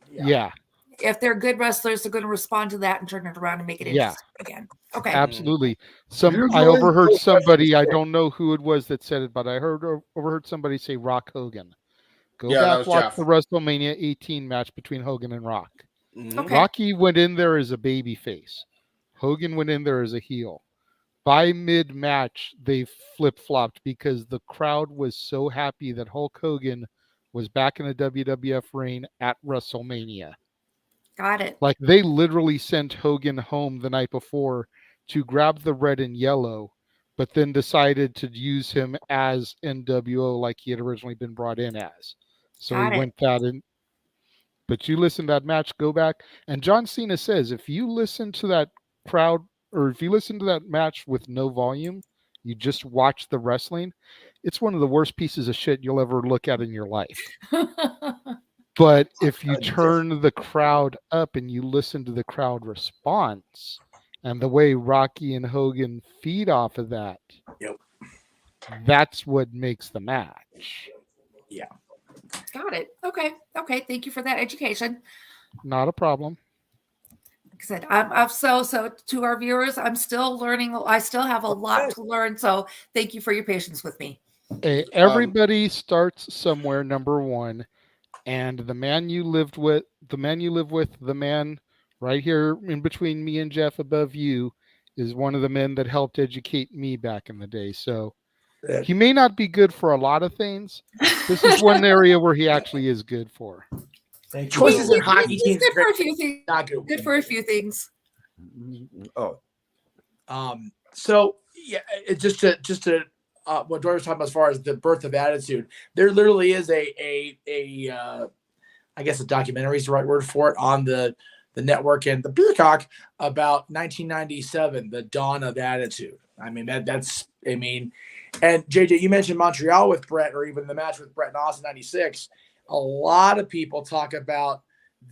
Yeah. if they're good wrestlers, they're going to respond to that and turn it around and make it interesting again. Okay. Absolutely. I overheard somebody, I don't know who it was that said it, but I overheard somebody say Rock Hogan. Go back, watch the WrestleMania 18 match between Hogan and Rock. Okay. Rocky went in there as a baby face. Hogan went in there as a heel. By mid-match, they flip-flopped because the crowd was so happy that Hulk Hogan was back in the WWF reign at WrestleMania. Got it. Like, they literally sent Hogan home the night before to grab the red and yellow, but then decided to use him as NWO like he had originally been brought in as. So Got he it. went that in. But you listen to that match, go back. And John Cena says, if you listen to that crowd, or if you listen to that match with no volume, you just watch the wrestling, it's one of the worst pieces of shit you'll ever look at in your life. But if you turn the crowd up and you listen to the crowd response and the way Rocky and Hogan feed off of that, that's what makes the match. Yeah. Got it. Okay. Thank you for that education. Not a problem. Like I said, I'm so to our viewers, I'm still learning. I still have a lot to learn. So thank you for your patience with me. Hey, everybody starts somewhere, number one. And the man you live with, the man right here in between me and Jeff above you is one of the men that helped educate me back in the day. So he may not be good for a lot of things. This is one area where he actually is good for. Thank you. Choices in hockey He's teams. good for a few things. Not good. Good for a few things. Oh, So yeah, it just to what Dory was talking about as far as the birth of attitude. There literally is a I guess a documentary is the right word for it on the network and the Peacock about 1997, the dawn of attitude. I mean that's and JJ, you mentioned Montreal with Brett, or even the match with Brett in Austin '96. A lot of people talk about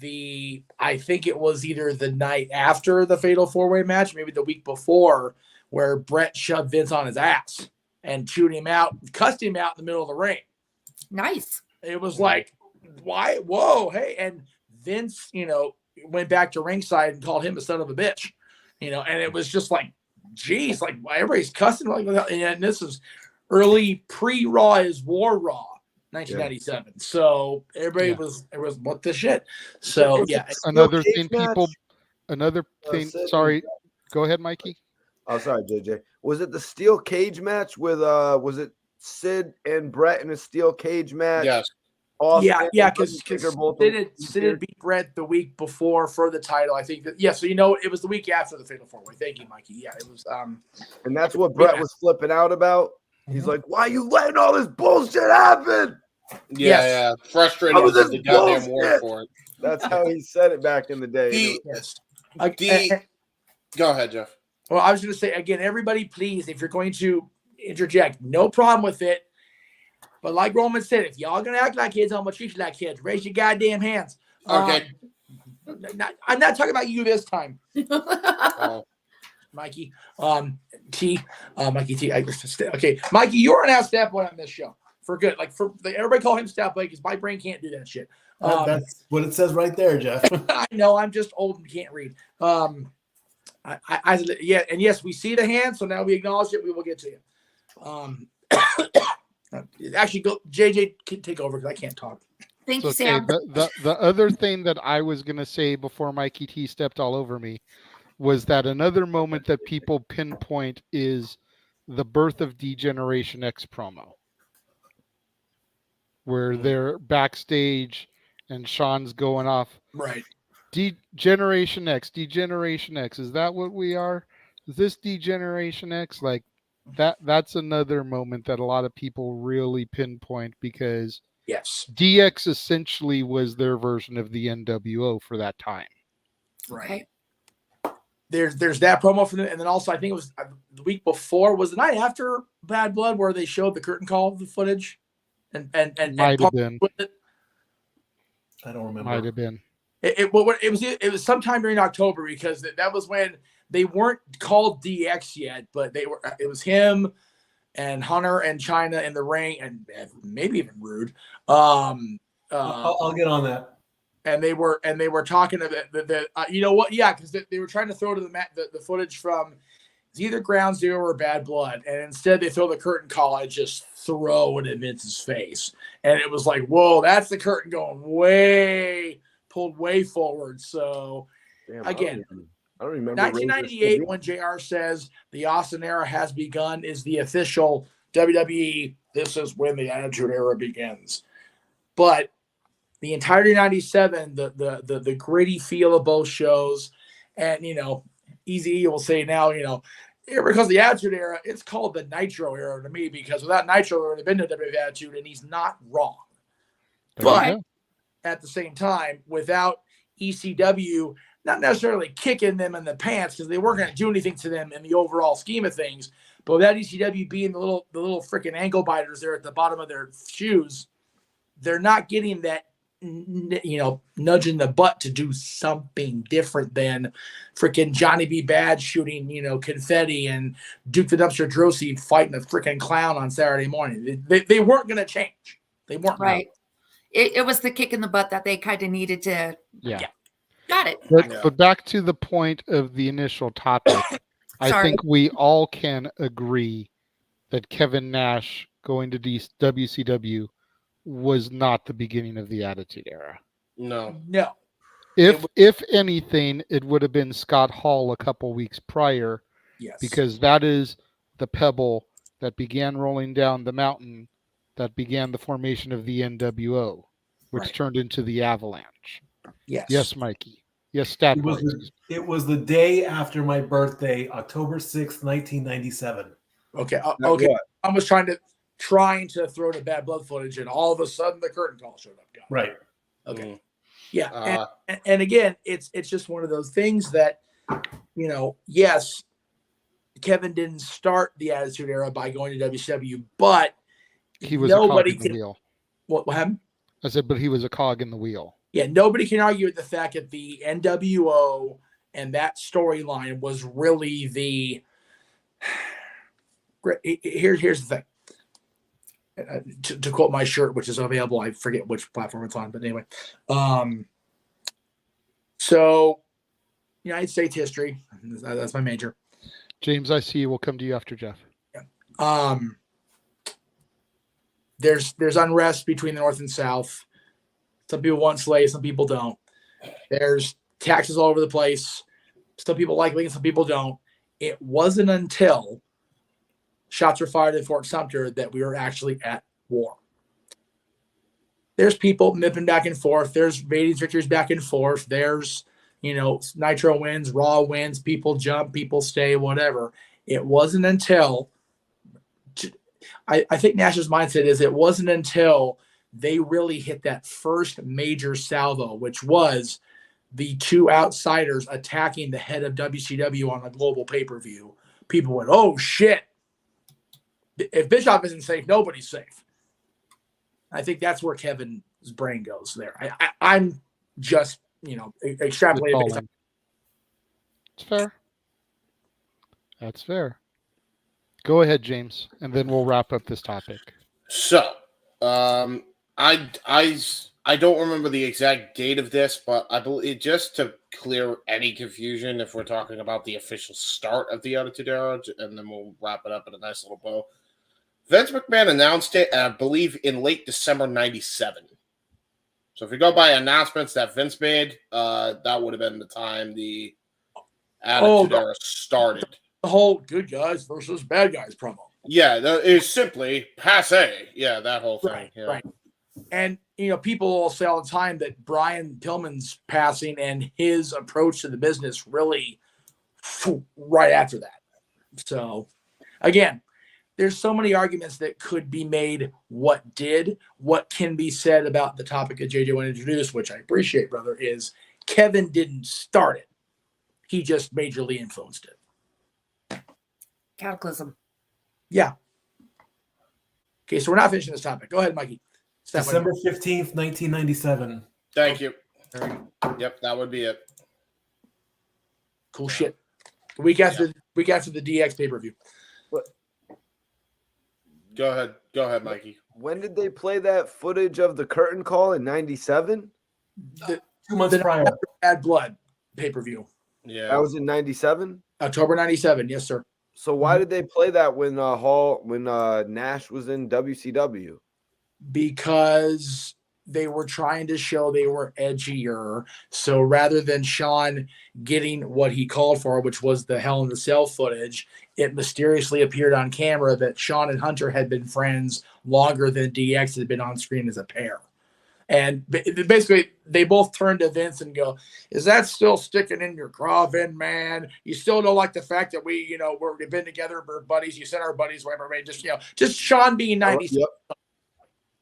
I think it was either the night after the Fatal 4-Way match, maybe the week before, where Brett shoved Vince on his ass and chewed him out, cussed him out in the middle of the ring. Nice. It was like, why? Whoa, hey. And Vince, went back to ringside and called him a son of a bitch, and it was just like, geez, like everybody's cussing. And this is early pre-Raw is War Raw. 1997. Yeah. So everybody was what the shit. So yeah. Another thing. Sorry, go ahead, Mikey. Oh, sorry, JJ. Was it the steel cage match with was it Sid and Brett in a steel cage match? Yes. Austin, because Sid had beat Brett the week before for the title. I think that so it was the week after the Fatal 4-Way. Thank you, Mikey. Yeah, it was and that's what Brett was flipping out about. He's like, why are you letting all this bullshit happen? Yeah. Frustrated with the goddamn word for it. That's how he said it back in the day. Go ahead, Jeff. Well, I was going to say, again, everybody, please, if you're going to interject, no problem with it. But like Roman said, if y'all going to act like kids, I'm going to treat you like kids. Raise your goddamn hands. Okay. I'm not talking about you this time. Mikey. Mikey T. Okay, Mikey, you're an ass Stat Boy on this show. For good. Everybody call him Stat Boy because my brain can't do that shit. That's what it says right there, Jeff. I know, I'm just old and can't read. And yes, we see the hand, so now we acknowledge it. We will get to you. Actually, go JJ, take over because I can't talk. Thank you, Sam. The other thing that I was gonna say before Mikey T stepped all over me was that another moment that people pinpoint is the birth of D-Generation X promo, where they're backstage and Sean's going off. Right. D-Generation X, is that what we are? Is this D-Generation X? Like that's another moment that a lot of people really pinpoint because DX essentially was their version of the NWO for that time. Right. There's that promo for them, and then also I think it was the week before, was the night after Bad Blood where they showed the curtain call of the footage, and might have been. I don't remember. Might have been. It was sometime during October because that was when they weren't called DX yet, but it was him and Hunter and China in the ring, and maybe even Rude. I'll get on that. And they were talking about because they were trying to throw to the footage from either Ground Zero or Bad Blood, and instead they throw the curtain call and just throw it in Vince's face, and it was like, whoa, that's the curtain going pulled way forward. So again, I don't remember 1998 when JR says the Austin era has begun is the official WWE. This is when the Attitude Era begins, but the entirety of 97, the gritty feel of both shows, and Easy E will say now, because of the Attitude Era, it's called the Nitro Era to me, because without Nitro, there would have been no WWE Attitude, and he's not wrong. But at the same time, without ECW, not necessarily kicking them in the pants because they weren't going to do anything to them in the overall scheme of things, but without ECW being the little freaking ankle biters there at the bottom of their shoes, they're not getting that nudging the butt to do something different than freaking Johnny B. Bad shooting, confetti, and Duke the Dumpster Drosy fighting a freaking clown on Saturday morning. They weren't going to change. They weren't. Right. It was the kick in the butt that they kind of needed to. Yeah. Got it. But back to the point of the initial topic, I think we all can agree that Kevin Nash going to WCW was not the beginning of the Attitude Era. No. If anything, it would have been Scott Hall a couple weeks prior. Yes. Because that is the pebble that began rolling down the mountain that began the formation of the NWO, which turned into the Avalanche. Yes. Yes, Mikey. Yes, Stat Boy. It was the day after my birthday, October 6th, 1997. Okay. Now Okay. what? I was trying to throw the bad blood footage, and all of a sudden the curtain call showed up. Right. Okay. Yeah. And again, it's just one of those things that, yes, Kevin didn't start the Attitude Era by going to WCW, but he was a cog in the wheel. What happened? I said, but he was a cog in the wheel. Yeah, nobody can argue with the fact that the NWO and that storyline was really the. Here's the thing. To quote my shirt, which is available, I forget which platform it's on, but anyway. So, United States history, that's my major. James, I see you. We'll come to you after Jeff. There's unrest between the North and South. Some people want slaves, some people don't. There's taxes all over the place. Some people like Lincoln, some people don't. It wasn't until shots were fired at Fort Sumter that we were actually at war. There's people nipping back and forth. There's ratings victories back and forth. There's, Nitro wins, Raw wins, people jump, people stay, whatever. It wasn't until, I think Nash's mindset is it wasn't until they really hit that first major salvo, which was the two outsiders attacking the head of WCW on a global pay-per-view. People went, oh, shit. If Bischoff isn't safe, nobody's safe. I think that's where Kevin's brain goes there. I'm just, extrapolating. It's fair. That's fair. Go ahead, James, and then we'll wrap up this topic. So, I don't remember the exact date of this, but I believe, just to clear any confusion, if we're talking about the official start of the Attitude Era, and then we'll wrap it up in a nice little bow. Vince McMahon announced it, I believe, in late December 97. So if you go by announcements that Vince made, that would have been the time the Attitude Era started. The whole good guys versus bad guys promo. Yeah, it's simply passe. Yeah, that whole thing. Right. And, people will say all the time that Brian Pillman's passing and his approach to the business really right after that. So, again, there's so many arguments that could be made. What can be said about the topic that JJ wanted to introduce, which I appreciate, brother, is Kevin didn't start it. He just majorly influenced it. Cataclysm. Yeah. Okay, so we're not finishing this topic. Go ahead, Mikey. December 15th, 1997. Thank you. Yep, that would be it. Cool shit. Week after the DX pay-per-view. Go ahead, Mikey. When did they play that footage of the curtain call in 97? 2 months prior. Bad Blood pay-per-view. Yeah. That was in 97? October 97, yes, sir. So why did they play that when Nash was in WCW? Because they were trying to show they were edgier. So rather than Sean getting what he called for, which was the Hell in the Cell footage, it mysteriously appeared on camera that Sean and Hunter had been friends longer than DX had been on screen as a pair. And basically, they both turned to Vince and go, is that still sticking in your craw, Vin, man? You still don't like the fact that we've been together, we're buddies. You sent our buddies, whatever. Just Sean being 90.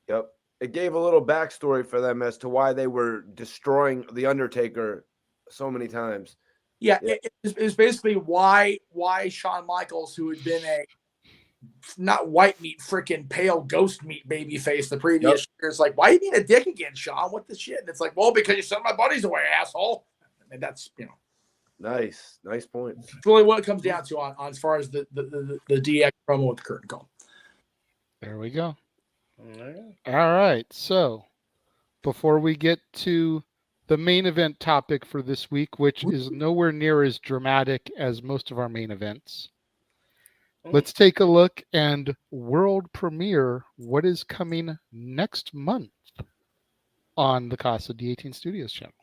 Yep. It gave a little backstory for them as to why they were destroying The Undertaker so many times. Yeah. It was basically why Shawn Michaels, who had been a not white meat, freaking pale ghost meat baby face the previous year, it's like, why you being a dick again, Sean? What the shit? And it's like, well, because you sent my buddies away, asshole. And that's, Nice point. It's really what it comes down to on as far as the DX promo with the curtain call. There we go. All right. So before we get to the main event topic for this week, which is nowhere near as dramatic as most of our main events, let's take a look and world premiere what is coming next month on the Casa D18 Studios channel.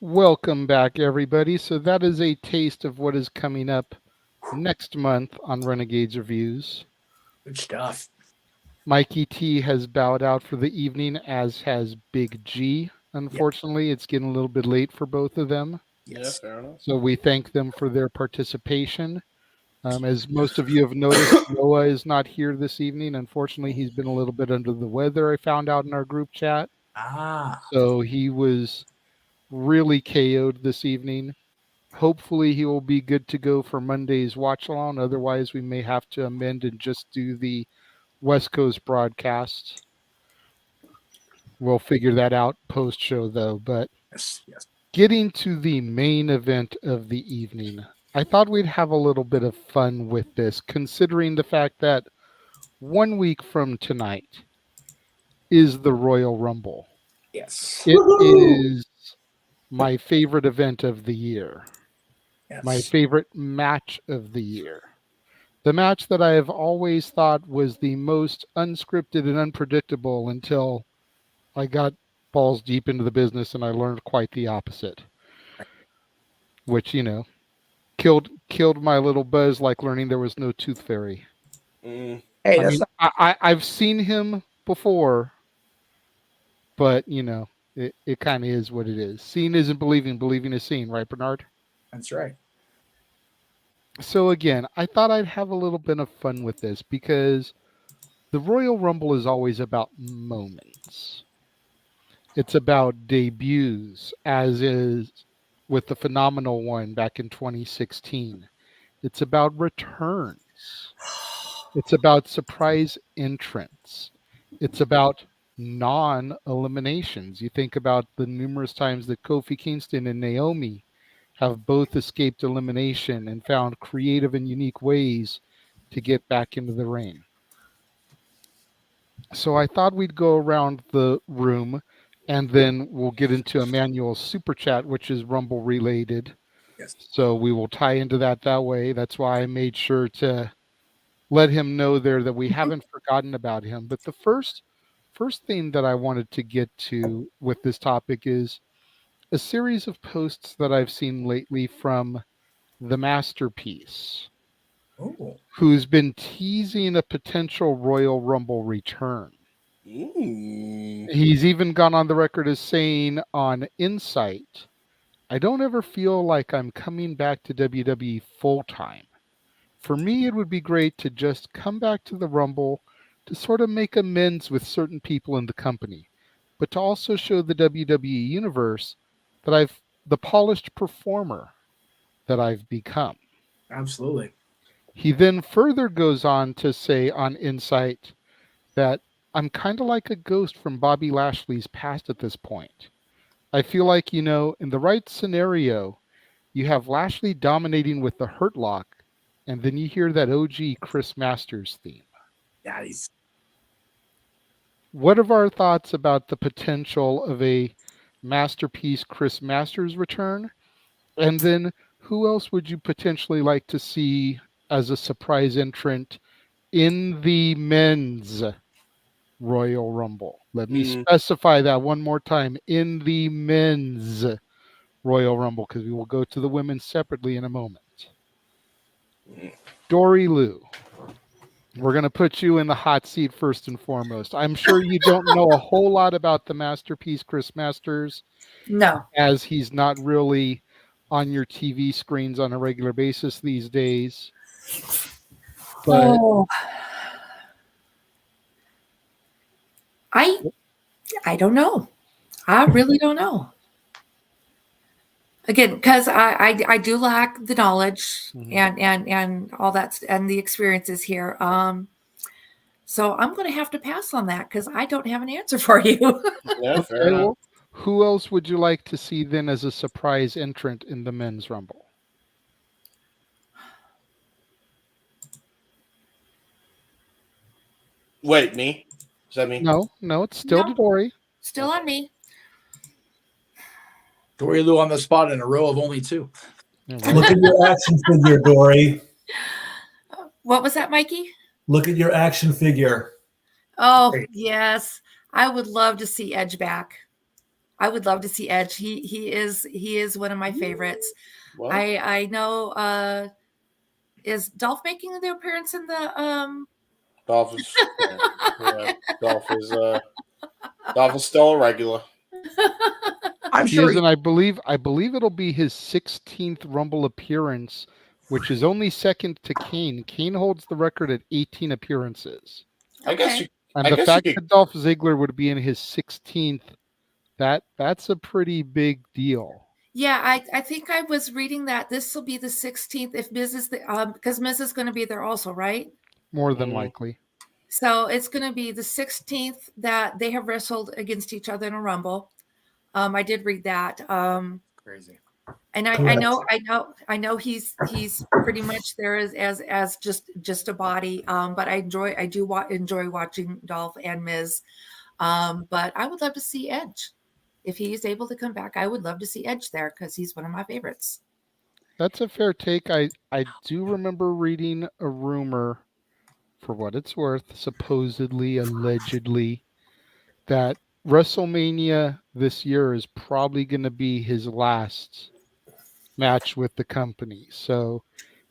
Welcome back, everybody. So that is a taste of what is coming up next month on Renegades Reviews. Good stuff. Mikey T has bowed out for the evening, as has Big G. Unfortunately, it's getting a little bit late for both of them. Yeah, fair enough. So we thank them for their participation. As most of you have noticed, Noah is not here this evening. Unfortunately, he's been a little bit under the weather, I found out in our group chat. So he was really KO'd this evening. Hopefully he will be good to go for Monday's watch along. Otherwise, we may have to amend and just do the West Coast broadcast. We'll figure that out post show though. But getting to the main event of the evening, I thought we'd have a little bit of fun with this, considering the fact that 1 week from tonight is the Royal Rumble. Yes. It is my favorite event of the year. Yes. My favorite match of the year. The match that I have always thought was the most unscripted and unpredictable until I got balls deep into the business and I learned quite the opposite. Which, you know, killed my little buzz like learning there was no Tooth Fairy. Hey, I mean, I've seen him before, but, you know, it kind of is what it is. Seeing isn't believing, believing is seeing, right, Bernard? That's right. So again, I thought I'd have a little bit of fun with this because the Royal Rumble is always about moments. It's about debuts, as is with the phenomenal one back in 2016. It's about returns. It's about surprise entrants. It's about non-eliminations. You think about the numerous times that Kofi Kingston and Naomi have both escaped elimination and found creative and unique ways to get back into the ring. So I thought we'd go around the room, and then we'll get into Emmanuel's super chat, which is Rumble related. Yes. So we will tie into that way. That's why I made sure to let him know there that we haven't forgotten about him. But the first thing that I wanted to get to with this topic is a series of posts that I've seen lately from the Masterpiece, who's been teasing a potential Royal Rumble return. He's even gone on the record as saying on Insight, I don't ever feel like I'm coming back to WWE full time. For me, it would be great to just come back to the Rumble to sort of make amends with certain people in the company, but to also show the WWE universe that I've the polished performer that I've become. Absolutely. He then further goes on to say on Insight that I'm kind of like a ghost from Bobby Lashley's past at this point. I feel like, in the right scenario, you have Lashley dominating with the Hurt Lock, and then you hear that OG Chris Masters theme. Nice. What are our thoughts about the potential of a Masterpiece Chris Masters return? And then who else would you potentially like to see as a surprise entrant in the men's Royal Rumble? Let me specify that one more time. In the men's Royal Rumble, because we will go to the women separately in a moment. Dory Lou, we're going to put you in the hot seat first and foremost. I'm sure you don't know a whole lot about the Masterpiece Chris Masters. No. As he's not really on your TV screens on a regular basis these days. But I don't know. I really don't know. Again, because I do lack the knowledge and all that and the experiences here. So I'm going to have to pass on that because I don't have an answer for you. Yeah, fair enough. Who else would you like to see then as a surprise entrant in the men's Rumble? Wait, me? Is that me? No, it's still Dory. Still on me. Dory Lou on the spot in a row of only two. Look at your action figure, Dory. What was that, Mikey? Look at your action figure. Oh, yes. I would love to see Edge back. I would love to see Edge. He is one of my favorites. What? I know is Dolph making the appearance in the Dolph is Dolph is still a regular. I'm He sure is, and I believe it'll be his 16th Rumble appearance, which is only second to Kane. Kane holds the record at 18 appearances. I guess And the fact that Dolph Ziggler would be in his 16th, that's a pretty big deal. Yeah, I think I was reading that this will be the 16th if Miz is because Miz is going to be there also, right? More than likely. So it's going to be the 16th that they have wrestled against each other in a Rumble. I did read that. Crazy. And I know he's pretty much there as just a body. But I do enjoy watching Dolph and Miz. But I would love to see Edge. If he is able to come back, I would love to see Edge there because he's one of my favorites. That's a fair take. I do remember reading a rumor, for what it's worth, supposedly, allegedly, that WrestleMania this year is probably going to be his last match with the company. So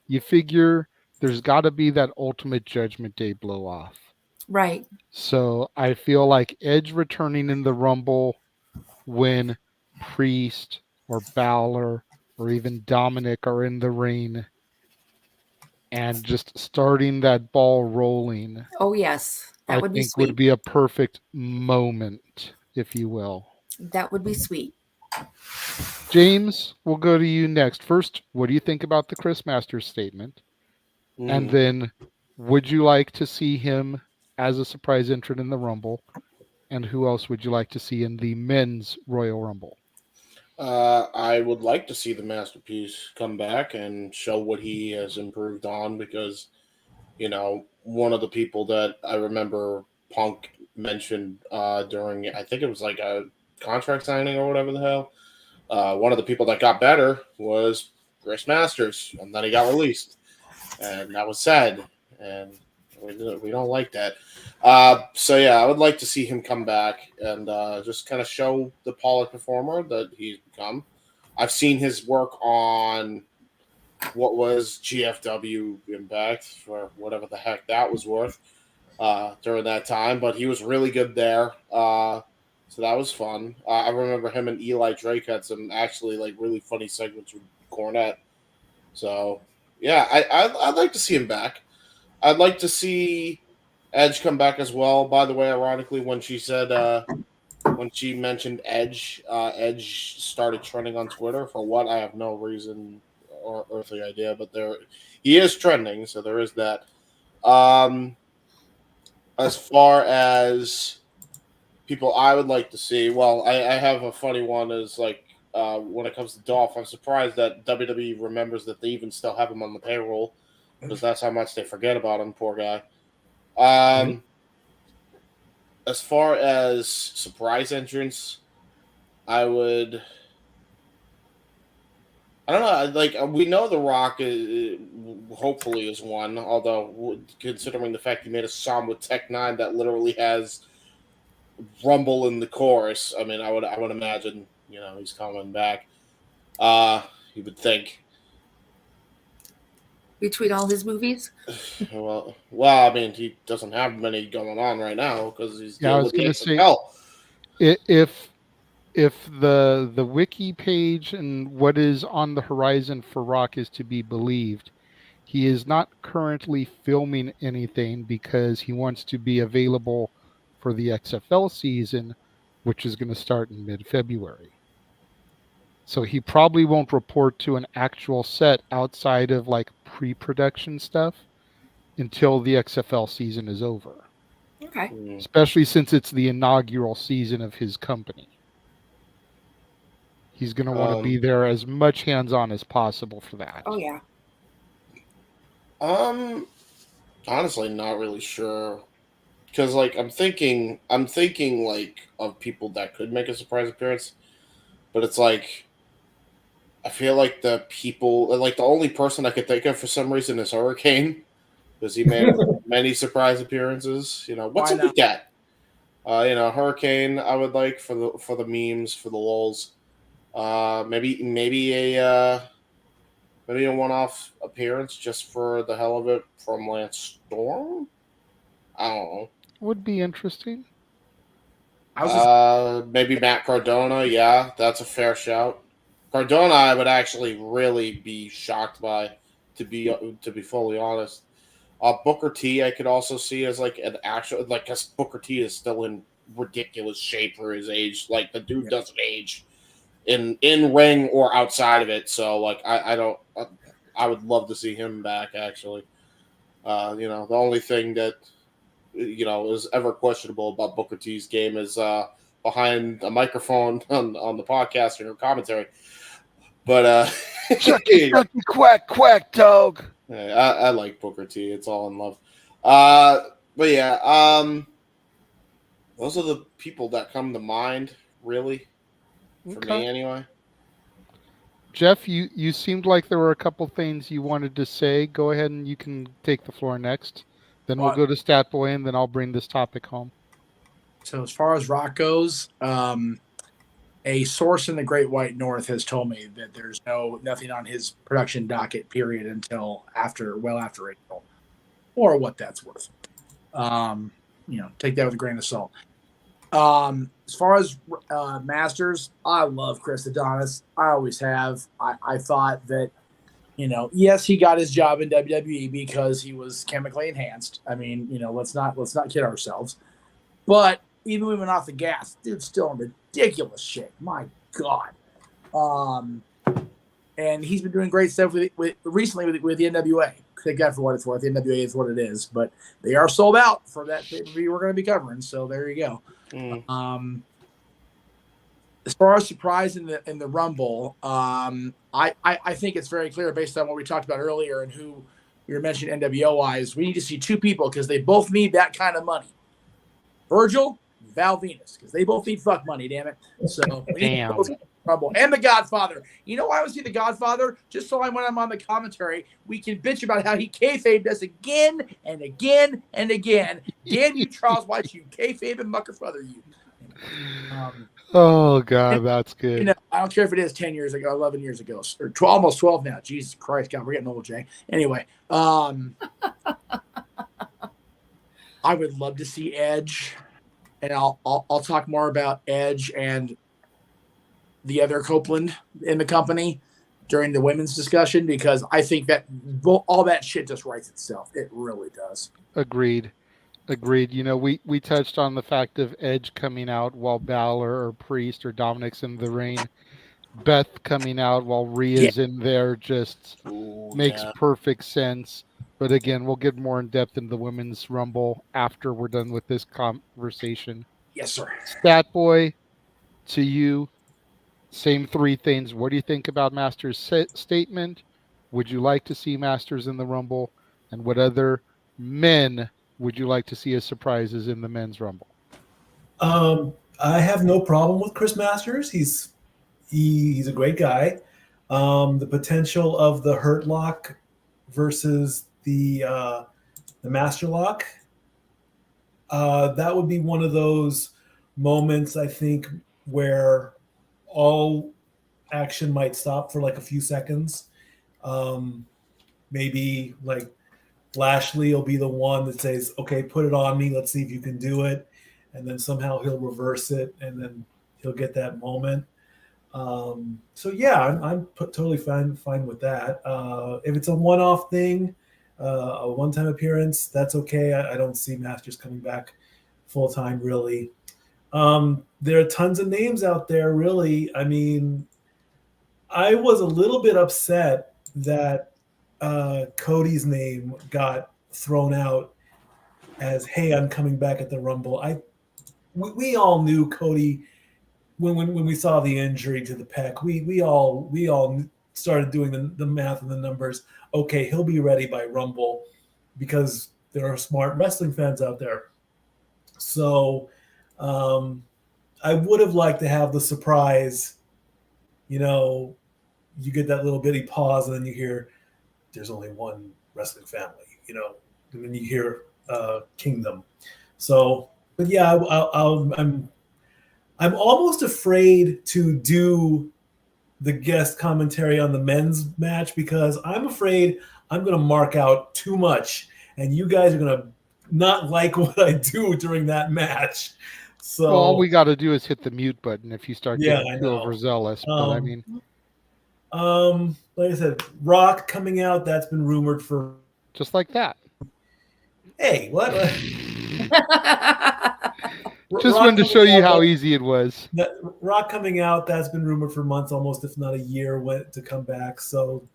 you figure there's got to be that Ultimate Judgment Day blow off. Right. So I feel like Edge returning in the Rumble when Priest or Balor or even Dominic are in the ring and just starting that ball rolling. Oh, yes. That would be sweet. Would be a perfect moment, if you will. That would be sweet. James, we'll go to you next. First, what do you think about the Chris Masters statement? And then, would you like to see him as a surprise entrant in the Rumble? And who else would you like to see in the men's Royal Rumble? I would like to see the Masterpiece come back and show what he has improved on because, one of the people that I remember Punk mentioned during, I think it was like a contract signing or whatever the hell. One of the people that got better was Chris Masters, and then he got released, and that was sad, and we don't like that. So yeah, I would like to see him come back and just kind of show the polished performer that he's become. I've seen his work on what was GFW Impact, for whatever the heck that was worth, during that time, but he was really good there. So that was fun. I remember him and Eli Drake had some actually like really funny segments with Cornette. So yeah, I'd like to see him back. I'd like to see Edge come back as well. By the way, ironically, when she said when she mentioned Edge, Edge started trending on Twitter for what I have no reason or earthly idea, but he is trending, so there is that. As far as people I would like to see, well, I have a funny one. Is like when it comes to Dolph, I'm surprised that WWE remembers that they even still have him on the payroll, because that's how much they forget about him. Poor guy. As far as surprise entrance, I don't know. Like, we know The Rock hopefully is one. Although, considering the fact he made a song with Tech Nine that literally has Rumble in the chorus, I mean, I would imagine, he's coming back. You would think. Between all his movies. Well, I mean, he doesn't have many going on right now because he's I was going to say, if the wiki page and what is on the horizon for Rock is to be believed, he is not currently filming anything because he wants to be available for the XFL season, which is going to start in mid-February. So he probably won't report to an actual set outside of like pre-production stuff until the XFL season is over. Okay. Especially since it's the inaugural season of his company. He's going to want to be there as much hands-on as possible for that. Oh yeah. Honestly, not really sure. Because like I'm thinking like of people that could make a surprise appearance, but it's like I feel like the only person I could think of for some reason is Hurricane, because he made many surprise appearances. What's up with that? Hurricane I would like for the memes, for the lulz. Maybe a one-off appearance just for the hell of it from Lance Storm. I don't know. Would be interesting. Maybe Matt Cardona. Yeah, that's a fair shout. Cardona, I would actually really be shocked by, to be fully honest. Booker T, I could also see as like an actual, like, because Booker T is still in ridiculous shape for his age. Like, the dude doesn't age in ring or outside of it. So like, I would love to see him back actually. The only thing that is ever questionable about Booker T's game is behind a microphone on the podcast or commentary. But Chucky, quack, quack, dog. I like Booker T. It's all in love. But yeah, those are the people that come to mind, really, for me anyway. Jeff, you seemed like there were a couple things you wanted to say. Go ahead and you can take the floor next. Then we'll go to Statboy, and then I'll bring this topic home. So as far as Rock goes, a source in the Great White North has told me that there's nothing on his production docket period until after April, or what that's worth. Take that with a grain of salt. As far as Masters, I love Chris Adonis. I always have. I thought that, yes, he got his job in WWE because he was chemically enhanced. I mean, let's not kid ourselves. But even when we went off the gas, dude's still in ridiculous shape. My God. And he's been doing great stuff recently with the NWA. Take that for what it's worth. The NWA is what it is, but they are sold out for that pay-per-view we're going to be covering. So there you go. As far as surprise in the Rumble, I think it's very clear based on what we talked about earlier and who we were mentioning NWO wise. We need to see two people because they both need that kind of money. Virgil, Val Venus, because they both need fuck money, damn it. So we need Damn. those trouble. And The Godfather. You know why I would see The Godfather? Just so when I'm on the commentary, we can bitch about how he kayfabed us again and again and again. Damn you, Charles White, you kayfabe and mucker brother, you. Oh God, that's good. You know, I don't care if it is 10 years ago, 11 years ago, or 12, almost 12 now. Jesus Christ, God, we're getting old, Jay. Anyway, I would love to see Edge, and I'll talk more about Edge and the other Copeland in the company during the women's discussion, because I think that all that shit just writes itself. It really does. Agreed. You know, we touched on the fact of Edge coming out while Balor or Priest or Dominic's in the ring. Beth coming out while Rhea's in there just makes perfect sense. But again, we'll get more in depth in the Women's Rumble after we're done with this conversation. Yes, sir. Stat Boy, to you, same three things. What do you think about Masters' statement? Would you like to see Masters in the Rumble? And what other men would you like to see as surprises in the Men's Rumble? I have no problem with Chris Masters. He's a great guy. The potential of the Hurt Lock versus the Master Lock, that would be one of those moments, I think, where all action might stop for like a few seconds. Maybe like Lashley will be the one that says, okay, put it on me. Let's see if you can do it. And then somehow he'll reverse it, and then he'll get that moment. So yeah, I'm totally fine with that. If it's a one-off thing, a one-time appearance, that's okay. I don't see Masters coming back full-time, really. There are tons of names out there, really. I mean, I was a little bit upset that Cody's name got thrown out as, hey, I'm coming back at the Rumble. We all knew Cody when we saw the injury to the pec. We all started doing the math and the numbers. Okay, he'll be ready by Rumble, because there are smart wrestling fans out there. So I would have liked to have the surprise, you know, you get that little bitty pause and then you hear there's only one wrestling family, you know, and then you hear Kingdom. So, but yeah, I'm almost afraid to do the guest commentary on the men's match, because I'm afraid I'm going to mark out too much and you guys are going to not like what I do during that match. So well, all we got to do is hit the mute button if you start getting too know. overzealous. But I mean, like I said, Rock coming out, that's been rumored for just like that. Hey, what? Just wanted to show you how easy it was. Rock coming out, that's been rumored for months, almost if not a year, to come back. So,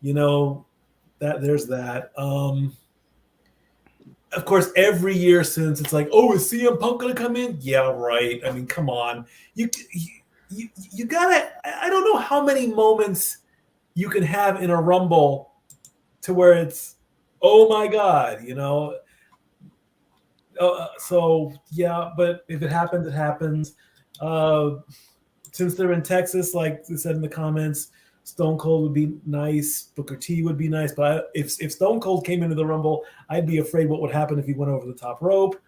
you know, there's that. Of course, every year since, it's like, oh, is CM Punk gonna come in? Yeah, right. I mean, come on. You gotta. I don't know how many moments you can have in a Rumble to where it's, oh my God, you know. So yeah, but if it happens, it happens. Since they're in Texas, like they said in the comments, Stone Cold would be nice. Booker T would be nice. But if Stone Cold came into the Rumble, I'd be afraid what would happen if he went over the top rope,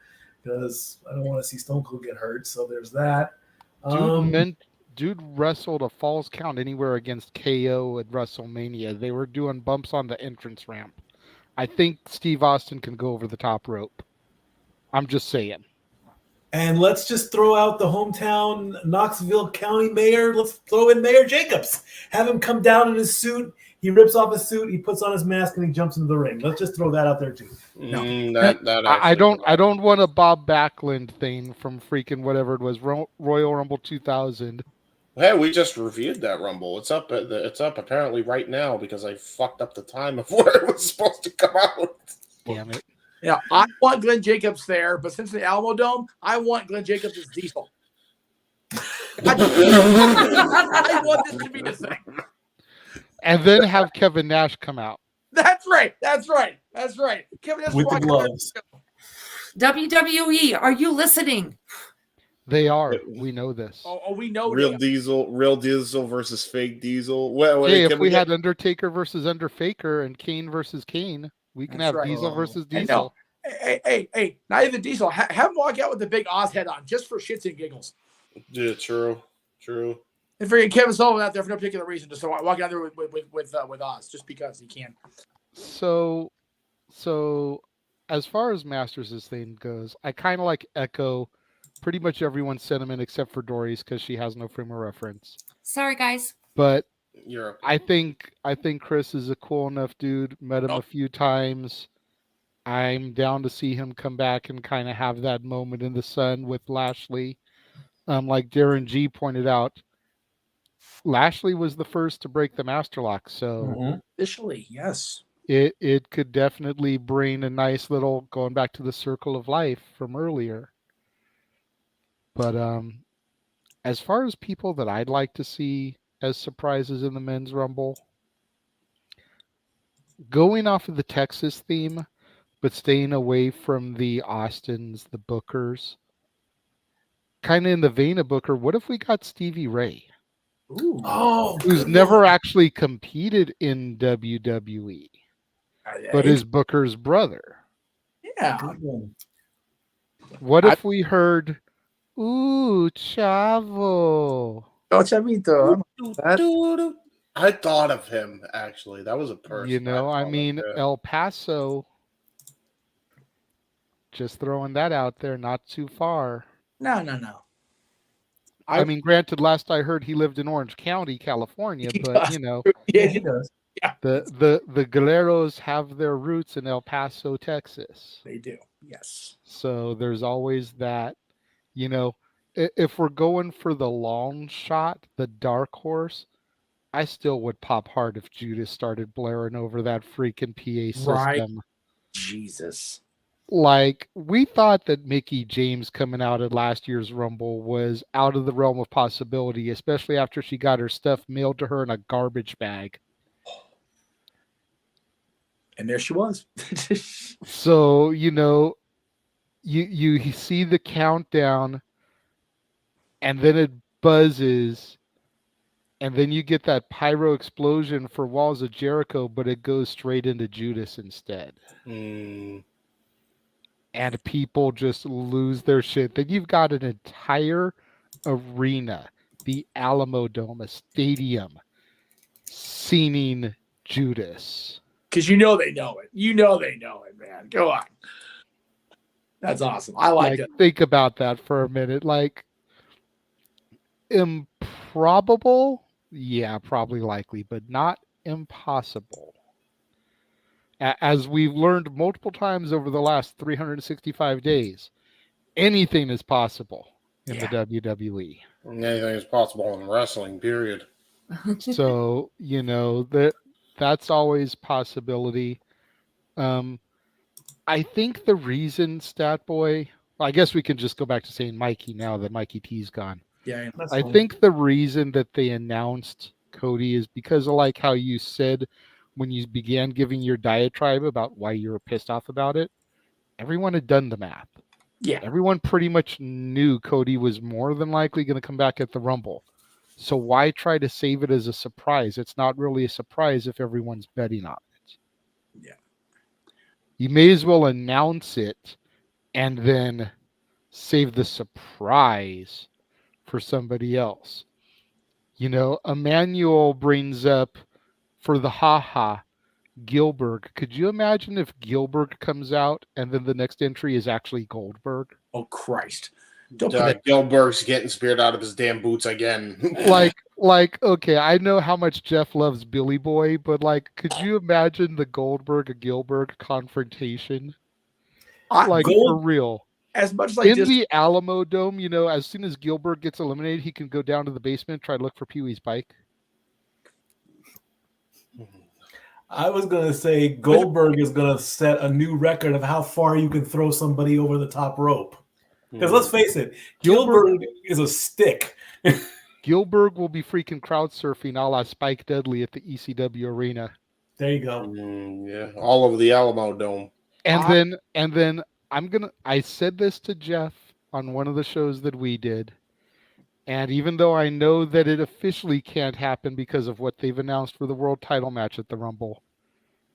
because I don't want to see Stone Cold get hurt. So there's that. Dude wrestled a Falls Count Anywhere against KO at WrestleMania. They were doing bumps on the entrance ramp. I think Steve Austin can go over the top rope. I'm just saying. And let's just throw out the hometown Knoxville County mayor. Let's throw in Mayor Jacobs. Have him come down in his suit. He rips off his suit. He puts on his mask and he jumps into the ring. Let's just throw that out there too. No, I don't want a Bob Backlund thing from freaking whatever it was, Royal Rumble 2000. Hey, we just reviewed that Rumble. It's up. It's up apparently right now because I fucked up the time of where it was supposed to come out. Damn it. Yeah, I want Glenn Jacobs there, but since the Alamo Dome, I want Glenn Jacobs as Diesel. I want this to be the thing. And then have Kevin Nash come out. That's right. Kevin Nash with the gloves. WWE, are you listening? They are. We know this. Oh, we know real that. Diesel versus fake Diesel. Well, Hey, can if we get... had Undertaker versus Underfaker and Kane versus Kane, we can have Diesel versus Hey, Diesel. no. Hey, not even Diesel. Have him walk out with the big Oz head on, just for shits and giggles. Yeah, true. And freaking Kevin Sullivan out there for no particular reason, just walking out there with Oz, just because he can. So as far as Masters this thing goes, I kind of like echo pretty much everyone's sentiment except for Dory's because she has no frame of reference. Sorry, guys. But You're I think Chris is a cool enough dude. Met him a few times. I'm down to see him come back and kind of have that moment in the sun with Lashley. Like Darren G pointed out, Lashley was the first to break the master lock, so officially, yes. It could definitely bring a nice little going back to the circle of life from earlier. But as far as people that I'd like to see as surprises in the men's rumble, going off of the Texas theme, but staying away from the Austins, the Bookers, kind of in the vein of Booker, what if we got Stevie Ray? Ooh. Oh, who's never actually competed in WWE, but is Booker's brother. Yeah. What if we heard, ooh, Chavo? Oh, Chavito. I thought of him, actually. That was a person. You know, I mean, El Paso. Just throwing that out there, not too far. No. I mean, granted, last I heard he lived in Orange County, California, but you know, yeah, he does. Yeah. The Galeros have their roots in El Paso, Texas. They do, yes. So there's always that, you know, if we're going for the long shot, the dark horse, I still would pop hard if Judas started blaring over that freaking PA system. Right. Jesus. Like, we thought that Mickie James coming out at last year's Rumble was out of the realm of possibility, especially after she got her stuff mailed to her in a garbage bag. And there she was. So, you know, you see the countdown, and then it buzzes, and then you get that pyro explosion for Walls of Jericho, but it goes straight into Judas instead. And people just lose their shit. Then you've got an entire arena, the Alamo Dome, a stadium, singing Judas. Because you know they know it. You know they know it, man. Go on. That's awesome. I like it. Think about that for a minute. Like, improbable? Yeah, probably likely, but not impossible. As we've learned multiple times over the last 365 days, anything is possible in the WWE. Anything is possible in wrestling, period. So, you know, that's always possibility. I think the reason, Stat Boy, I guess we can just go back to saying Mikey now that Mikey T's gone. Yeah. I think the reason that they announced Cody is because of like how you said when you began giving your diatribe about why you were pissed off about it, everyone had done the math. Yeah. Everyone pretty much knew Cody was more than likely going to come back at the Rumble. So why try to save it as a surprise? It's not really a surprise if everyone's betting on it. Yeah. You may as well announce it and then save the surprise for somebody else. You know, Emmanuel brings up for the haha Gilbert. Could you imagine if Gilbert comes out and then the next entry is actually Goldberg? Oh Christ! Gilbert's getting speared out of his damn boots again. like okay, I know how much Jeff loves Billy Boy, but like, could you imagine the Goldberg Gilbert confrontation? For real. As much like in the Alamo Dome, you know, as soon as Gilbert gets eliminated, he can go down to the basement, try to look for Pee-wee's bike. I was going to say Goldberg is going to set a new record of how far you can throw somebody over the top rope. Because let's face it, Gilbert is a stick. Gilbert will be freaking crowd surfing a la Spike Dudley at the ECW arena. There you go. Yeah, all over the Alamo Dome. And then I said this to Jeff on one of the shows that we did. And even though I know that it officially can't happen because of what they've announced for the world title match at the Rumble,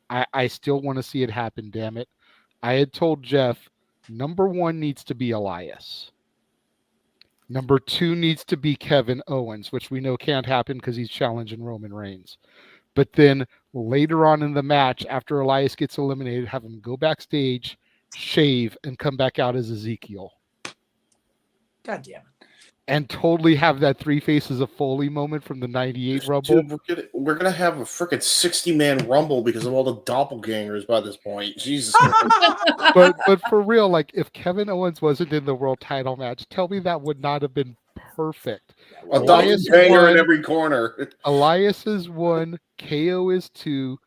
I still want to see it happen, damn it. I had told Jeff, number 1 needs to be Elias. Number 2 needs to be Kevin Owens, which we know can't happen because he's challenging Roman Reigns. But then later on in the match, after Elias gets eliminated, have him go backstage, shave, and come back out as Ezekiel. God damn it. And totally have that 3 Faces of Foley moment from the 98 Rumble. Dude, we're gonna have a freaking 60-man Rumble because of all the doppelgangers by this point. Jesus. but for real, like, if Kevin Owens wasn't in the world title match, tell me that would not have been perfect. A doppelganger in every corner. Elias is 1, KO is 2.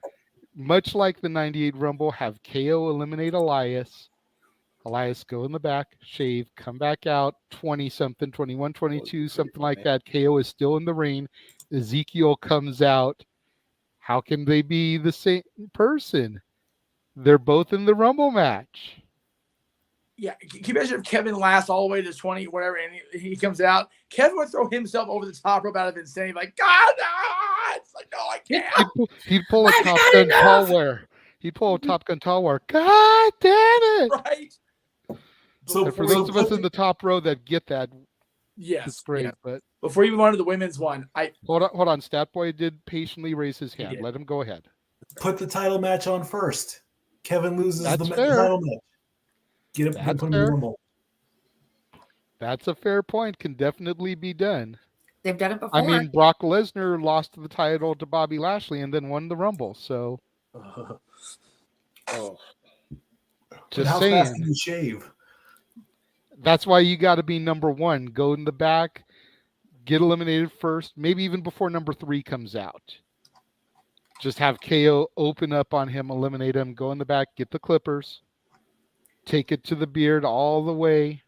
Much like the 98 Rumble, have KO eliminate Elias. Elias go in the back, shave, come back out, 20-something, 21, 22, something like that. KO is still in the ring. Ezekiel comes out. How can they be the same person? They're both in the Rumble match. Yeah, can you imagine if Kevin lasts all the way to 20, whatever, and he comes out? Kevin would throw himself over the top rope out of insanity, like, God, it's like, no, I can't. He'd pull a Top Gun Tallware. He'd pull a Top Gun Tallware. God damn it! Right. So for those of us in the top row that get that, yes, it's great. yes. But before you move on to the women's one, hold on. Statboy did patiently raise his hand. Let him go ahead. Put the title match on first. Kevin loses the fair. title match. Get him put him in the Rumble. That's a fair point. Can definitely be done. They've done it before. I mean, Brock Lesnar lost the title to Bobby Lashley and then won the Rumble. So, just how saying. fast can you shave? That's why you got to be number 1. Go in the back, get eliminated first, maybe even before number 3 comes out. Just have KO open up on him, eliminate him, go in the back, get the clippers, take it to the beard all the way,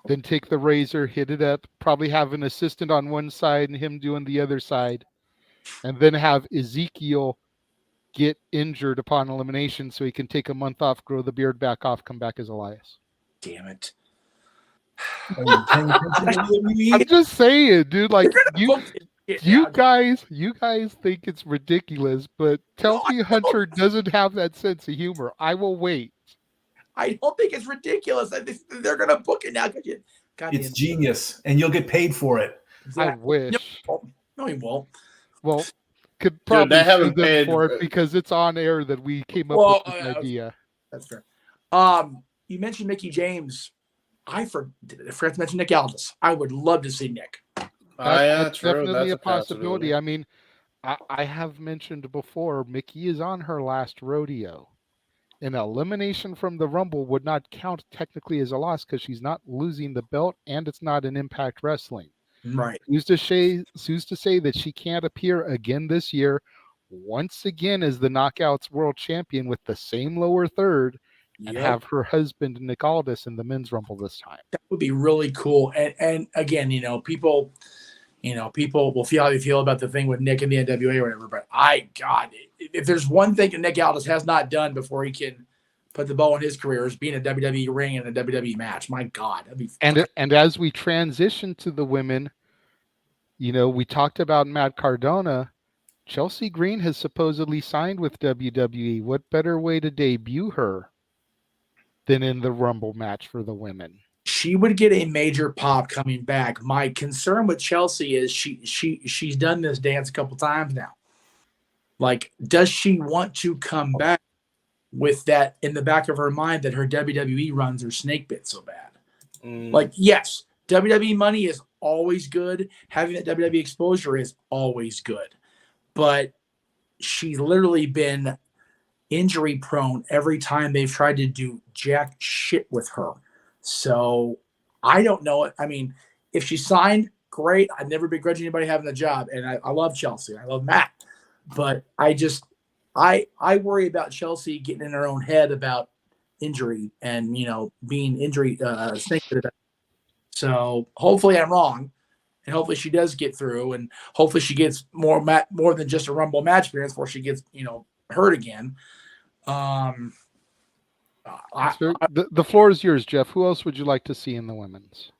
then take the razor, hit it up, probably have an assistant on one side and him doing the other side, and then have Ezekiel get injured upon elimination so he can take a month off, grow the beard back off, come back as Elias. Damn it. I'm just saying, dude. Like you guys think it's ridiculous, but tell me Hunter doesn't have that sense of humor. I will wait. I don't think it's ridiculous. They're gonna book it now. It's genius, and you'll get paid for it. Exactly. I wish. No, he won't. Well, could probably they haven't sue them paid for it because it's on air that we came up with this idea. That's fair. You mentioned Mickey James. I forgot to mention Nick Aldis. I would love to see Nick. That's definitely a possibility. I mean, I have mentioned before, Mickey is on her last rodeo. An elimination from the Rumble would not count technically as a loss because she's not losing the belt and it's not an Impact Wrestling. Right. Who's to say that she can't appear again this year, once again as the Knockouts World Champion with the same lower third, and have her husband Nick Aldis in the men's Rumble this time. That would be really cool. And again, people will feel how they feel about the thing with Nick and the NWA or whatever. But if there's one thing that Nick Aldis has not done before he can put the ball in his career is being a WWE ring and a WWE match. My God, that'd be and as we transition to the women, we talked about Matt Cardona. Chelsea Green has supposedly signed with WWE. What better way to debut her than in the Rumble match for the women? She would get a major pop coming back. My concern with Chelsea is she's done this dance a couple times now. Like, does she want to come back with that in the back of her mind that her WWE runs are snake bit so bad? Like, yes, WWE money is always good. Having that WWE exposure is always good. But she's literally been injury prone every time they've tried to do jack shit with her. So I don't know. I mean, if she signed, great. I'd never begrudge anybody having the job. And I love Chelsea. I love Matt. But I worry about Chelsea getting in her own head about injury and, being injury snake. So hopefully I'm wrong. And hopefully she does get through. And hopefully she gets more than just a Rumble match appearance before she gets, hurt again. The floor is yours, Jeff. Who else would you like to see in the women's?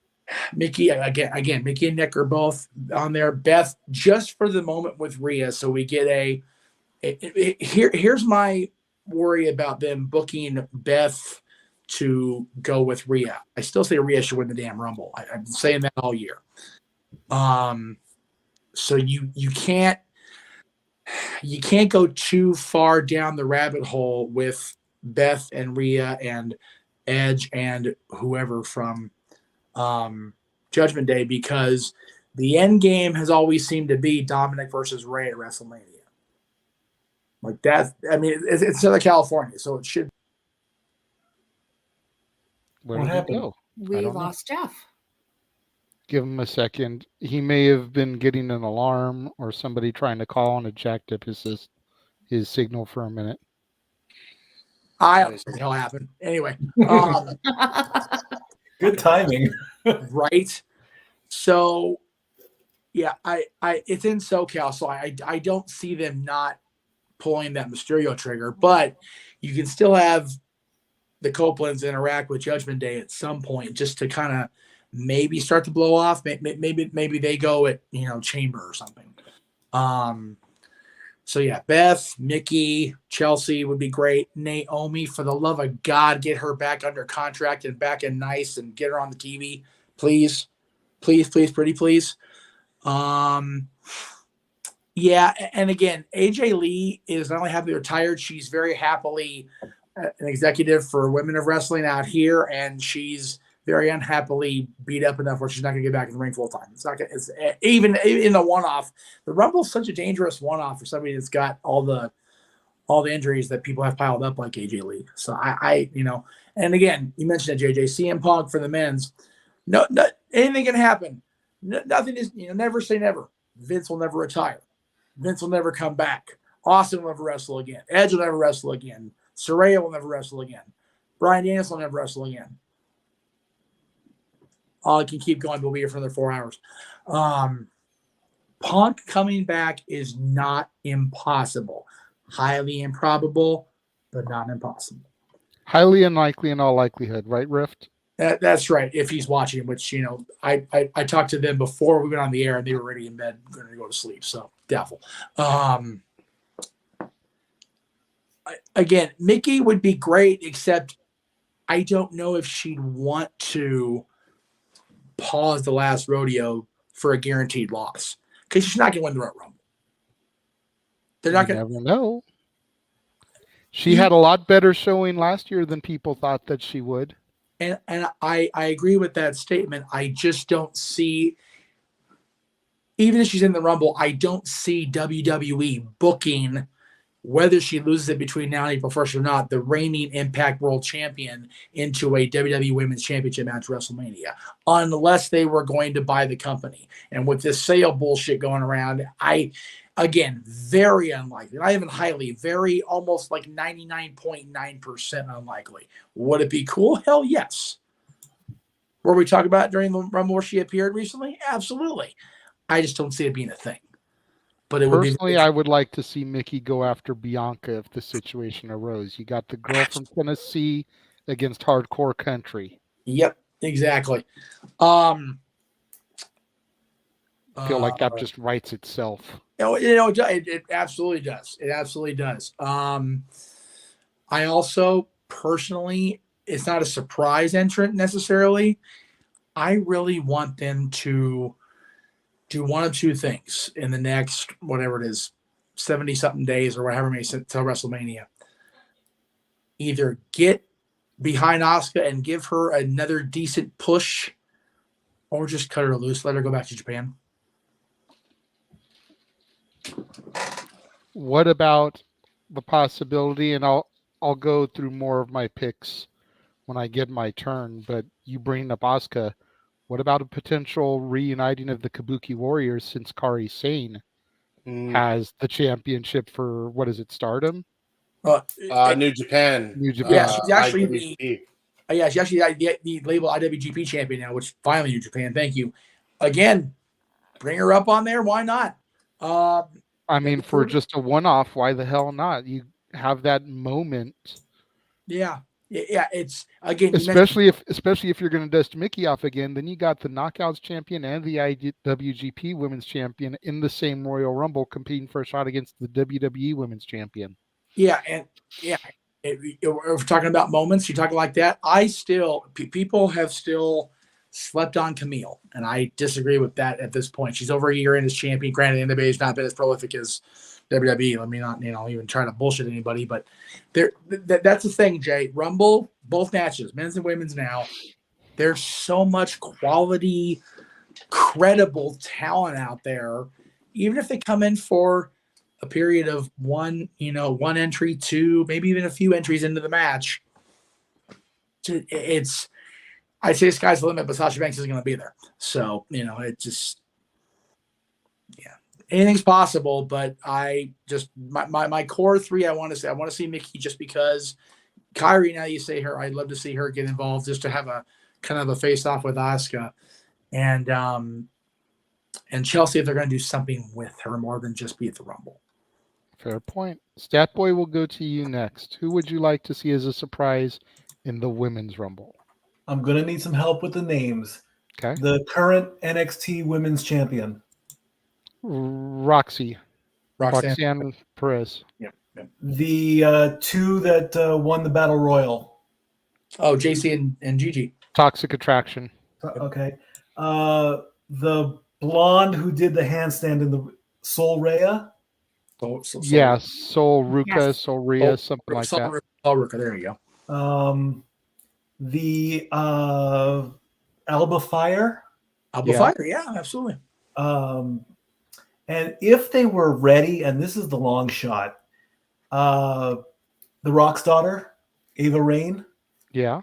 Mickey again. Mickey and Nick are both on there. Beth, just for the moment with Rhea, so we get here's my worry about them booking Beth to go with Rhea. I still say Rhea should win the damn Rumble. I've been saying that all year. So you can't go too far down the rabbit hole with Beth and Rhea and Edge and whoever from Judgment Day, because the end game has always seemed to be Dominic versus Ray at WrestleMania. Like that. I mean, it's Southern California, so it should. Where did he go? We lost Jeff. Give him a second. He may have been getting an alarm or somebody trying to call, and it jacked up his signal for a minute. I don't know what the hell happened. Anyway. Good timing. Right. So yeah, I it's in SoCal, so I don't see them not pulling that Mysterio trigger, but you can still have the Copelands interact with Judgment Day at some point just to kind of maybe start to blow off. Maybe they go at Chamber or something. So yeah, Beth, Mickey, Chelsea would be great. Naomi, for the love of God, get her back under contract and back and nice and get her on the TV, please, please, please, pretty please. Yeah, and again, AJ Lee is not only happily retired, she's very happily an executive for Women of Wrestling out here, and she's very unhappily beat up enough where she's not going to get back in the ring full time. It's not going. It's even in the one-off. The Rumble's such a dangerous one-off for somebody that's got all the injuries that people have piled up like AJ Lee. So I and again, you mentioned it, JJ. CM Punk for the men's. No, anything can happen. Nothing is never say never. Vince will never retire. Vince will never come back. Austin will never wrestle again. Edge will never wrestle again. Saraya will never wrestle again. Bryan Danielson will never wrestle again. I can keep going, but we'll be here for another 4 hours. Punk coming back is not impossible. Highly improbable, but not impossible. Highly unlikely in all likelihood, right, Rift? That's right. If he's watching, which I talked to them before we went on the air, and they were already in bed, going to go to sleep. So doubtful. Again, Mickey would be great, except I don't know if she'd want to pause the last rodeo for a guaranteed loss, because she's not going to win the Royal Rumble. They're not going to. Never know. She had a lot better showing last year than people thought that she would. And I agree with that statement. I just don't see, even if she's in the Rumble, I don't see WWE booking, whether she loses it between now and April 1st or not, the reigning Impact World Champion into a WWE Women's Championship match at WrestleMania, unless they were going to buy the company. And with this sale bullshit going around, again, very unlikely. Not even highly, very almost like 99.9% unlikely. Would it be cool? Hell yes. Were we talking about during the Rumble where she appeared recently? Absolutely. I just don't see it being a thing. But it personally, I would like to see Mickey go after Bianca if the situation arose. You got the girl from Tennessee against Hardcore Country. Yep, exactly. I feel like that just writes itself. It absolutely does. It absolutely does. I also personally, it's not a surprise entrant necessarily. I really want them to do one of two things in the next, whatever it is, 70-something days or whatever many till WrestleMania. Either get behind Asuka and give her another decent push, or just cut her loose, let her go back to Japan. What about the possibility, and I'll go through more of my picks when I get my turn, but you bring up Asuka. What about a potential reuniting of the Kabuki Warriors since Kairi Sane has the championship for, what is it, Stardom? New Japan. New Japan. Yeah, she's actually she's actually the label IWGP champion now, which finally New Japan. Thank you. Again, bring her up on there. Why not? I mean, for just a one-off, why the hell not? You have that moment. Yeah. Yeah, it's again. Especially if you're going to dust Mickey off again, then you got the Knockouts champion and the IWGP Women's Champion in the same Royal Rumble competing for a shot against the WWE Women's Champion. Yeah, and yeah, if we're talking about moments, you're talking like that. People have still slept on Camille, and I disagree with that at this point. She's over a year in as champion. Granted, NWA has not been as prolific as WWE. Let me not, even try to bullshit anybody, but that's the thing, Jay. Rumble, both matches, men's and women's now. There's so much quality, credible talent out there. Even if they come in for a period of one entry, two, maybe even a few entries into the match, I'd say sky's the limit, but Sasha Banks isn't going to be there. So, it just, anything's possible, but my core three, I want to see Mickey just because Kyrie, now you say her, I'd love to see her get involved just to have a kind of a face off with Asuka and Chelsea, if they're going to do something with her more than just be at the Rumble. Fair point. Statboy will go to you next. Who would you like to see as a surprise in the Women's Rumble? I'm going to need some help with the names. Okay. The current NXT Women's Champion. Roxanne Perez. Yep. The two that won the Battle Royal. Oh, JC and Gigi. Toxic Attraction. Okay. The blonde who did the handstand in the Sol Rhea. Yeah, Sol Ruka, yes. Sol Rhea, something like that. Sol Ruka, there you go. The Alba Fire. Fire, yeah, absolutely. And if they were ready, and this is the long shot, the Rock's daughter, Ava Raine. Yeah.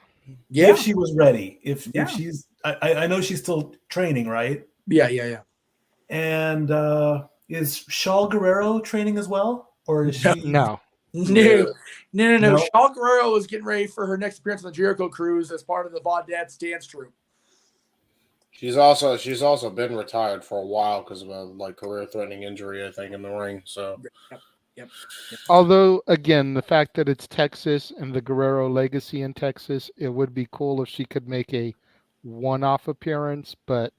If she was ready. If she's I know she's still training, right? Yeah. And is Shaul Guerrero training as well? Or is she No. Shaul Guerrero is getting ready for her next appearance on the Jericho Cruise as part of the Vaudettes dance troupe. She's also been retired for a while because of a career-threatening injury, I think, in the ring. So, yep. Although, again, the fact that it's Texas and the Guerrero legacy in Texas, it would be cool if she could make a one-off appearance, but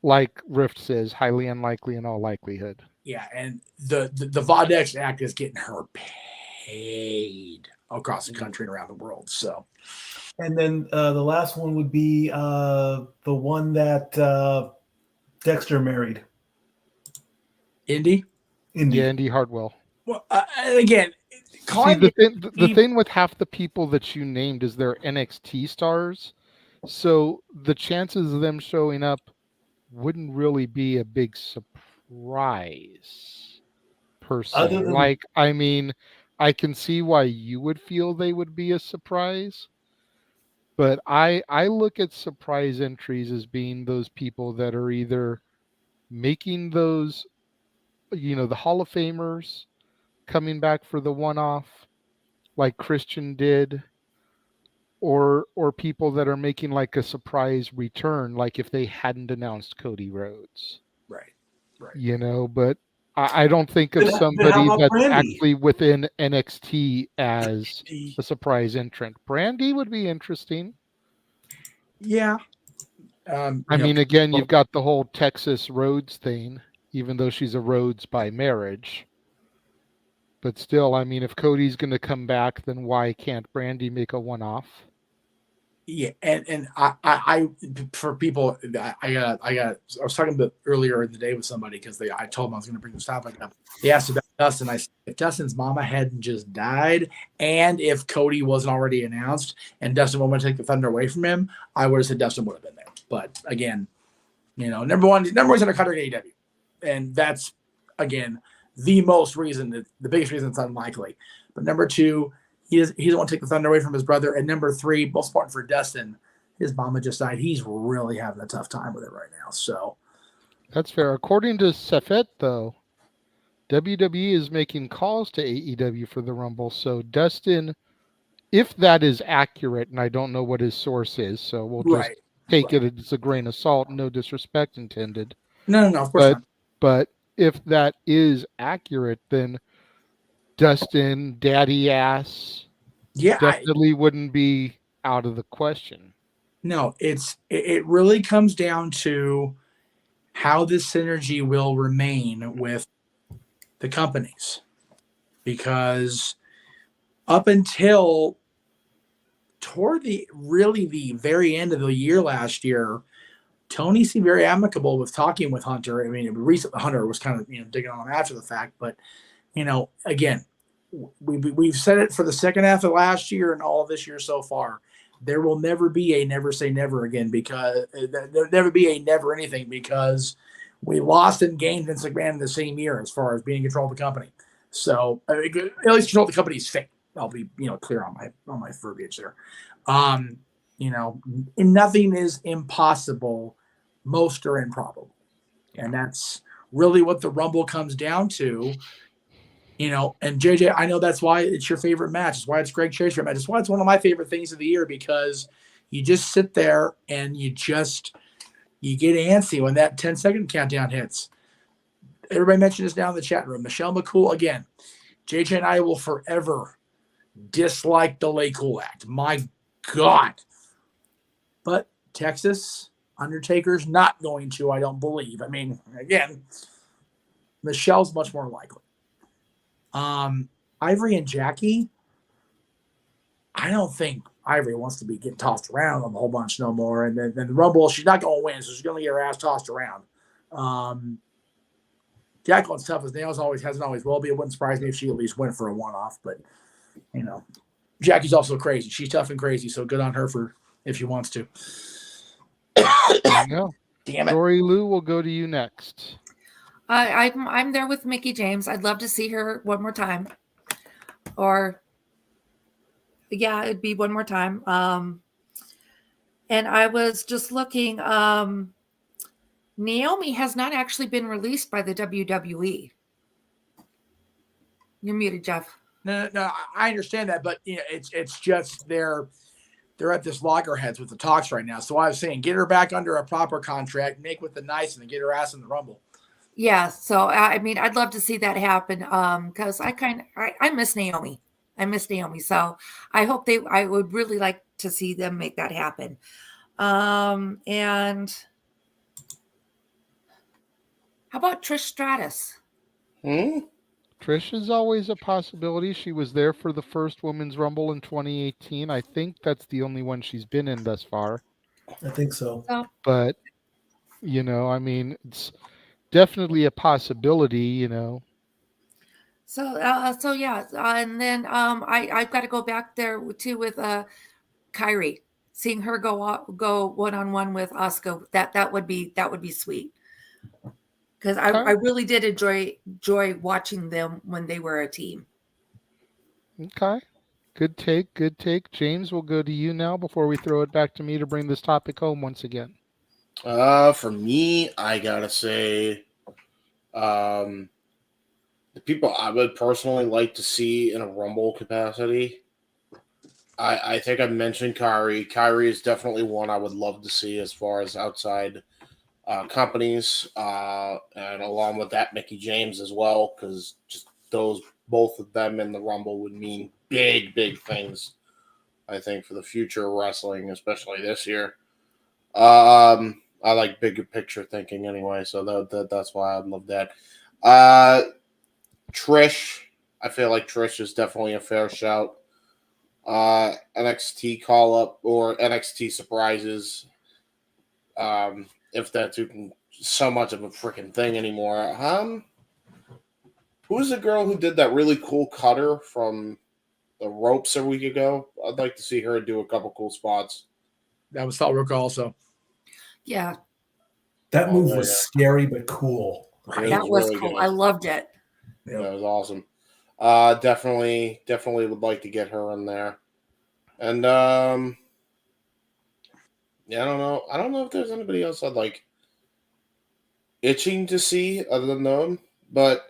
like Rift says, highly unlikely in all likelihood. Yeah, and the Vaudettes act is getting her paid across the country and around the world. So, and then the last one would be the one that Dexter married. Indy. Yeah, Indy Hartwell. Well, again, the thing with half the people that you named is they're NXT stars, so the chances of them showing up wouldn't really be a big surprise per se. I can see why you would feel they would be a surprise, but I look at surprise entries as being those people that are either making those, the Hall of Famers coming back for the one-off like Christian did, or people that are making like a surprise return, like if they hadn't announced Cody Rhodes. Right. But I don't think of somebody that's actually within NXT as a surprise entrant. Brandy would be interesting. Yeah. Again, you've got the whole Texas Rhodes thing, even though she's a Rhodes by marriage. But still, if Cody's going to come back, then why can't Brandy make a one-off? Yeah, and I for people, I was talking about earlier in the day with somebody because I told them I was going to bring this topic up. They asked about Dustin. I said, if Dustin's mama hadn't just died, and if Cody wasn't already announced, and Dustin wanted to take the thunder away from him, I would have said Dustin would have been there. But again, number one's undercutting AEW, and that's again the biggest reason it's unlikely. But number two, he doesn't want to take the thunder away from his brother. And number three, most important for Dustin, his mama just died. He's really having a tough time with it right now. So that's fair. According to Safet, though, WWE is making calls to AEW for the Rumble. So Dustin, if that is accurate, and I don't know what his source is, so we'll just take it as a grain of salt. No disrespect intended. No, of course not. But if that is accurate, then Dustin, Daddy Ass, Yeah, definitely wouldn't be out of the question. No, it really comes down to how this synergy will remain with the companies, because up until toward the very end of the year last year, Tony seemed very amicable with talking with Hunter. I mean, recently Hunter was kind of digging on him after the fact, but again, we've said it for the second half of last year and all of this year so far. There will never be a never say never again, because there'll never be a never anything, because we lost and gained Vince McMahon in the same year as far as being in control of the company. So at least control the company's fate. I'll be clear on my verbiage there. And nothing is impossible. Most are improbable, and that's really what the Rumble comes down to. And JJ, I know that's why it's your favorite match. It's why it's Greg Cherry's favorite match. It's why it's one of my favorite things of the year, because you just sit there and you get antsy when that 10-second countdown hits. Everybody mentioned this down in the chat room. Michelle McCool, again, JJ and I will forever dislike the Lay Cool Act. My God. But Texas, Undertaker's not going to, I don't believe. I mean, again, Michelle's much more likely. Ivory and Jackie, I don't think Ivory wants to be getting tossed around on the whole bunch no more. And then the Rumble, she's not going to win, so she's going to get her ass tossed around. Jacqueline's tough as nails, hasn't always will be. It wouldn't surprise me if she at least went for a one-off. But, Jackie's also crazy. She's tough and crazy, so good on her if she wants to. There you go. Damn it. Dory Lou, will go to you next. I'm there with Mickie James. I'd love to see her one more time. Or, yeah, it'd be one more time. And I was just looking. Naomi has not actually been released by the WWE. You're muted, Jeff. No, I understand that, but it's just they're at this loggerheads with the talks right now. So I was saying, get her back under a proper contract, make with the nice, and then get her ass in the Rumble. Yeah, so I mean, I'd love to see that happen, because I miss Naomi. I miss Naomi, so I hope I would really like to see them make that happen. And how about Trish Stratus? Trish is always a possibility. She was there for the first Women's Rumble in 2018. I think that's the only one she's been in thus far. I think so. But, I mean, it's definitely a possibility, So yeah, and then I've got to go back there too with Kyrie, seeing her go one-on-one with Asuka. That would be sweet, because I really did enjoy watching them when they were a team. Okay, good take. James, we'll go to you now before we throw it back to me to bring this topic home once again. For me, I gotta say, the people I would personally like to see in a Rumble capacity, I think I mentioned Kyrie. Kyrie is definitely one I would love to see as far as outside companies, and along with that, Mickie James as well, because just both of them in the Rumble would mean big things, I think, for the future of wrestling, especially this year. I like bigger picture thinking anyway, so that's why I love that. Trish, I feel like Trish is definitely a fair shout. NXT call up or NXT surprises, if that's even so much of a freaking thing anymore. Who was the girl who did that really cool cutter from the ropes a week ago? I'd like to see her do a couple cool spots. That was Salt Rook also. Yeah. That move was scary but cool. That was really cool. Good. I loved it. Yeah, it was awesome. Definitely would like to get her in there. And yeah, I don't know if there's anybody else I'd like itching to see other than them. But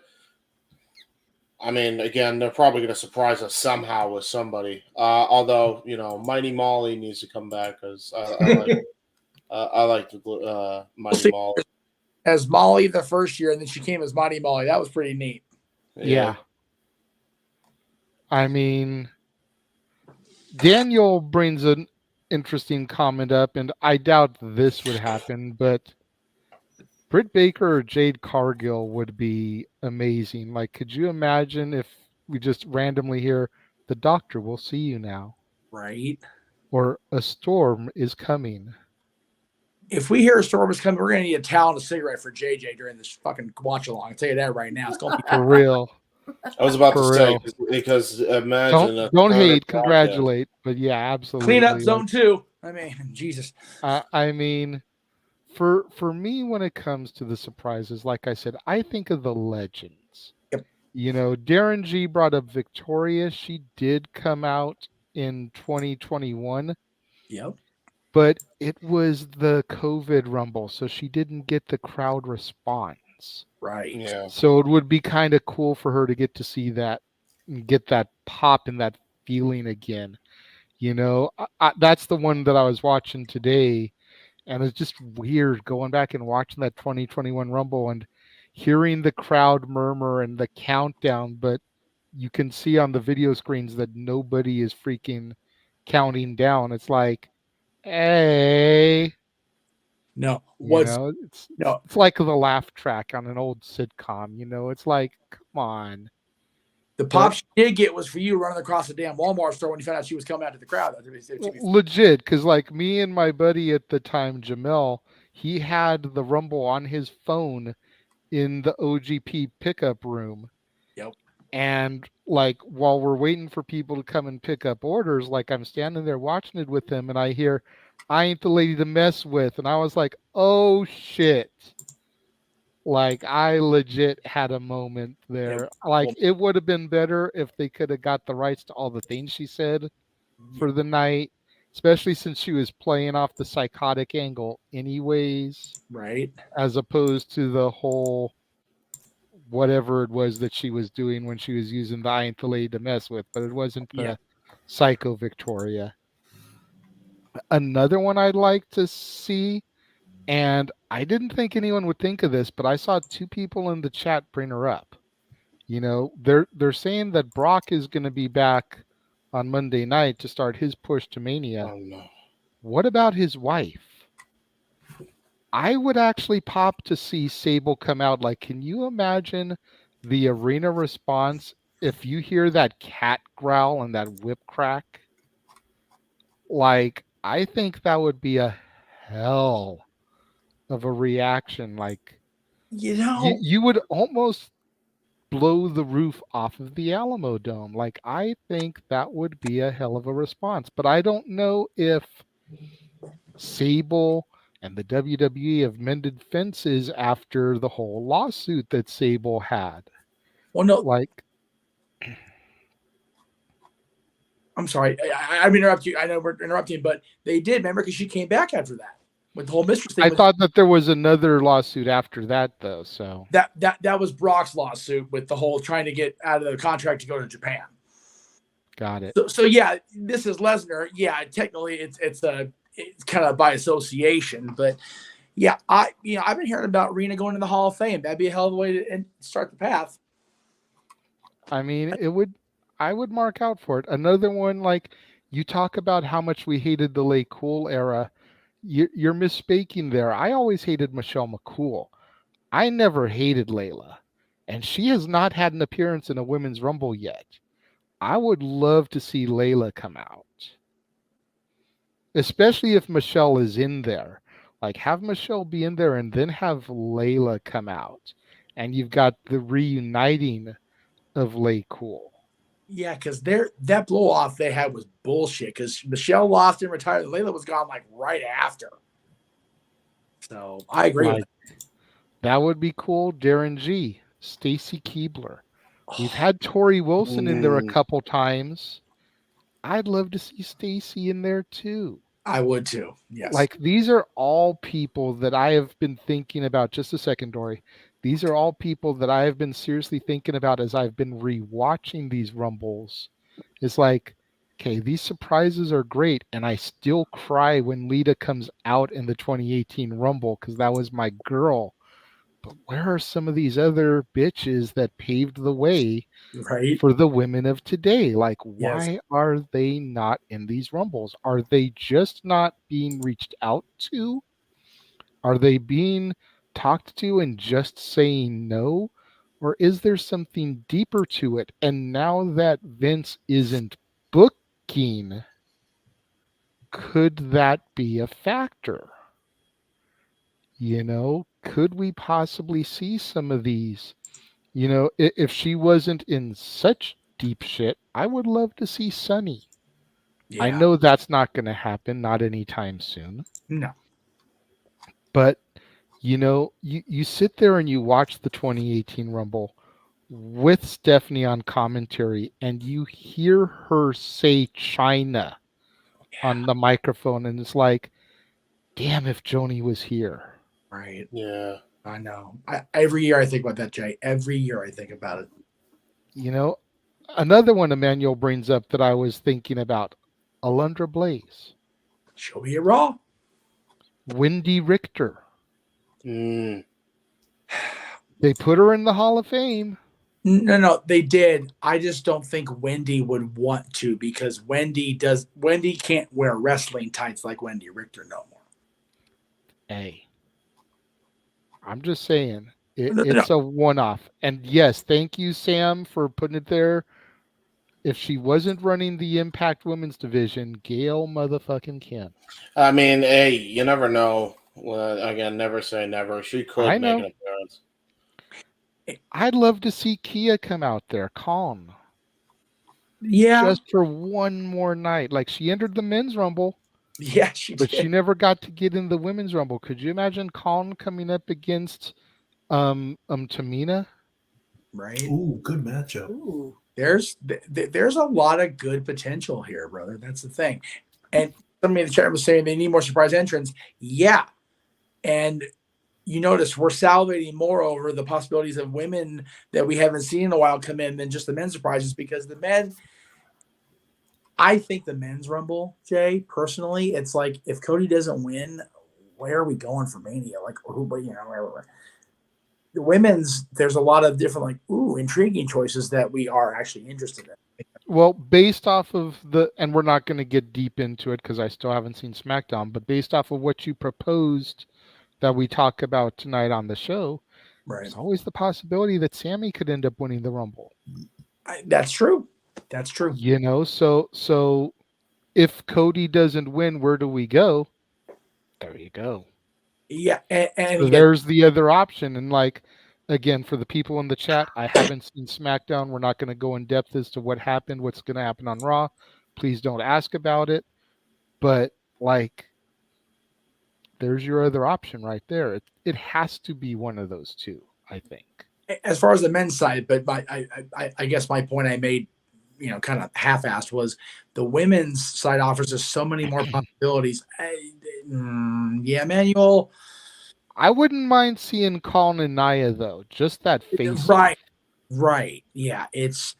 I mean, again, they're probably going to surprise us somehow with somebody. Although, Mighty Molly needs to come back, because I like the Mighty Molly. As Molly the first year, and then she came as Mighty Molly. That was pretty neat. Yeah. I mean, Daniel brings an interesting comment up, and I doubt this would happen, but Britt Baker or Jade Cargill would be amazing. Like, could you imagine if we just randomly hear, "The doctor will see you now," Right. or "A storm is coming"? If we hear a storm is coming, we're gonna need a towel and a cigarette for JJ during this fucking watch along. I'll tell you that right now. It's gonna be For real. I was about to For say real. because imagine Don't current hate, broadcast. congratulate, but yeah, absolutely. Clean up zone like, 2. I mean, Jesus. I mean, for me, when it comes to the surprises, like I said, I think of the legends. Yep. You know, Darren G brought up Victoria. She did come out in 2021. Yep. But it was the COVID Rumble, so she didn't get the crowd response. Right. Yeah. So it would be kind of cool for her to get to see that and get that pop and that feeling again. You know, that's the one that I was watching today, and it's just weird going back and watching that 2021 Rumble and hearing the crowd murmur and the countdown, but you can see on the video screens that nobody is freaking counting down. It's like, hey. No. You know, it's like the laugh track on an old sitcom. You know, it's like, come on. The pop she did get was for you running across the damn Walmart store when you found out she was coming out to the crowd. Legit, because like me and my buddy at the time, Jamel, he had the Rumble on his phone in the OGP pickup room. Yep. And like while we're waiting for people to come and pick up orders, like I'm standing there watching it with him, and I hear, "I ain't the lady to mess with," and I was like, "Oh shit!" Like I legit had a moment there. Like it would have been better if they could have got the rights to all the things she said for the night, especially since she was playing off the psychotic angle anyways. Right. As opposed to the whole whatever it was that she was doing when she was using the "I ain't the lady to mess with," but it wasn't the Psycho Victoria. Another one I'd like to see, and I didn't think anyone would think of this, but I saw 2 people in the chat bring her up. You know, they're saying that Brock is going to be back on Monday night to start his push to Mania. Oh, no. What about his wife? I would actually pop to see Sable come out. Like, can you imagine the arena response if you hear that cat growl and that whip crack? Like, I think that would be a hell of a reaction. Like, you know, you would almost blow the roof off of the Alamo Dome. Like, I think that would be a hell of a response. But I don't know if Sable and the WWE have mended fences after the whole lawsuit that Sable had. Well, no. Like, I'm sorry. I'm interrupting you. I know we're interrupting, but they did, remember, because she came back after that with the whole mistress thing. I thought that there was another lawsuit after that, though. So that was Brock's lawsuit with the whole trying to get out of the contract to go to Japan. Got it. So yeah, this is Lesnar. Yeah, technically it's kind of by association, but yeah, I've been hearing about Rena going to the Hall of Fame. That'd be a hell of a way to start the path. I mean, I would mark out for it. Another one, like, you talk about how much we hated the Lay Cool era. You're misspeaking there. I always hated Michelle McCool. I never hated Layla, and she has not had an appearance in a Women's Rumble yet. I would love to see Layla come out, especially if Michelle is in there. Like, have Michelle be in there and then have Layla come out, and you've got the reuniting of Lay Cool. Yeah, because that blow off they had was bullshit. Because Michelle lost and retired, and Layla was gone like right after. So I agree with that. That would be cool. Darren G, Stacy Keibler. We've had Tori Wilson in there a couple times. I'd love to see Stacy in there too. I would too. Yes. Like, these are all people that I have been thinking about. Just a second, Dory. These are all people that I have been seriously thinking about as I've been rewatching these Rumbles. It's like, okay, these surprises are great, and I still cry when Lita comes out in the 2018 Rumble because that was my girl. but where are some of these other bitches that paved the way Right. for the women of today? Like, Yes. why are they not in these rumbles? Are they just not being reached out to? Are they being talked to and just saying no? Or is there something deeper to it? And now that Vince isn't booking, could that be a factor? Could we possibly see some of these? If she wasn't in such deep shit, I would love to see Sunny. I Yeah. know that's not going to happen, not anytime soon. No. But, you sit there and you watch the 2018 Rumble with Stephanie on commentary, and you hear her say China on the microphone, and it's like, damn, if Joni was here. Right. Yeah. I know. Every year I think about that, Jay. Every year I think about it. Another one Emmanuel brings up that I was thinking about, Alundra Blaze. She'll be at Raw. Wendy Richter. Mm. They put her in the Hall of Fame. No, they did. I just don't think Wendy would want to, because Wendy can't wear wrestling tights like Wendy Richter no more. Hey, I'm just saying, it's a one-off. And yes, thank you, Sam, for putting it there. If she wasn't running the Impact Women's Division, Gail motherfucking Kim. I mean, hey, you never know. Well, again, never say never. She could make an appearance. I'd love to see Kia come out there, calm. Yeah. Just for one more night. Like, she entered the men's rumble. Yeah, she but did. She never got to get in the women's rumble. Could you imagine Khan coming up against Tamina? Right. Ooh, good matchup. Ooh. There's a lot of good potential here, brother. That's the thing. And somebody in the chat was saying they need more surprise entrants. Yeah. And you notice we're salivating more over the possibilities of women that we haven't seen in a while come in than just the men's surprises, because the men, I think the men's rumble, Jay, personally, it's like, if Cody doesn't win, where are we going for Mania? Like, who, where. The women's, there's a lot of different, intriguing choices that we are actually interested in. Well, based off of and we're not going to get deep into it because I still haven't seen SmackDown, but based off of what you proposed that we talk about tonight on the show, there's always the possibility that Sammy could end up winning the Rumble. That's true. That's true. So if Cody doesn't win, where do we go? There you go. Yeah, and so there's the other option. And again, for the people in the chat, I haven't seen SmackDown. We're not going to go in depth as to what happened, what's going to happen on Raw. Please don't ask about it. But there's your other option right there. It has to be one of those two, I think. As far as the men's side, but I guess my point I made, kind of half-assed, was the women's side offers us so many more possibilities. Yeah, Manuel. I wouldn't mind seeing Colin and Nia, though. Just that face. Right. Yeah, it's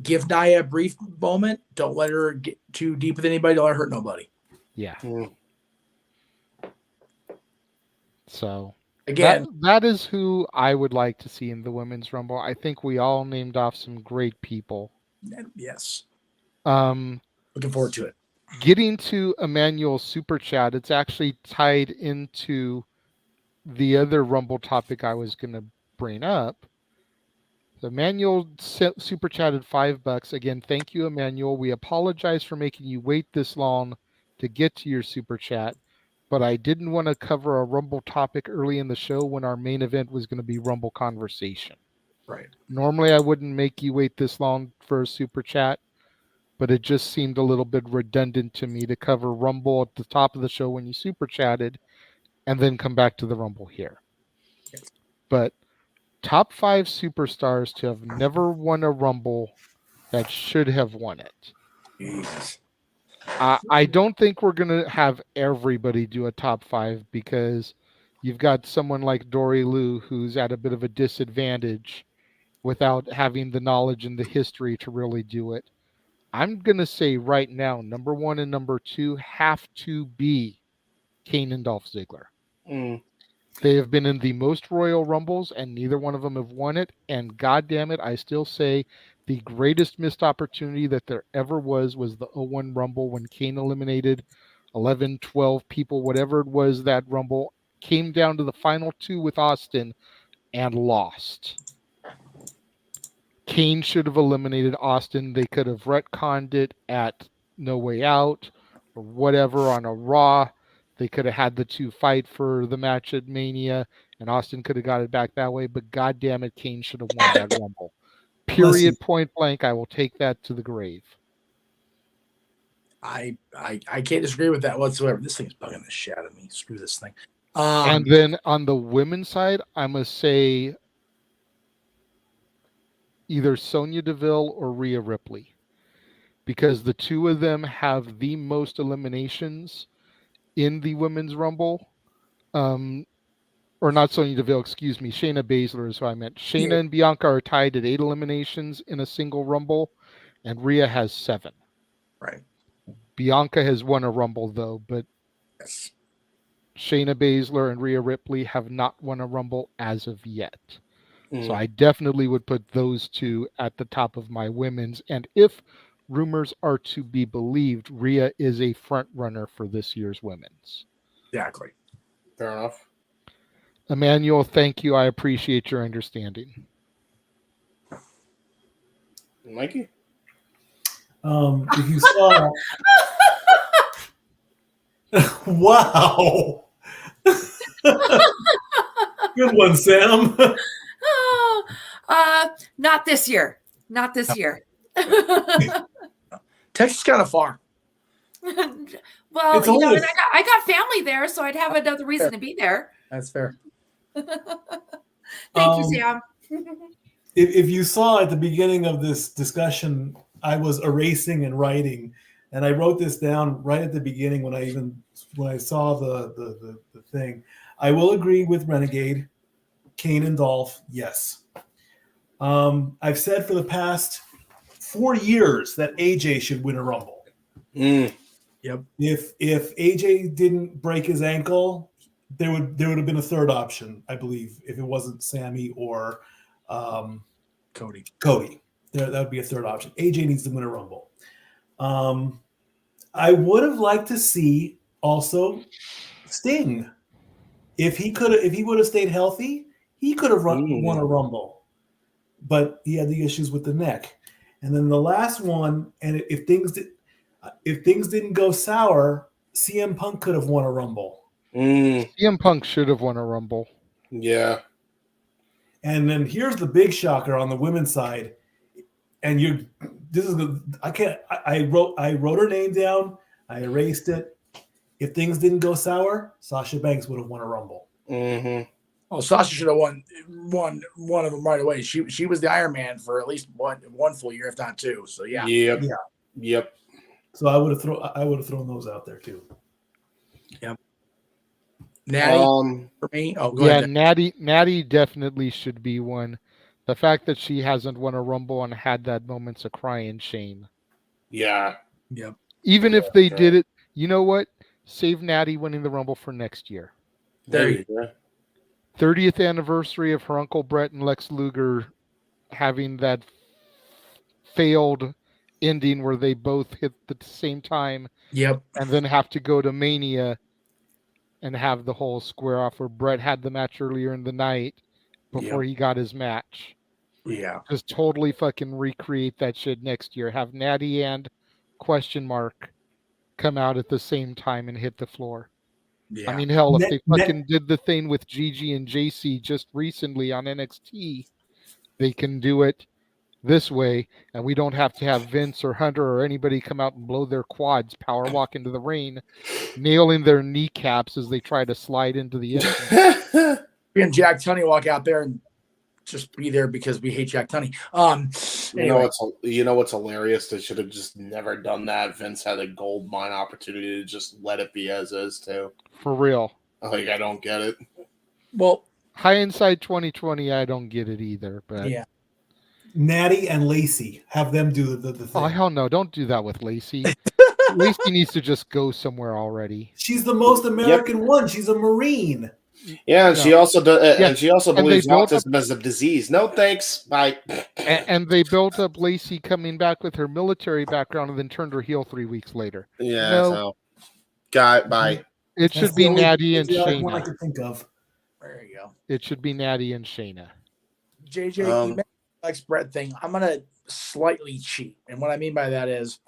give Nia a brief moment. Don't let her get too deep with anybody. Don't let her hurt nobody. Yeah. So again, that is who I would like to see in the Women's Rumble. I think we all named off some great people. Yes. Looking forward to it. Getting to Emmanuel's super chat, it's actually tied into the other Rumble topic I was going to bring up. So Emmanuel super chatted $5. Again, thank you, Emmanuel. We apologize for making you wait this long to get to your super chat, but I didn't want to cover a Rumble topic early in the show when our main event was going to be Rumble Conversation. Right. Normally, I wouldn't make you wait this long for a super chat, but it just seemed a little bit redundant to me to cover Rumble at the top of the show when you super chatted and then come back to the Rumble here. Yes. But top 5 superstars to have never won a Rumble that should have won it. Yes. I don't think we're going to have everybody do a top 5 because you've got someone like Dory Lou who's at a bit of a disadvantage without having the knowledge and the history to really do it. I'm going to say right now, number 1 and number 2 have to be Kane and Dolph Ziggler. They have been in the most Royal Rumbles, and neither one of them have won it. And God damn it, I still say the greatest missed opportunity that there ever was the 01 Rumble when Kane eliminated 11, 12 people, whatever it was, that Rumble came down to the final 2 with Austin and lost. Kane should have eliminated Austin. They could have retconned it at No Way Out or whatever on a Raw. They could have had the 2 fight for the match at Mania, and Austin could have got it back that way. But God damn it, Kane should have won that Rumble. Period. Point blank. I will take that to the grave. I can't disagree with that whatsoever. This thing's bugging the shit out of me. Screw this thing. And then on the women's side, I must say either Sonya Deville or Rhea Ripley, because the 2 of them have the most eliminations in the Women's Rumble. Or not Sonya Deville, excuse me. Shayna Baszler is who I meant. Shayna and Bianca are tied at 8 eliminations in a single Rumble, and Rhea has 7. Right. Bianca has won a Rumble, though, but Shayna Baszler and Rhea Ripley have not won a Rumble as of yet. So I definitely would put those 2 at the top of my women's. And if rumors are to be believed, Rhea is a front runner for this year's women's. Exactly. Fair enough. Emmanuel, thank you. I appreciate your understanding. Mikey? If you saw... Wow! Good one, Sam. Not this year. Not this year. Texas is kind of far. Well, you know, and I got family there, so I'd have another reason to be there. That's fair. Thank you, Sam. If you saw at the beginning of this discussion, I was erasing and writing, and I wrote this down right at the beginning when I saw the thing. I will agree with Renegade, Kane and Dolph. Yes. I've said for the past 4 years that AJ should win a Rumble. Yep. If AJ didn't break his ankle, there would have been a third option, I believe, if it wasn't Sammy or Cody. That would be a third option. AJ needs to win a Rumble. I would have liked to see also Sting. If he would have stayed healthy, he could have won a Rumble. But he had the issues with the neck. And then the last one, and if things didn't go sour, CM Punk could have won a Rumble. CM Punk should have won a Rumble. Yeah. And then here's the big shocker on the women's side. And I wrote her name down. I erased it. If things didn't go sour, Sasha Banks would have won a Rumble. Mm-hmm. Oh, Sasha should have won one of them right away. She was the Iron Man for at least one full year, if not 2. So yeah. Yep. So I would have thrown those out there too. Yep. Natty for me. Oh, go ahead. Natty definitely should be one. The fact that she hasn't won a Rumble and had that moment's a crying shame. Yeah. Yep. Even if they did it, you know what? Save Natty winning the Rumble for next year. There you go. 30th anniversary of her Uncle Brett and Lex Luger having that failed ending where they both hit at the same time. Yep. And then have to go to Mania and have the whole square off where Brett had the match earlier in the night before he got his match. Yeah. Just totally fucking recreate that shit next year. Have Natty and question mark come out at the same time and hit the floor. Yeah. I mean, hell, if they fucking did the thing with Gigi and JC just recently on NXT, they can do it this way, and we don't have to have Vince or Hunter or anybody come out and blow their quads, power walk into the ring, nailing their kneecaps as they try to slide into the entrance. And Jack Tunney walk out there and just be there because we hate Jack Tunney. Anyway. You know what's hilarious? They should have just never done that. Vince had a gold mine opportunity to just let it be as is too. For real. Like, I don't get it. Well, High Inside 2020, I don't get it either. But yeah. Natty and Lacey, have them do the thing. Oh, hell no. Don't do that with Lacey. Lacey needs to just go somewhere already. She's the most American one. She's a Marine. Yeah, and No. she also does, Yeah, and she also and they believes built up- autism is a disease. No thanks. Bye. And they built up Lacey coming back with her military background and then turned her heel 3 weeks later. Yeah. No, So, bye. it That's should the be only- Natty that's and the only one I Shayna. could think of. There you go. It should be Natty and Shayna. JJ, you mentioned the Lex Brett thing. I'm gonna slightly cheat, and what I mean by that is,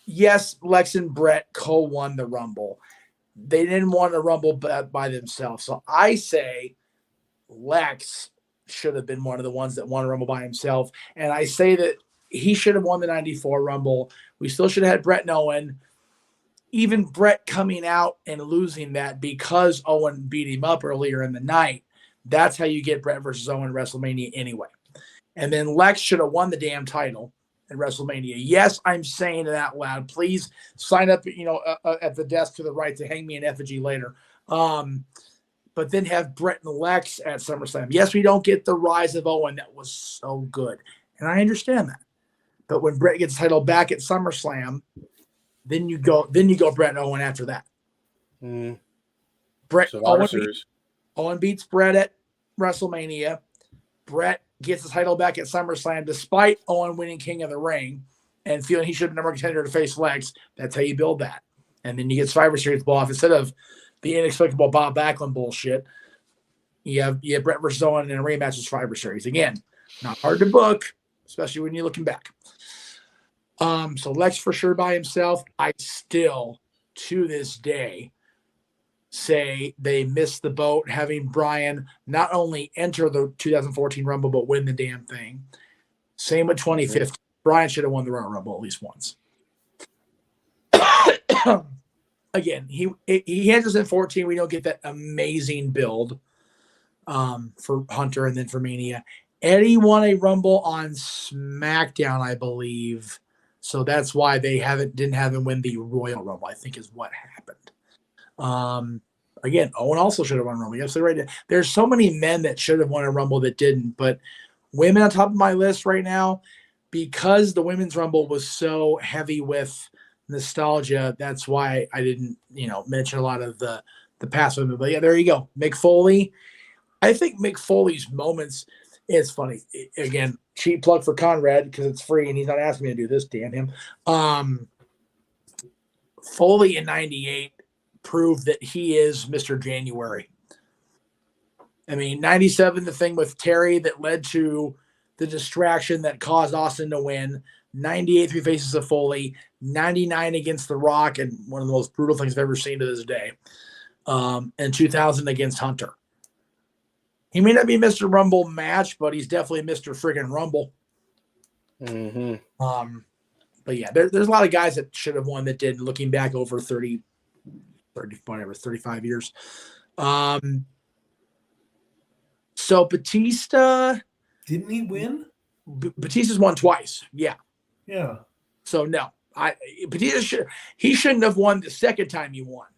yes, Lex and Brett co-won the Rumble. They didn't want to Rumble by themselves, so I say Lex should have been one of the ones that won a Rumble by himself, and I say that he should have won the '94 Rumble. We still should have had Brett and Owen. Even Brett coming out and losing that because Owen beat him up earlier in the night. That's how you get Brett versus Owen at WrestleMania anyway. And then Lex should have won the damn title at WrestleMania. Yes, I'm saying it out loud. Please sign up, at the desk to the right to hang me an effigy later. But then have Brett and Lex at SummerSlam. Yes, we don't get the rise of Owen. That was so good. And I understand that. But when Brett gets the title back at SummerSlam, then you go Brett and Owen after that. Owen beats Brett at WrestleMania. Brett gets the title back at SummerSlam despite Owen winning King of the Ring and feeling he should have never contender to face Lex. That's how you build that. And then you get Survivor Series ball off instead of the inexplicable Bob Backlund bullshit. You have Brett versus Owen in a rematch of Survivor Series. Again, not hard to book, especially when you're looking back. So Lex for sure by himself. I still, to this day, say they missed the boat having Bryan not only enter the 2014 Rumble, but win the damn thing. Same with 2015. Bryan should have won the Royal Rumble at least once. Again, he enters in 14. We don't get that amazing build for Hunter and then for Mania. Eddie won a Rumble on SmackDown, I believe. So that's why they didn't have him win the Royal Rumble, I think is what happened. Again, Owen also should have won a Rumble. You're absolutely right. There's so many men that should have won a Rumble that didn't, but women on top of my list right now, because the Women's Rumble was so heavy with nostalgia, that's why I didn't, mention a lot of the past women. But yeah, there you go. Mick Foley. I think Mick Foley's moments, it's funny. Again, cheap plug for Conrad because it's free and he's not asking me to do this, damn him. Foley in 98 proved that he is Mr. January. I mean, 97, the thing with Terry that led to the distraction that caused Austin to win. 98, 3 Faces of Foley. 99 against The Rock, and one of the most brutal things I've ever seen to this day. And 2000 against Hunter. He may not be Mr. Rumble match, but he's definitely Mr. friggin' Rumble. But yeah, there's a lot of guys that should have won that didn't, looking back over 35 years. So Batista. Didn't he win? Batista's won twice. Yeah. Yeah. So no, Batista shouldn't have won the second time he won.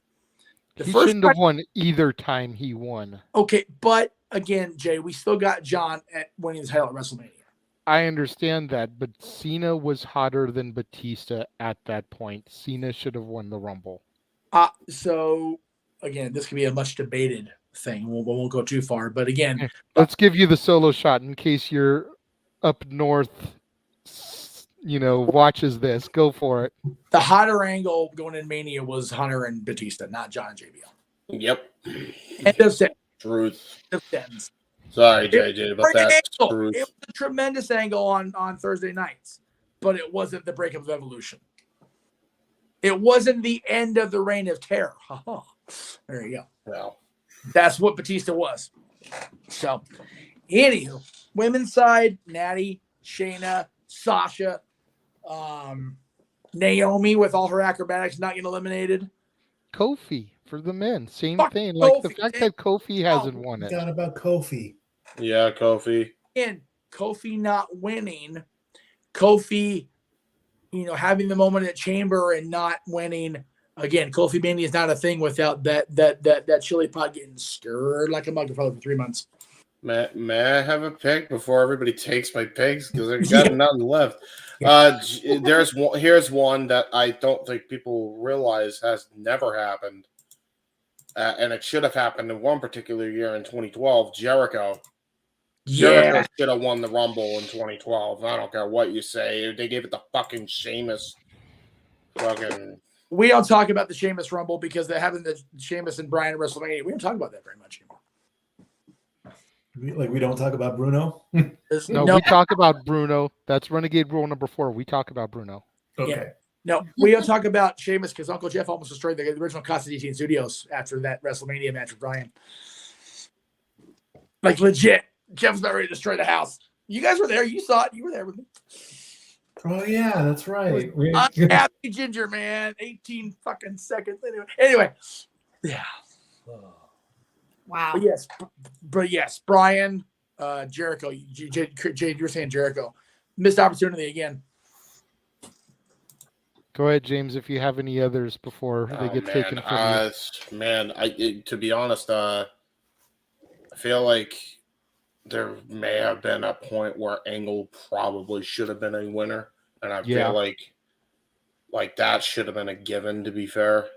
He shouldn't have won either time he won. Okay, but again, Jay, we still got John at winning the title at WrestleMania. I understand that, but Cena was hotter than Batista at that point. Cena should have won the Rumble. So again, this could be a much debated thing. We won't go too far, but again, let's give you the solo shot in case you're up north, watches this. Go for it. The hotter angle going in Mania was Hunter and Batista, not John and JBL. Yep. End of sentence. Truth. End of sentence. Sorry, JJ, but that's truth. It was a tremendous angle on Thursday nights, but it wasn't the breakup of Evolution. It wasn't the end of the Reign of Terror. There you go. Well, that's what Batista was. So, anywho, women's side, Natty, Shayna, Sasha, Naomi with all her acrobatics not getting eliminated. Kofi for the men, same thing. Kofi. Like the fact that Kofi hasn't won it. Forgot about Kofi. Yeah, Kofi. And Kofi not winning, Kofi, having the moment at Chamber and not winning. Again, Kofi Mania is not a thing without that chili pot getting stirred like a mug for 3 months. May I have a pick before everybody takes my picks? Because I've got nothing left. Here's one that I don't think people realize has never happened. and it should have happened in one particular year in 2012, Jericho. Yeah. Jericho should have won the Rumble in 2012. I don't care what you say. They gave it to fucking Sheamus. Fucking. We don't talk about the Sheamus Rumble because they're having the Sheamus and Bryan at WrestleMania. We don't talk about that very much anymore. We don't talk about Bruno. No, we talk about Bruno. That's Renegade Rule number 4. We talk about Bruno. Okay. Yeah. No, we don't talk about Sheamus because Uncle Jeff almost destroyed the original Casa D18 Studios after that WrestleMania match with Bryan. Like legit, Jeff's about ready to destroy the house. You guys were there. You saw it. You were there with me. Oh yeah, that's right. Happy Ginger, man. 18 fucking seconds. Anyway. Yeah. Wow. But yes, Bryan, Jericho. Jade, you were saying Jericho. Missed opportunity again. Go ahead, James, if you have any others before they get taken from you. Man, to be honest, I feel like there may have been a point where Angle probably should have been a winner, and I feel like that should have been a given, to be fair.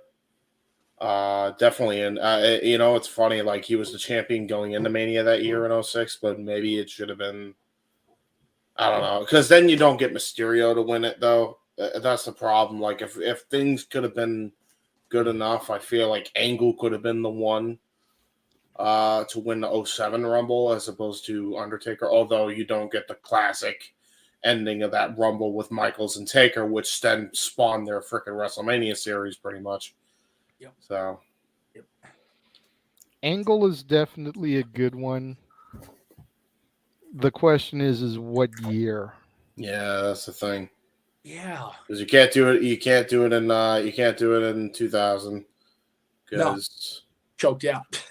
Definitely. And, it's funny, like he was the champion going into Mania that year in 06, but maybe it should have been, I don't know, because then you don't get Mysterio to win it, though. That's the problem. Like, if things could have been good enough, I feel like Angle could have been the one to win the 07 Rumble as opposed to Undertaker, although you don't get the classic ending of that Rumble with Michaels and Taker, which then spawned their freaking WrestleMania series pretty much. Yep. So, Angle is definitely a good one. The question is what year? Yeah, that's the thing. Yeah, because you can't do it. You can't do it in 2000 because choked out.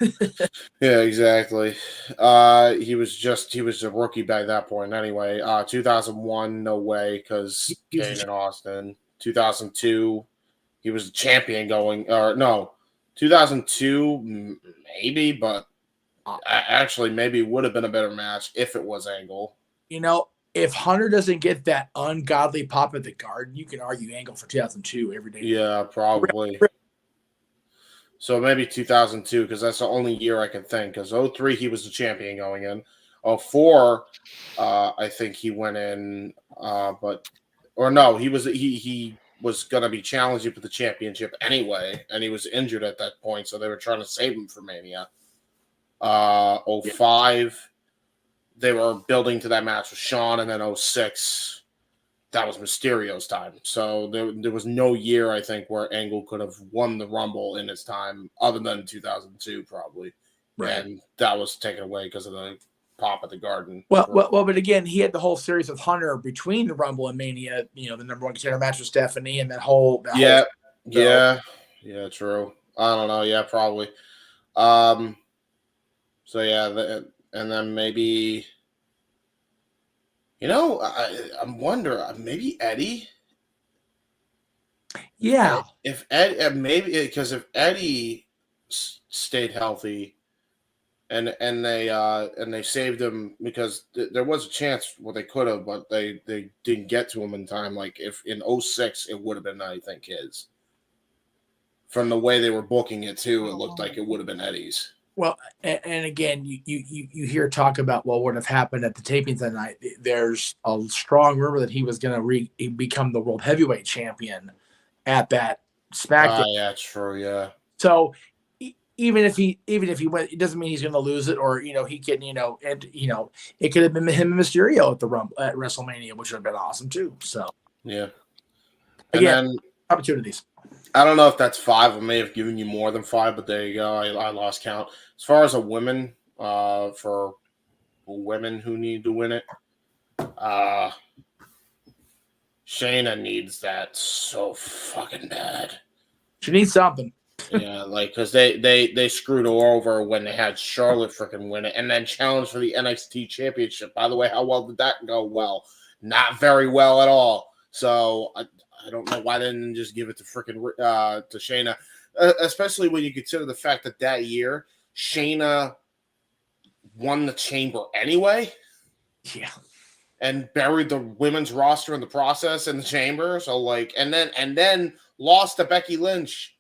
Yeah, exactly. He was a rookie by that point anyway. 2001, no way, because Kane and Austin. 2002, he was the champion going. Or no, 2002 maybe, but actually maybe would have been a better match if it was Angle. If Hunter doesn't get that ungodly pop at the Garden, you can argue Angle for 2002 every day. Yeah, probably. So maybe 2002, because that's the only year I can think. Because 03, he was the champion going in. 04, I think he went in, he was going to be challenging for the championship anyway, and he was injured at that point, so they were trying to save him for Mania. 05. They were building to that match with Shawn, and then 06, that was Mysterio's time. So there was no year, I think, where Angle could have won the Rumble in his time, other than 2002, probably. Right. And that was taken away because of the pop at the Garden. Well, but again, he had the whole series with Hunter between the Rumble and Mania. The number one contender match with Stephanie, and that whole. Yeah, true. I don't know. Yeah, probably. So yeah. And then maybe, I'm wondering, maybe Eddie. Yeah. If Eddie, maybe because if Eddie stayed healthy, and they saved him, because there was a chance where they could have, but they didn't get to him in time. Like if in 06, it would have been, I think, his. From the way they were booking it too, it looked like it would have been Eddie's. Well, and again, you hear talk about what would have happened at the tapings that night. There's a strong rumor that he was going to become the world heavyweight champion at that SmackDown. Yeah, true. Yeah. So even if he went, it doesn't mean he's going to lose it, or he can, it could have been him and Mysterio at the Rumble at WrestleMania, which would have been awesome too. So yeah. Again, opportunities. I don't know if that's 5. I may have given you more than 5, but there you go. I lost count. As far as women, for women who need to win it, Shayna needs that so fucking bad. She needs something. Yeah, because they screwed her over when they had Charlotte freaking win it and then challenge for the NXT Championship. By the way, how well did that go? Well, not very well at all. So I don't know why they didn't just give it to freaking to Shayna, especially when you consider the fact that year Shayna won the Chamber anyway. Yeah, and buried the women's roster in the process in the Chamber. So and then lost to Becky Lynch.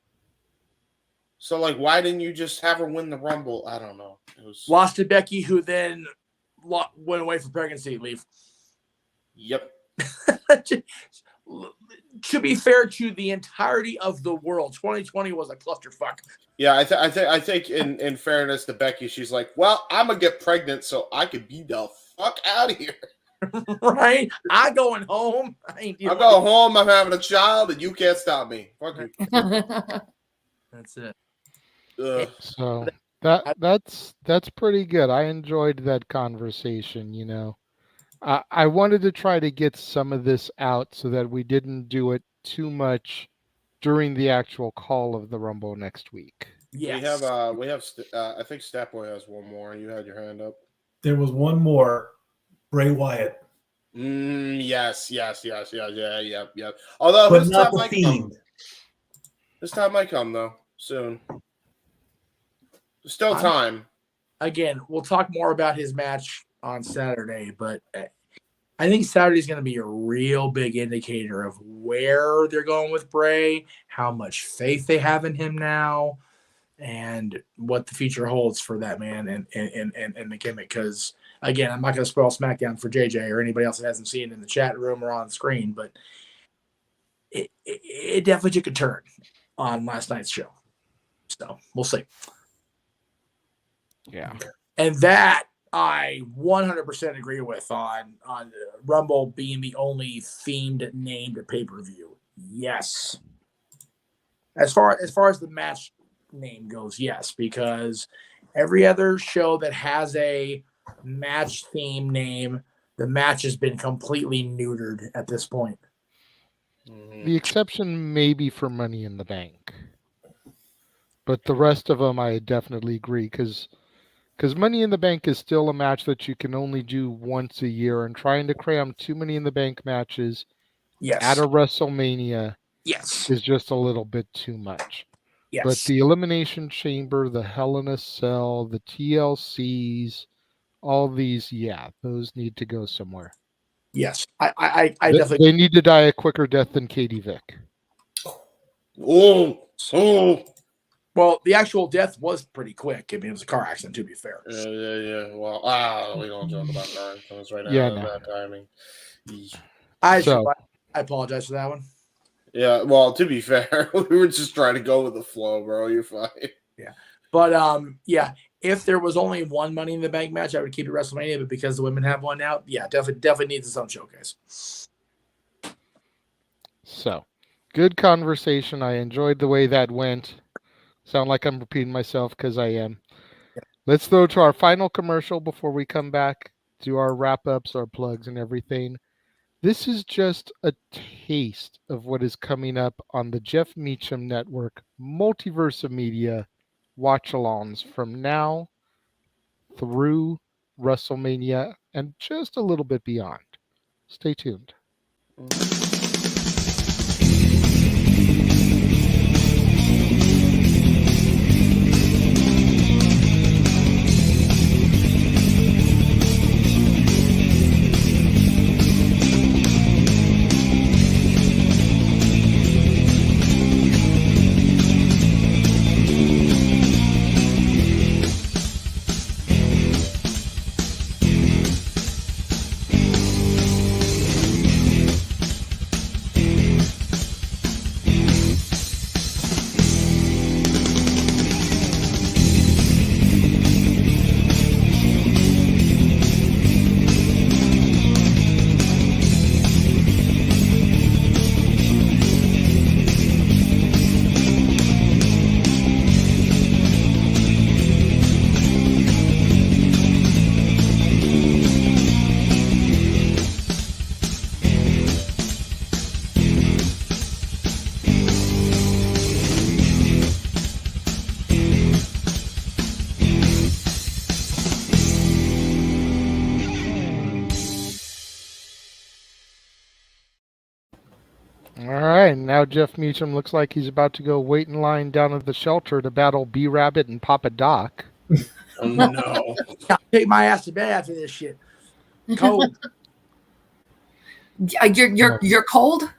So, like, why didn't you just have her win the Rumble? I don't know. It was Lost to Becky, who then went away for pregnancy leave. Yep. To be fair to the entirety of the world, 2020 was a clusterfuck. Yeah, I think in fairness to Becky, she's like, well, I'm gonna get pregnant so I could be the fuck out of here. Right? I'm going home. I'm going home. I'm having a child, and you can't stop me. Fuck you. That's it. So that's pretty good. I enjoyed that conversation. You know, I wanted to try to get some of this out so that we didn't do it too much during the actual call of the Rumble next week. Yes. We have. I think Statboy has one more. You had your hand up. There was one more. Bray Wyatt. Yes. Although But his not time the might Fiend. come. This time might come though soon. There's still time. Again, we'll talk more about his match on Saturday, but I think Saturday is going to be a real big indicator of where they're going with Bray, how much faith they have in him now, and what the future holds for that man and the gimmick. Because again, I'm not going to spoil SmackDown for JJ or anybody else that hasn't seen it in the chat room or on the screen, but it definitely took a turn on last night's show. So we'll see. Yeah. And that I 100% agree with on Rumble being the only themed named pay-per-view. Yes. As far as the match name goes, yes, because every other show that has a match theme name, the match has been completely neutered at this point. The exception may be for Money in the Bank. But the rest of them, I definitely agree, because Money in the Bank is still a match that you can only do once a year, and trying to cram two Money in the Bank matches at a WrestleMania is just a little bit too much. Yes. But the Elimination Chamber, the Hell in a Cell, the TLCs, all these, those need to go somewhere. Yes. I definitely... They need to die a quicker death than Katie Vick. Oh. Well, the actual death was pretty quick. I mean, it was a car accident, to be fair. Yeah. Well, we don't joke about car accidents right now. That timing. I apologize for that one. Yeah, well, to be fair, we were just trying to go with the flow, bro. You're fine. Yeah. But, if there was only one Money in the Bank match, I would keep it WrestleMania. But because the women have one now, definitely needs its own showcase. So, good conversation. I enjoyed the way that went. Sound like I'm repeating myself because I am. Yeah. Let's go to our final commercial before we come back, do our wrap-ups, our plugs, and everything. This is just a taste of what is coming up on the Jeff Meacham Network Multiverse of Media watch-alongs from now through WrestleMania and just a little bit beyond. Stay tuned. Now Jeff Meacham looks like he's about to go wait in line down at the shelter to battle B-Rabbit and Papa Doc. Oh, no. I'll take my ass to bed after this shit. Cold. You're cold?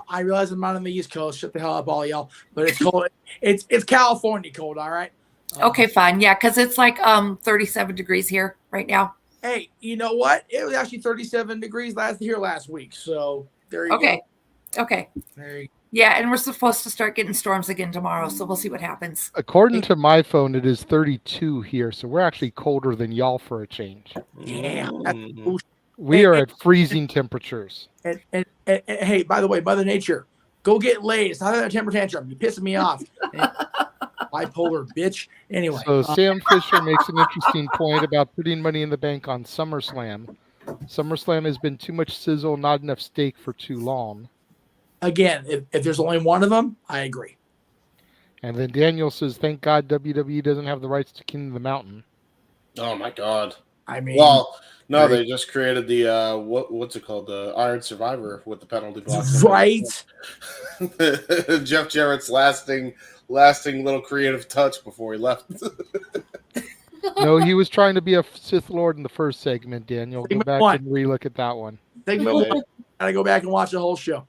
I realize I'm not on the East Coast. Shut the hell up, all y'all. But it's cold. It's California cold, all right? Okay, fine. Yeah, because it's like 37 degrees here right now. Hey, you know what? It was actually 37 degrees last week. So there you go. Okay. There you go. Yeah, and we're supposed to start getting storms again tomorrow, so we'll see what happens. According to my phone, it is 32 here, so we're actually colder than y'all for a change. Yeah. We are at freezing temperatures. And hey, by the way, Mother Nature, go get laid. Stop having a temper tantrum. You're pissing me off. Bipolar bitch. Anyway. So Sam Fisher makes an interesting point about putting money in the bank on SummerSlam. SummerSlam has been too much sizzle, not enough steak for too long. Again, if there's only one of them, I agree. And then Daniel says, thank God WWE doesn't have the rights to King of the Mountain. Oh, my God. I mean, well, no, they just created the what's it called, the Iron Survivor with the penalty block, right? Jeff Jarrett's lasting little creative touch before he left. No, he was trying to be a Sith Lord in the first segment. Daniel, go back and relook at that one. Gotta go back and watch the whole show.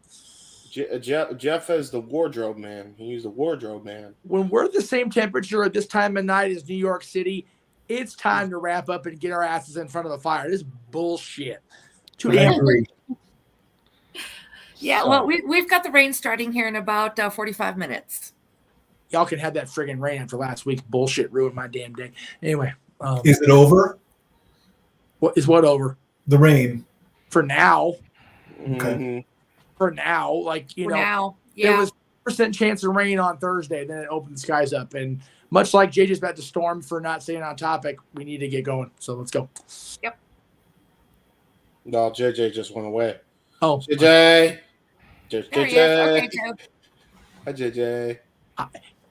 Jeff is the wardrobe man. He's the wardrobe man. When we're the same temperature at this time of night as New York City, it's time to wrap up and get our asses in front of the fire. This is bullshit. Too damn late. Yeah, well, we've got the rain starting here in about 45 minutes. Y'all can have that friggin' rain after last week's bullshit ruined my damn day. Anyway. Is it over? What over? The rain. For now. Okay. For now. There was 1% chance of rain on Thursday. Then it opened the skies up. And much like JJ's about to storm for not staying on topic, we need to get going. So let's go. Yep. No, JJ just went away. Oh. JJ. There he is. Okay, Joe. Hi, JJ.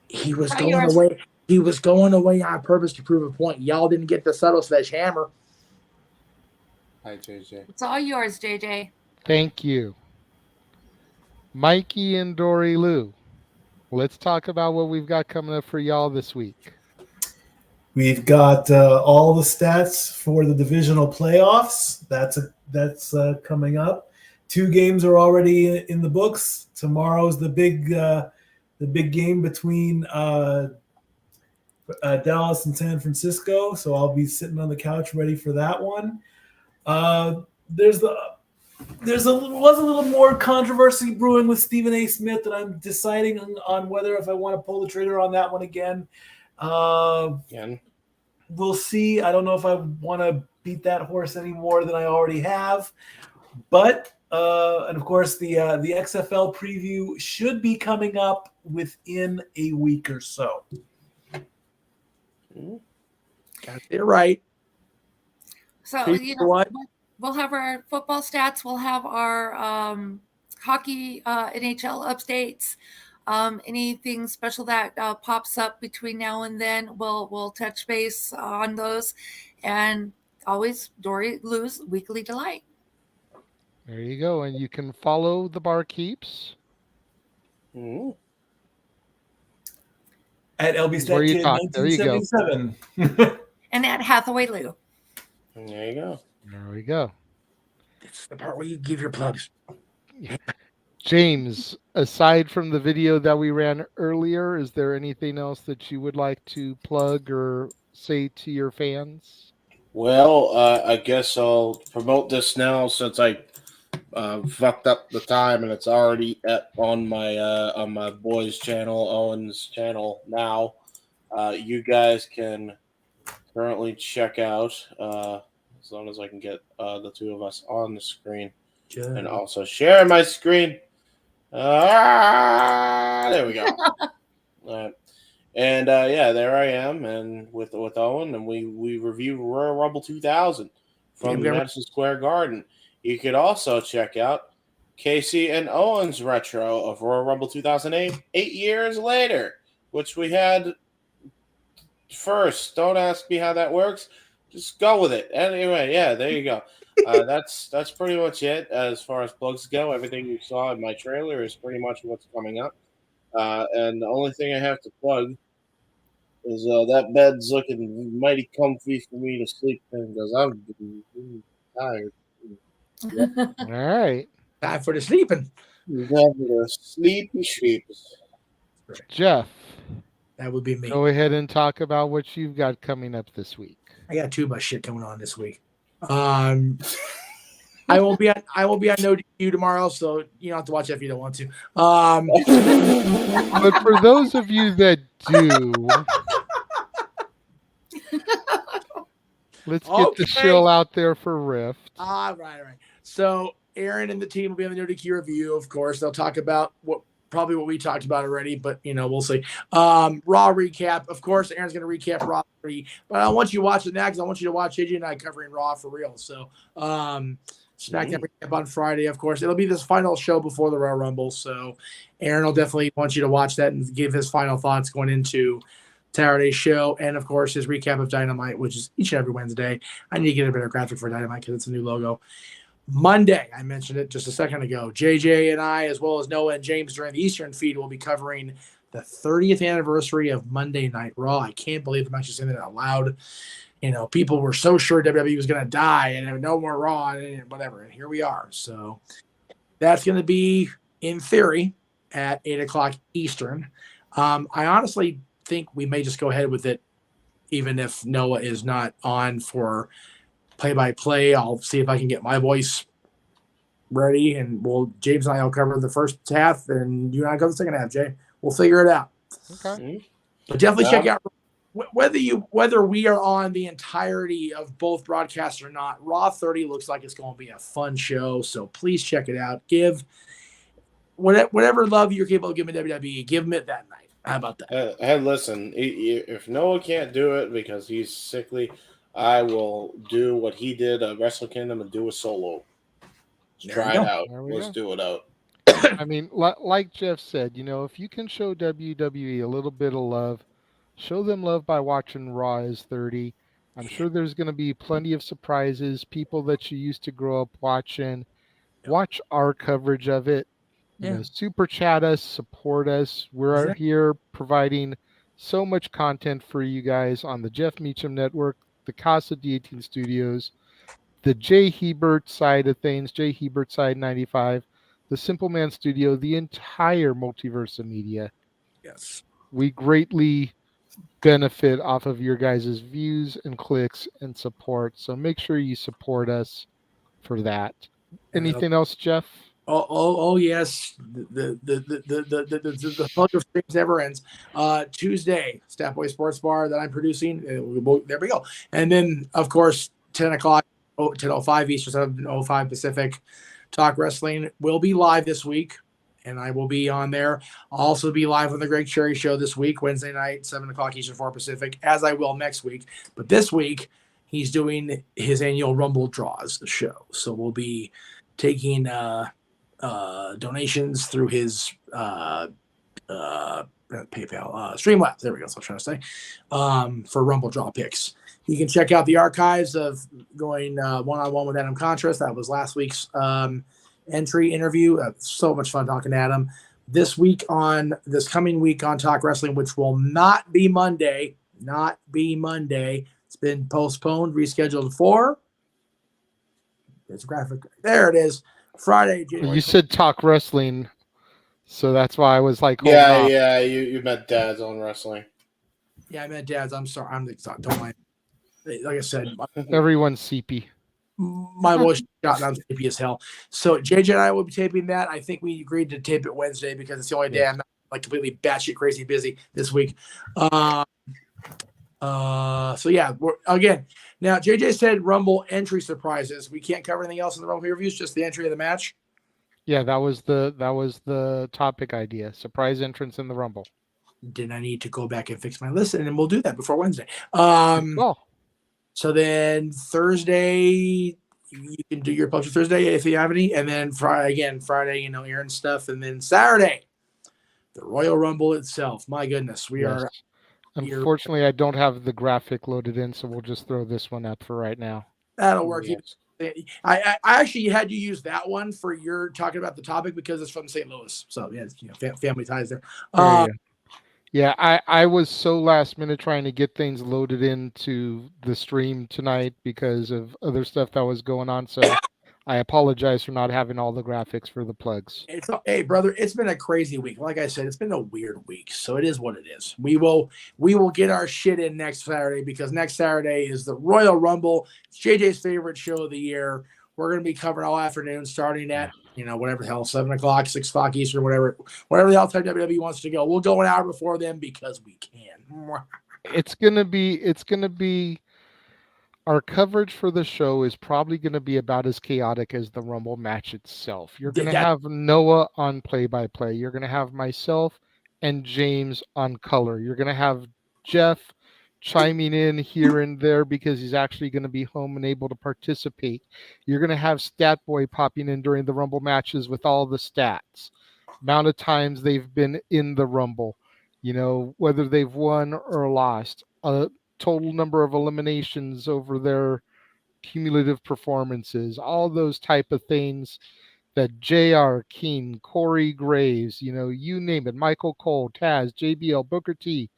He was going away. He was going away on purpose to prove a point. Y'all didn't get the subtle sledgehammer. Hi, JJ. It's all yours, JJ. Thank you. Mikey and Dory Lou. Let's talk about what we've got coming up for y'all this week. We've got all the stats for the divisional playoffs. That's coming up. 2 games are already in the books. Tomorrow's the big game between Dallas and San Francisco. So I'll be sitting on the couch ready for that one. Was a little more controversy brewing with Stephen A. Smith that I'm deciding on whether if I want to pull the trigger on that one again. We'll see. I don't know if I want to beat that horse any more than I already have. But and of course the XFL preview should be coming up within a week or so. Got it right. So we'll have our football stats. We'll have our hockey NHL updates. Anything special that pops up between now and then, we'll touch base on those. And always Dory Lou's Weekly Delight. There you go. And you can follow the Barkeeps. At LB Kid 1977. And at Hathaway Lou. There you go. There we go. It's the part where you give your plugs. James, aside from the video that we ran earlier, is there anything else that you would like to plug or say to your fans? Well, I guess I'll promote this now since I fucked up the time and it's already on my boys' channel, Owen's channel now. You guys can currently check out, as long as I can get the two of us on the screen, and also share my screen. There we go. All right. And there I am, and with Owen, and we review Royal Rumble 2000 from Madison Square Garden. You could also check out Casey and Owen's retro of Royal Rumble 2008, 8 years later, which we had first. Don't ask me how that works. Just go with it. Anyway, there you go. That's pretty much it as far as plugs go. Everything you saw in my trailer is pretty much what's coming up. And the only thing I have to plug is that bed's looking mighty comfy for me to sleep in because I'm tired. All right. Time for the sleeping. The sleepy sheeps. Jeff, that would be me. Go ahead and talk about what you've got coming up this week. I got too much shit coming on this week. I won't be on NoDQ tomorrow, so you don't have to watch that if you don't want to. But for those of you that do, let's get the shill out there for Rift. All right. So Aaron and the team will be on the NoDQ review, of course. They'll talk about probably what we talked about already, but we'll see. Raw recap. Of course, Aaron's going to recap Raw 3, but I want you to watch it now because I want you to watch AJ and I covering Raw for real. So SmackDown recap on Friday, of course. It'll be this final show before the Royal Rumble, so Aaron will definitely want you to watch that and give his final thoughts going into Saturday's show, and of course his recap of Dynamite, which is each and every Wednesday. I need to get a better graphic for Dynamite because it's a new logo. Monday, I mentioned it just a second ago, JJ and I, as well as Noah and James during the Eastern feed, will be covering the 30th anniversary of Monday Night Raw. I can't believe I'm actually saying that out loud. People were so sure WWE was going to die and no more Raw and whatever, and here we are. So that's going to be, in theory, at 8 o'clock Eastern. I honestly think we may just go ahead with it, even if Noah is not on for play-by-play. I'll see if I can get my voice ready, and James and I will cover the first half, and you and I cover the second half, Jay. We'll figure it out. Okay. But definitely check out whether we are on the entirety of both broadcasts or not. Raw 30 looks like it's going to be a fun show, so please check it out. Give whatever love you're capable of giving WWE, give them it that night. How about that? Hey, listen, if Noah can't do it because he's sickly, I will do what he did at Wrestle Kingdom and do a solo. Try it out. Let's do it out. I mean, like Jeff said, if you can show WWE a little bit of love, show them love by watching Raw is 30. I'm sure there's going to be plenty of surprises, people that you used to grow up watching. Watch our coverage of it. Super chat us, support us. We're here providing so much content for you guys on the Jeff Meacham Network, the Casa D18 Studios, the Jay Hebert side of things, Jay Hebert side 95, the Simple Man Studio, the entire multiverse of media. Yes. We greatly benefit off of your guys' views and clicks and support. So make sure you support us for that. Anything else, Jeff? Oh yes. The fun of things never ends. Tuesday, Staff Boy Sports Bar that I'm producing. There we go. And then, of course, 10 o'clock, 10:05 Eastern, 7:05 Pacific. Talk Wrestling will be live this week, and I will be on there. I'll also be live on the Greg Cherry Show this week, Wednesday night, 7 o'clock Eastern, 4 Pacific, as I will next week. But this week, he's doing his annual Rumble Draws show. So we'll be taking donations through his PayPal, Streamlabs. There we go. That's what I'm trying to say. For Rumble Draw picks. You can check out the archives of going one-on-one with Adam Contrast. That was last week's entry interview. So much fun talking to Adam. This coming week on Talk Wrestling, which will not be Monday. It's been postponed, rescheduled for. There's a graphic. There it is. Friday, January. You said Talk Wrestling, so that's why I was like, yeah. You meant Dad's on Wrestling. Yeah, I meant Dad's. I'm sorry. Don't mind. Like I said, everyone's CP. My voice shot and I'm sleepy as hell. So JJ and I will be taping that. I think we agreed to tape it Wednesday because it's the only day I'm not completely batshit crazy busy this week. So yeah, again, now JJ said Rumble entry surprises. We can't cover anything else in the Rumble reviews, just the entry of the match. Yeah, that was the topic idea. Surprise entrance in the Rumble. Then I need to go back and fix my list, and then we'll do that before Wednesday. So then Thursday, you can do your Publisher Thursday if you have any, and then Friday, Aaron stuff, and then Saturday, the Royal Rumble itself. My goodness, we are. Unfortunately, I don't have the graphic loaded in, so we'll just throw this one up for right now. That'll work. Yes. I actually had you use that one for your talking about the topic because it's from St. Louis, so yeah, family ties there. Yeah, I was so last minute trying to get things loaded into the stream tonight because of other stuff that was going on. So I apologize for not having all the graphics for the plugs. Hey, brother, it's been a crazy week. Like I said, it's been a weird week, so it is what it is. We will get our shit in next Saturday because next Saturday is the Royal Rumble. It's JJ's favorite show of the year. We're going to be covering all afternoon, starting at whatever the hell, 7 o'clock, 6 o'clock Eastern, whatever the hell time WWE wants to go. We'll go an hour before them because we can. It's gonna be. Our coverage for the show is probably going to be about as chaotic as the Rumble match itself. You're going to have Noah on play-by-play. You're going to have myself and James on color. You're going to have Jeff chiming in here and there because he's actually going to be home and able to participate. You're going to have Statboy popping in during the Rumble matches with all the stats, amount of times they've been in the Rumble, whether they've won or lost. Total number of eliminations over their cumulative performances, all those type of things that J.R. King, Corey Graves, you name it, Michael Cole, Taz, JBL, Booker T,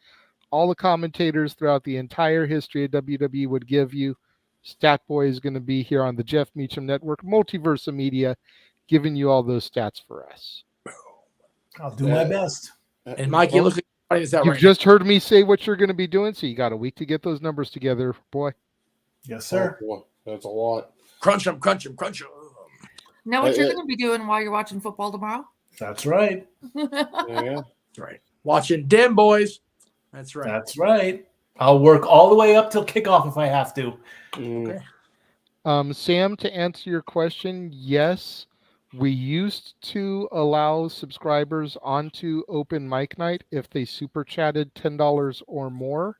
all the commentators throughout the entire history of WWE would give you. Statboy is going to be here on the Jeff Meacham Network, Multiverse of Media, giving you all those stats for us. I'll do my best. And Mike, you look like You've just heard me say what you're going to be doing, so you got a week to get those numbers together, boy. Yes, sir. Oh, boy. That's a lot. Crunch them. Know what you're going to be doing while you're watching football tomorrow? That's right. Yeah. That's right. Watching Dim Boys. That's right. That's right. I'll work all the way up till kickoff if I have to. Okay. Sam, to answer your question, yes. We used to allow subscribers onto open mic night if they super chatted $10 or more.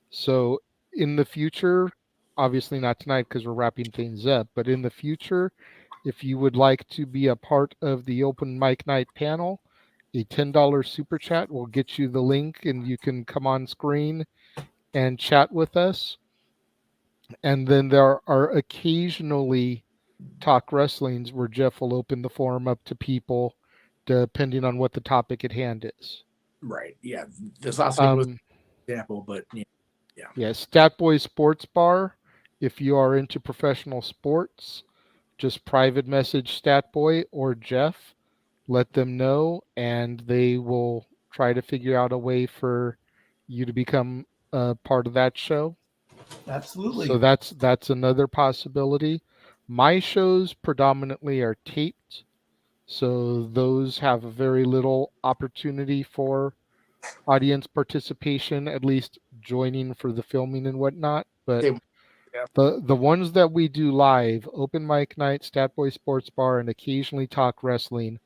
So in the future, obviously not tonight because we're wrapping things up, but in the future, if you would like to be a part of the open mic night panel, a $10 super chat will get you the link and you can come on screen and chat with us. And then there are occasionally talk wrestlings where Jeff will open the forum up to people depending on what the topic at hand is. Right. Yeah. This last week was an example, but yeah. Yeah. Statboy Sports Bar. If you are into professional sports, just private message Statboy or Jeff. Let them know, and they will try to figure out a way for you to become a part of that show. Absolutely. So that's another possibility. My shows predominantly are taped, so those have very little opportunity for audience participation, at least joining for the filming and whatnot. But the ones that we do live, open mic night, Statboy Sports Bar, and occasionally talk wrestling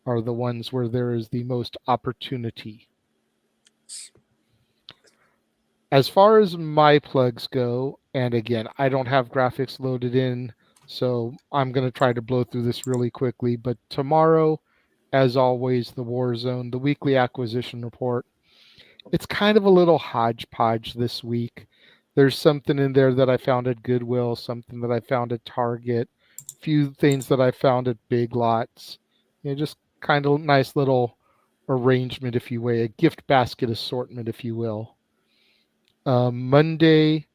are the ones where there is the most opportunity. As far as my plugs go, and again, I don't have graphics loaded in, so I'm going to try to blow through this really quickly. But tomorrow, as always, the War Zone, the weekly acquisition report. It's kind of a little hodgepodge this week. There's something in there that I found at Goodwill, something that I found at Target, a few things that I found at Big Lots. Just kind of nice little arrangement, if you will, a gift basket assortment, if you will. Monday,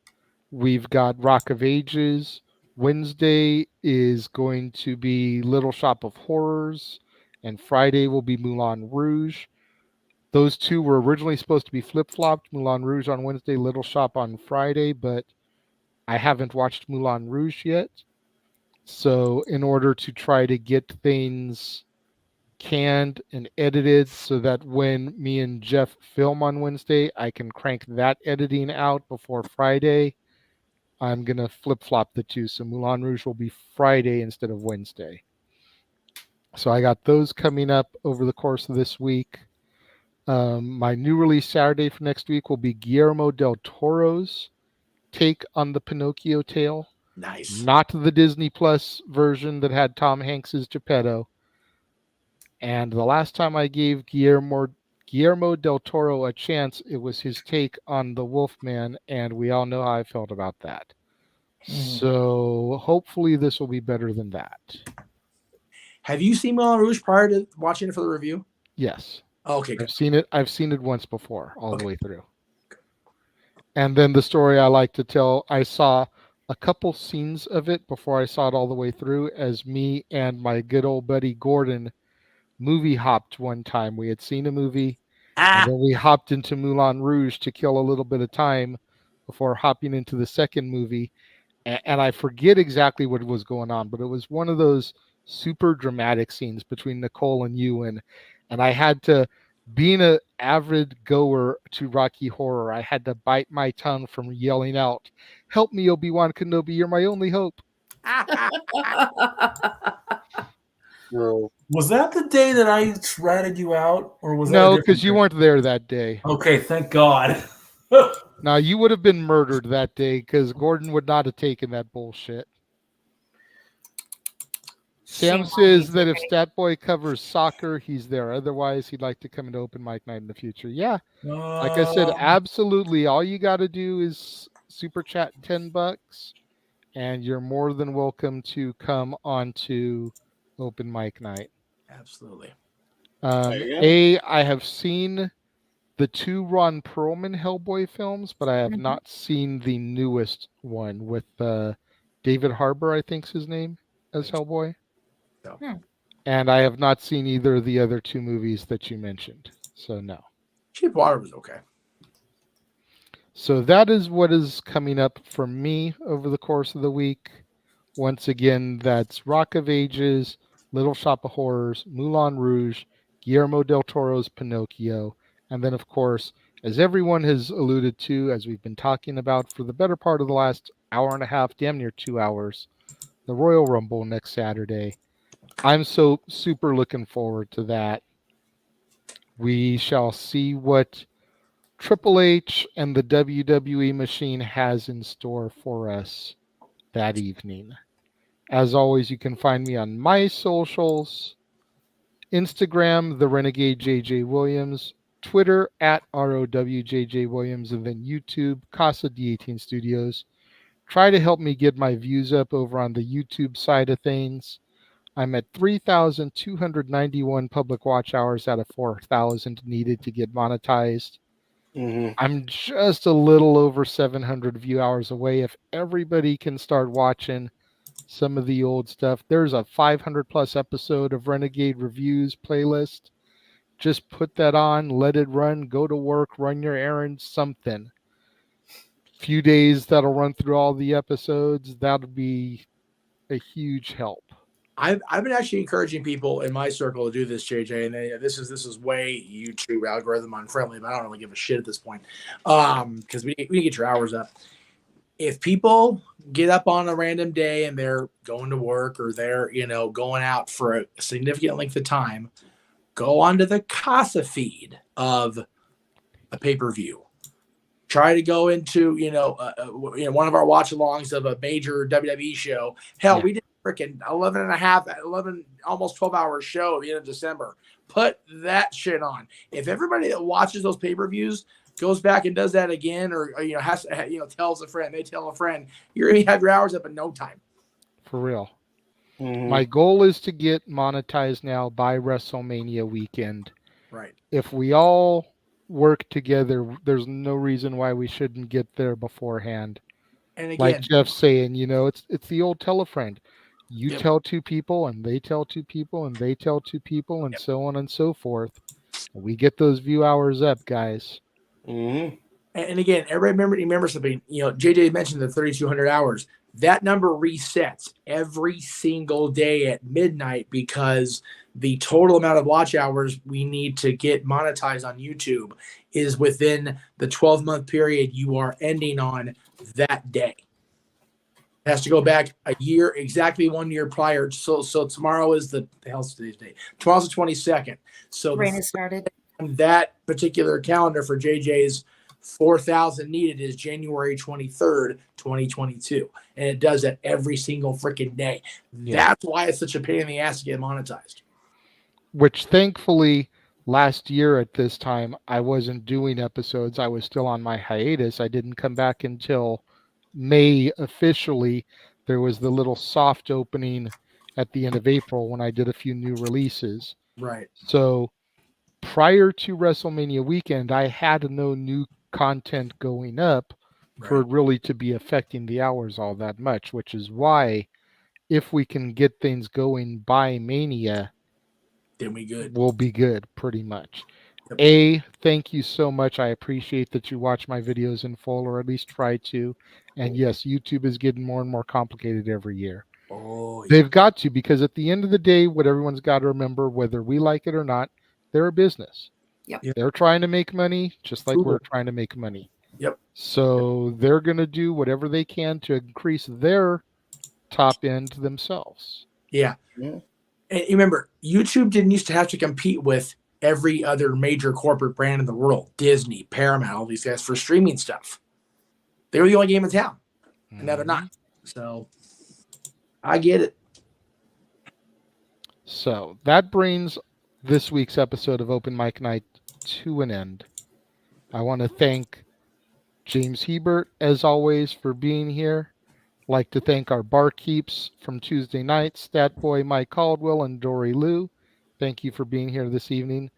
we've got Rock of Ages. Wednesday is going to be Little Shop of Horrors, and Friday will be Moulin Rouge. Those two were originally supposed to be flip-flopped, Moulin Rouge on Wednesday, Little Shop on Friday, but I haven't watched Moulin Rouge yet. So in order to try to get things canned and edited so that when me and Jeff film on Wednesday, I can crank that editing out before Friday, I'm going to flip-flop the two. So Moulin Rouge will be Friday instead of Wednesday. So I got those coming up over the course of this week. My new release Saturday for next week will be Guillermo del Toro's take on the Pinocchio tale. Nice. Not the Disney Plus version that had Tom Hanks's Geppetto. And the last time I gave Guillermo del Toro a chance, it was his take on the Wolfman, and we all know how I felt about that. So hopefully this will be better than that. Have you seen Moulin Rouge prior to watching it for the review? Yes. Oh, okay, good. I've seen it once before, all the way through. And then the story I like to tell, I saw a couple scenes of it before I saw it all the way through, as me and my good old buddy Gordon movie hopped one time. We had seen a movie, and then we hopped into Moulin Rouge to kill a little bit of time before hopping into the second movie. And I forget exactly what was going on, but it was one of those super dramatic scenes between Nicole and Ewan. And I had to, being an avid goer to Rocky Horror, I had to bite my tongue from yelling out, "Help me, Obi-Wan Kenobi, you're my only hope." Was that the day that I ratted you out, or was that No, a different because you day? weren't there that day. Okay, thank God. Now, you would have been murdered that day because Gordon would not have taken that bullshit. Sam says that if Statboy covers soccer, he's there. Otherwise, he'd like to come into open mic night in the future. Yeah. Like I said, absolutely. All you got to do is super chat $10, and you're more than welcome to come on to open mic night. Absolutely. I have seen the 2 Ron Perlman Hellboy films, but I have not seen the newest one with David Harbour, I think's his name, as Hellboy. And I have not seen either of the other 2 movies that you mentioned. So no. Cheap Water was okay. So that is what is coming up for me over the course of the week. Once again, that's Rock of Ages, Little Shop of Horrors, Moulin Rouge, Guillermo del Toro's Pinocchio, and then, of course, as everyone has alluded to, as we've been talking about for the better part of the last hour and a half, damn near 2 hours, the Royal Rumble next Saturday. I'm so super looking forward to that. We shall see what Triple H and the WWE machine has in store for us that evening. As always, you can find me on my socials: Instagram, the Renegade JJ Williams, Twitter at ROWJJ Williams, and then YouTube, Casa D18 Studios. Try to help me get my views up over on the YouTube side of things. I'm at 3,291 public watch hours out of 4,000 needed to get monetized. I'm just a little over 700 view hours away. If everybody can start watching some of the old stuff, there's a 500 plus episode of Renegade Reviews playlist. Just put that on, let it run, go to work, run your errands, something. Few days that'll run through all the episodes. That'll be a huge help. I've been actually encouraging people in my circle to do this, JJ, and this is way YouTube algorithm unfriendly, but I don't really give a shit at this point, because we need to get your hours up. If people get up on a random day and they're going to work or they're going out for a significant length of time, go onto the Casa feed of a pay-per-view. Try to go into one of our watch-alongs of a major WWE show. Hell, we did freaking 11 almost 12-hour show at the end of December. Put that shit on. If everybody that watches those pay-per-views goes back and does that again, or has to, tells a friend, they tell a friend, you're gonna have your hours up in no time. For real. My goal is to get monetized now by WrestleMania weekend. Right. If we all work together, there's no reason why we shouldn't get there beforehand. And again, like Jeff's saying, it's the old tell a friend. You tell 2 people, and they tell 2 people, and they tell 2 people, and so on and so forth. We get those view hours up, guys. And again, everybody remember something. JJ mentioned the 3,200 hours. That number resets every single day at midnight because the total amount of watch hours we need to get monetized on YouTube is within the 12-month period you are ending on that day. It has to go back a year, exactly 1 year prior. So tomorrow is the hell's today's date? Tomorrow's the 22nd. So Rain has started. That particular calendar for JJ's 4,000 needed is January 23rd, 2022. And it does that every single freaking day. That's why it's such a pain in the ass to get monetized. Which thankfully last year at this time, I wasn't doing episodes. I was still on my hiatus. I didn't come back until May officially. There was the little soft opening at the end of April when I did a few new releases. Right. So prior to WrestleMania weekend, I had no new content going up for it really to be affecting the hours all that much, which is why if we can get things going by Mania, then we good. We'll be good, pretty much. Yep. Thank you so much. I appreciate that you watch my videos in full, or at least try to. And yes, YouTube is getting more and more complicated every year. Oh, They've got to, because at the end of the day, what everyone's got to remember, whether we like it or not, they're a business. Yep. They're trying to make money just like we're trying to make money. Yep. So they're going to do whatever they can to increase their top end themselves. Yeah. And you remember, YouTube didn't used to have to compete with every other major corporate brand in the world, Disney, Paramount, all these guys for streaming stuff. They were the only game in town, and now they're not. So I get it. So that brings this week's episode of Open Mic Night to an end. I want to thank James Hebert, as always, for being here. Like to thank our barkeeps from Tuesday night, Stat Boy Mike Caldwell and Dory Lou. Thank you for being here this evening.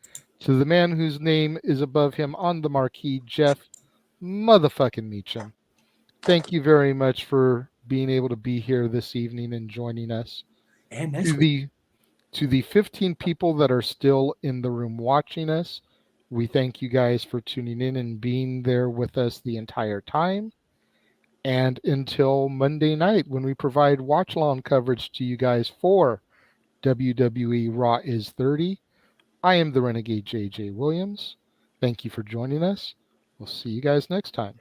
To the man whose name is above him on the marquee, Jeff motherfucking Meacham. Thank you very much for being able to be here this evening and joining us. And next week. To the 15 people that are still in the room watching us, we thank you guys for tuning in and being there with us the entire time. And until Monday night, when we provide watch-along coverage to you guys for WWE Raw is 30, I am the Renegade JJ Williams. Thank you for joining us. We'll see you guys next time.